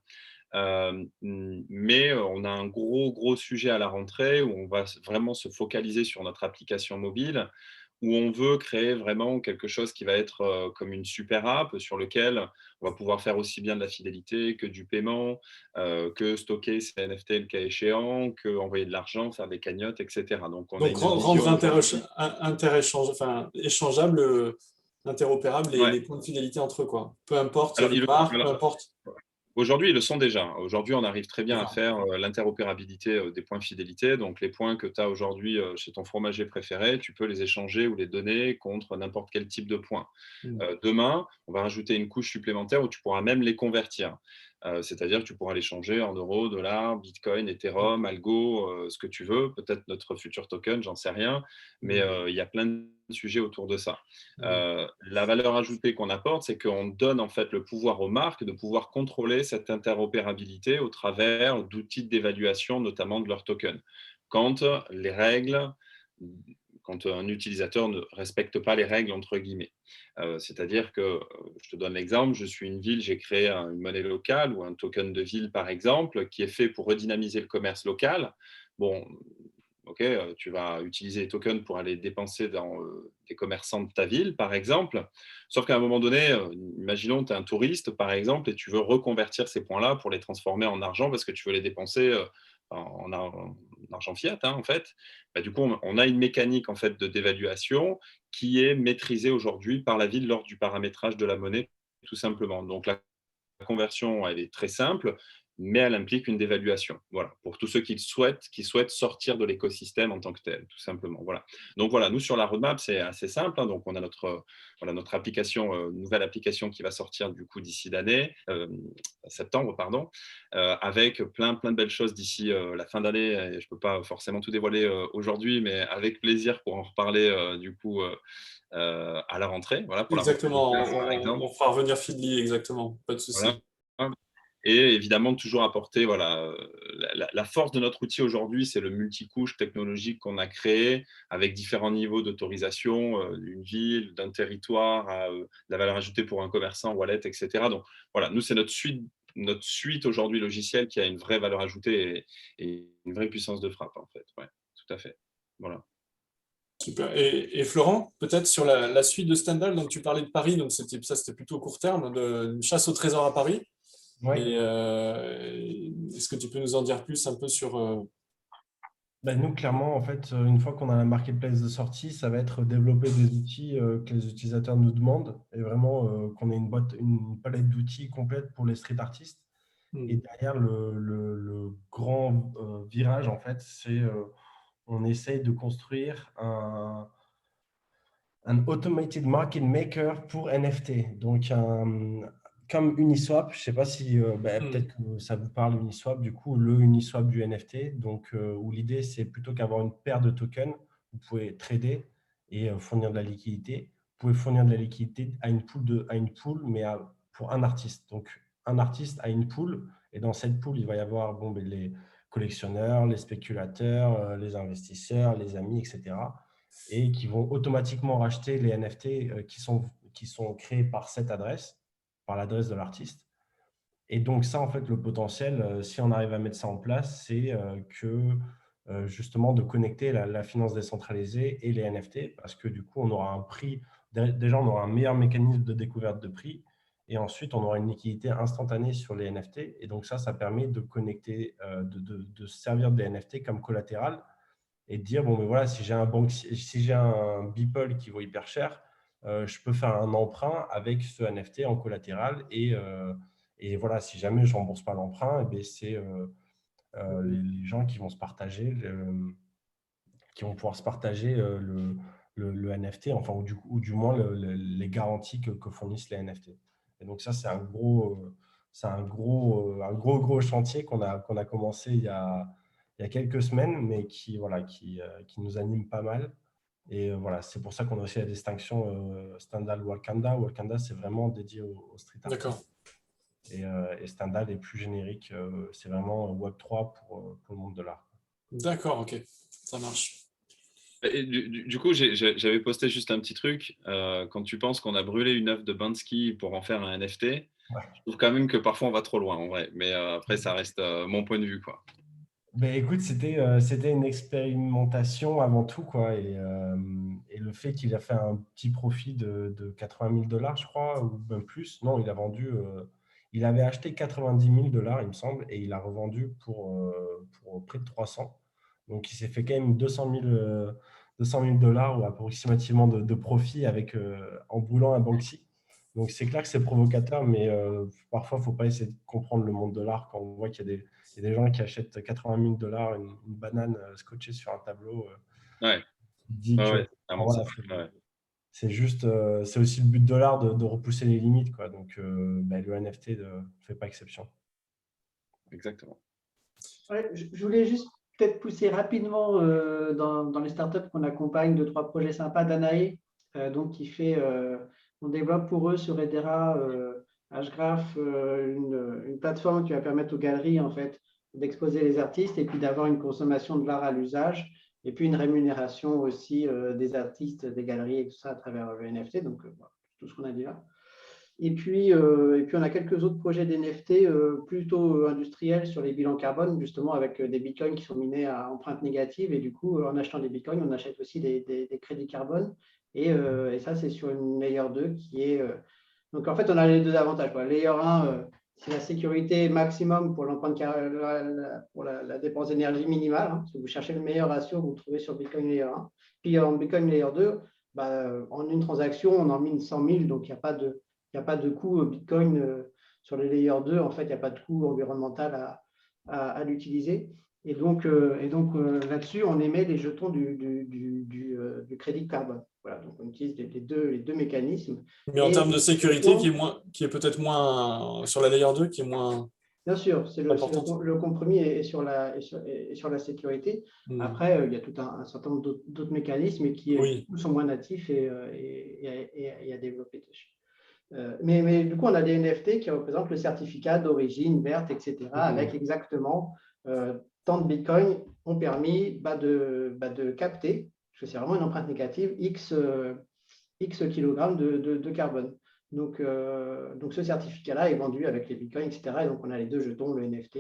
Mais on a un gros sujet à la rentrée où on va vraiment se focaliser sur notre application mobile, où on veut créer vraiment quelque chose qui va être comme une super app sur lequel on va pouvoir faire aussi bien de la fidélité que du paiement, que stocker ses NFT le cas échéant, que envoyer de l'argent, faire des cagnottes, etc. Donc, on a Donc, une rendre vision aujourd'hui. échangeable, interopérable les Ouais. points de fidélité entre eux, quoi. Peu importe Alors, les marques, peu alors, importe. aujourd'hui, ils le sont déjà. Aujourd'hui, on arrive très bien à D'accord. faire l'interopérabilité des points de fidélité. Donc, les points que tu as aujourd'hui chez ton fromager préféré, tu peux les échanger ou les donner contre n'importe quel type de points. Demain, on va rajouter une couche supplémentaire où tu pourras même les convertir. C'est-à-dire que tu pourras les changer en euros, dollars, bitcoin, Ethereum, algo, ce que tu veux. Peut-être notre futur token, j'en sais rien. Mais il y a plein de sujets autour de ça. La valeur ajoutée qu'on apporte, c'est qu'on donne en fait le pouvoir aux marques de pouvoir contrôler cette interopérabilité au travers d'outils d'évaluation, notamment de leurs tokens. Quand les règles, quand un utilisateur ne respecte pas les règles, entre guillemets. C'est-à-dire que, je te donne l'exemple, je suis une ville, j'ai créé une monnaie locale ou un token de ville, par exemple, qui est fait pour redynamiser le commerce local. Bon, ok, tu vas utiliser les tokens pour aller dépenser dans des commerçants de ta ville, par exemple. Sauf qu'à un moment donné, imaginons que tu es un touriste, par exemple, et tu veux reconvertir ces points-là pour les transformer en argent parce que tu veux les dépenser en argent fiat, hein, en fait. Bah, du coup, on a une mécanique en fait, de dévaluation qui est maîtrisée aujourd'hui par la ville lors du paramétrage de la monnaie, tout simplement. Donc, la conversion, elle est très simple, mais elle implique une dévaluation. Voilà, pour tous ceux qui souhaitent sortir de l'écosystème en tant que tel, tout simplement. Voilà. Donc voilà, nous sur la roadmap, c'est assez simple. Hein. Donc on a notre application, nouvelle application qui va sortir du coup d'ici septembre, pardon, avec plein de belles choses d'ici la fin d'année. Et je ne peux pas forcément tout dévoiler aujourd'hui, mais avec plaisir pour en reparler du coup. À la rentrée, voilà, pour la rentrée Exactement. 2024, par exemple. On fera revenir Feedly, exactement. Pas de Voilà. souci. Et évidemment, toujours apporter voilà, la force de notre outil aujourd'hui, c'est le multicouche technologique qu'on a créé avec différents niveaux d'autorisation d'une ville, d'un territoire, à la valeur ajoutée pour un commerçant, wallet, etc. Donc voilà, nous, c'est notre suite aujourd'hui logicielle qui a une vraie valeur ajoutée et une vraie puissance de frappe, en fait. Ouais, tout à fait. Voilà. Super. Et Florent, peut-être sur la suite de Stendhal, donc tu parlais de Paris, donc c'était plutôt court terme, une chasse au trésor à Paris. Ouais. Et est-ce que tu peux nous en dire plus un peu sur… Ben, nous, clairement, en fait, une fois qu'on a la marketplace de sortie, ça va être développer des outils que les utilisateurs nous demandent et vraiment qu'on ait une palette d'outils complète pour les street artistes. Et derrière, le grand virage, en fait, c'est on essaye de construire un automated market maker pour NFT. Donc, comme Uniswap, je ne sais pas si peut-être que ça vous parle, Uniswap, du coup, le Uniswap du NFT, donc, où l'idée, c'est plutôt qu'avoir une paire de tokens, vous pouvez trader et fournir de la liquidité. Vous pouvez fournir de la liquidité à une pool, mais pour un artiste. Donc, un artiste a une pool, et dans cette pool, il va y avoir les collectionneurs, les spéculateurs, les investisseurs, les amis, etc. et qui vont automatiquement racheter les NFT qui sont créés par cette adresse, par l'adresse de l'artiste. Et donc ça, en fait, le potentiel, si on arrive à mettre ça en place, c'est justement de connecter la finance décentralisée et les NFT, parce que du coup, on aura un prix, déjà, on aura un meilleur mécanisme de découverte de prix, et ensuite, on aura une liquidité instantanée sur les NFT. Et donc ça permet de connecter, de servir des NFT comme collatéral, et de dire, bon, mais voilà, si j'ai un Beeple qui vaut hyper cher, je peux faire un emprunt avec ce NFT en collatéral et voilà, si jamais je ne rembourse pas l'emprunt, c'est les gens qui vont se partager, qui vont pouvoir se partager le NFT, enfin, ou du moins les garanties que fournissent les NFT. Et donc ça, c'est un gros chantier qu'on a commencé il y a quelques semaines, mais qui nous anime pas mal. Et voilà, c'est pour ça qu'on a aussi la distinction Stendhal Wakanda. Wakanda, c'est vraiment dédié au street art. D'accord. Et Stendhal est plus générique. C'est vraiment Web3 pour le monde de l'art. D'accord, ok. Ça marche. Et du coup, j'avais posté juste un petit truc. Quand tu penses qu'on a brûlé une œuvre de Banksy pour en faire un NFT, Je trouve quand même que parfois on va trop loin en vrai. Mais après, ça reste mon point de vue, quoi. Ben, écoute, c'était une expérimentation avant tout, quoi. Et le fait qu'il a fait un petit profit de 80 000 $, je crois, ou même plus. Non, il avait acheté 90 000 $, il me semble, et il a revendu pour près de 300. Donc, il s'est fait quand même 200 000 $, ou approximativement de profit en brûlant un Banksy. Donc, c'est clair que c'est provocateur, mais parfois, il ne faut pas essayer de comprendre le monde de l'art quand on voit qu'il y a des gens qui achètent 80 000 $, une banane scotchée sur un tableau. Ouais, Dit ouais, que ouais, c'est clairement ça. voilà, Ouais. c'est juste, c'est aussi le but de l'art de repousser les limites, quoi. Donc, le NFT ne fait pas exception. Exactement. Ouais, je voulais juste peut-être pousser rapidement dans les startups qu'on accompagne, 2-3 projets sympas. Danae, donc on développe pour eux sur Hedera Hgraph, une plateforme qui va permettre aux galeries en fait d'exposer les artistes et puis d'avoir une consommation de l'art à l'usage et puis une rémunération aussi des artistes, des galeries et tout ça à travers le NFT. Donc voilà, tout ce qu'on a dit là. Et puis, on a quelques autres projets d'NFT plutôt industriels sur les bilans carbone, justement avec des bitcoins qui sont minés à empreinte négative. Et du coup, en achetant des bitcoins, on achète aussi des crédits carbone. Et ça, c'est sur une layer 2 qui est. Donc, en fait, on a les deux avantages, quoi. Layer 1, c'est la sécurité maximum pour l'empreinte pour la dépense d'énergie minimale. Hein. Si vous cherchez le meilleur ratio, vous le trouvez sur Bitcoin Layer 1. Puis en Bitcoin Layer 2, en une transaction, on en mine 100 000, donc il n'y a pas de coût Bitcoin sur les layers 2. En fait, il n'y a pas de coût environnemental à l'utiliser. Et donc là-dessus, on émet les jetons du crédit carbone. Voilà, donc on utilise les deux mécanismes. Mais en Et termes de sécurité, qui est peut-être moins sur la layer 2, qui est moins bien sûr, importante. le compromis est sur la sécurité. Après, il y a tout un certain nombre d'autres mécanismes qui Oui. sont moins natifs et à développer dessus. Mais du coup, on a des NFT qui représentent le certificat d'origine verte, etc., avec exactement tant de bitcoins ont permis de capter, parce que c'est vraiment une empreinte négative, X kilogrammes de carbone. Donc ce certificat-là est vendu avec les bitcoins, etc. Et donc, on a les deux jetons, le NFT.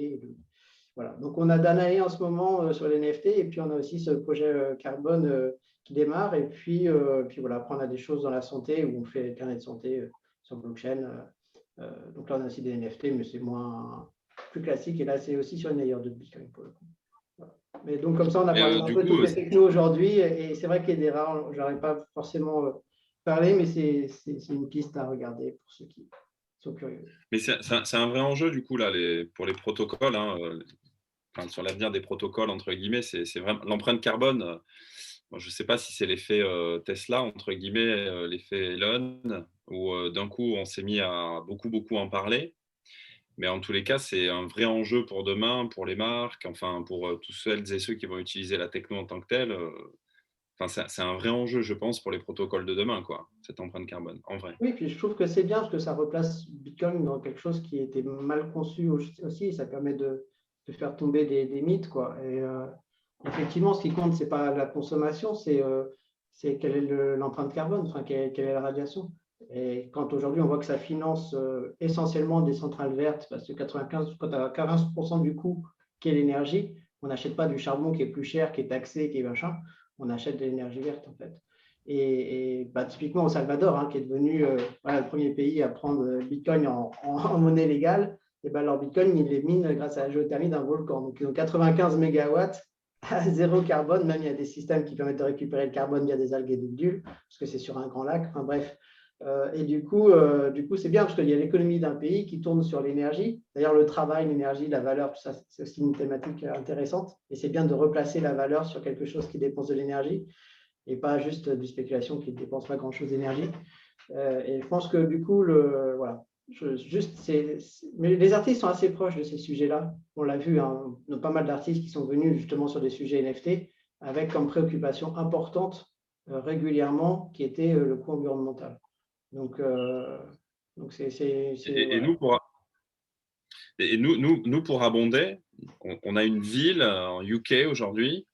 Voilà. Donc, on a Danae en ce moment sur les NFT, et puis on a aussi ce projet carbone qui démarre. Et puis voilà, après, on a des choses dans la santé où on fait le carnet de santé sur blockchain. Donc là, on a aussi des NFT, mais c'est plus classique. Et là, c'est aussi sur une layer de Bitcoin pour le coup. Voilà. Mais donc, comme ça, on a parlé un peu de toutes les technos aujourd'hui. Et c'est vrai qu'il y a des rares, je n'aurais pas forcément parlé, mais c'est une piste à regarder pour ceux qui sont curieux. Mais c'est un vrai enjeu, du coup, là, pour les protocoles, hein, sur l'avenir des protocoles, entre guillemets, c'est vraiment l'empreinte carbone. Bon, je ne sais pas si c'est l'effet Tesla, entre guillemets, l'effet Elon, où d'un coup, on s'est mis à beaucoup en parler. Mais en tous les cas, c'est un vrai enjeu pour demain, pour les marques, enfin, pour tous celles et ceux qui vont utiliser la techno en tant que telle. C'est un vrai enjeu, je pense, pour les protocoles de demain, quoi, cette empreinte carbone, en vrai. Oui, puis je trouve que c'est bien parce que ça replace Bitcoin dans quelque chose qui était mal conçu aussi, et ça permet de faire tomber des mythes, quoi. Et effectivement, ce qui compte, c'est pas la consommation, c'est quelle est l'empreinte carbone, enfin, quelle est la radiation. Et quand aujourd'hui, on voit que ça finance essentiellement des centrales vertes, parce que quand tu as 15% du coût qui est l'énergie, on n'achète pas du charbon qui est plus cher, qui est taxé, qui est machin, on achète de l'énergie verte, en fait. Et typiquement au Salvador, hein, qui est devenu le premier pays à prendre Bitcoin en monnaie légale, et leur Bitcoin, ils les minent grâce à la géothermie d'un volcan. Donc, ils ont 95 mégawatts à zéro carbone. Même, il y a des systèmes qui permettent de récupérer le carbone via des algues et des bulles, parce que c'est sur un grand lac. Enfin, bref. Et du coup, c'est bien, parce qu'il y a l'économie d'un pays qui tourne sur l'énergie. D'ailleurs, le travail, l'énergie, la valeur, tout ça, c'est aussi une thématique intéressante. Et c'est bien de replacer la valeur sur quelque chose qui dépense de l'énergie, et pas juste du spéculation qui ne dépense pas grand-chose d'énergie. Et je pense que du coup, voilà, mais les artistes sont assez proches de ces sujets-là. On l'a vu, hein, on a pas mal d'artistes qui sont venus justement sur des sujets NFT avec comme préoccupation importante régulièrement qui était le coût environnemental. Donc Et voilà. nous, pour abonder, on a une ville en UK aujourd'hui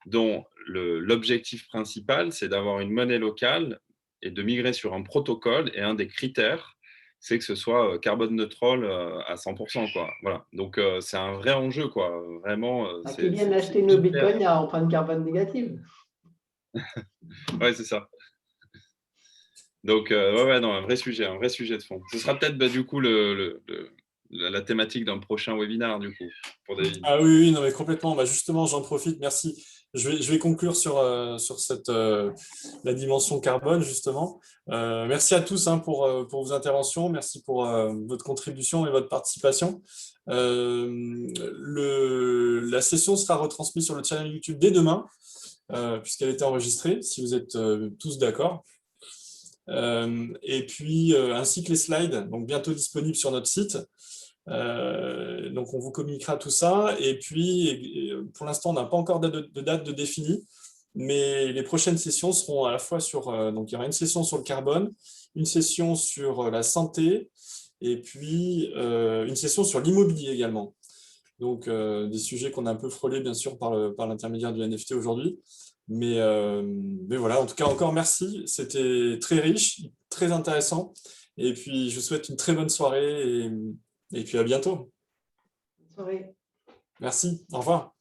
dont l'objectif principal, c'est d'avoir une monnaie locale et de migrer sur un protocole. Et un des critères, c'est que ce soit carbone neutral à 100%, quoi. Voilà. Donc, c'est un vrai enjeu, quoi. Vraiment, Qui viennent acheter nos bitcoins à empreinte carbone négative. Ouais, c'est ça. Donc, ouais, non, un vrai sujet de fond. Ce sera peut-être du coup la thématique d'un prochain webinaire, du coup, pour David. Ah oui, oui, non, mais complètement. Bah, justement, j'en profite, merci. Je vais conclure sur la dimension carbone, justement. Merci à tous pour vos interventions. Merci pour votre contribution et votre participation. La session sera retransmise sur le channel YouTube dès demain, puisqu'elle était enregistrée, si vous êtes tous d'accord. Et puis, ainsi que les slides, donc bientôt disponibles sur notre site. Donc, on vous communiquera tout ça. Et puis, pour l'instant, on n'a pas encore de date de définie, mais les prochaines sessions seront à la fois donc, il y aura une session sur le carbone, une session sur la santé, et puis une session sur l'immobilier également. Donc, des sujets qu'on a un peu frôlés, bien sûr, par l'intermédiaire du NFT aujourd'hui. Mais voilà, en tout cas, encore merci. C'était très riche, très intéressant. Et puis, je vous souhaite une très bonne soirée et puis à bientôt. Bonne soirée. Merci, au revoir.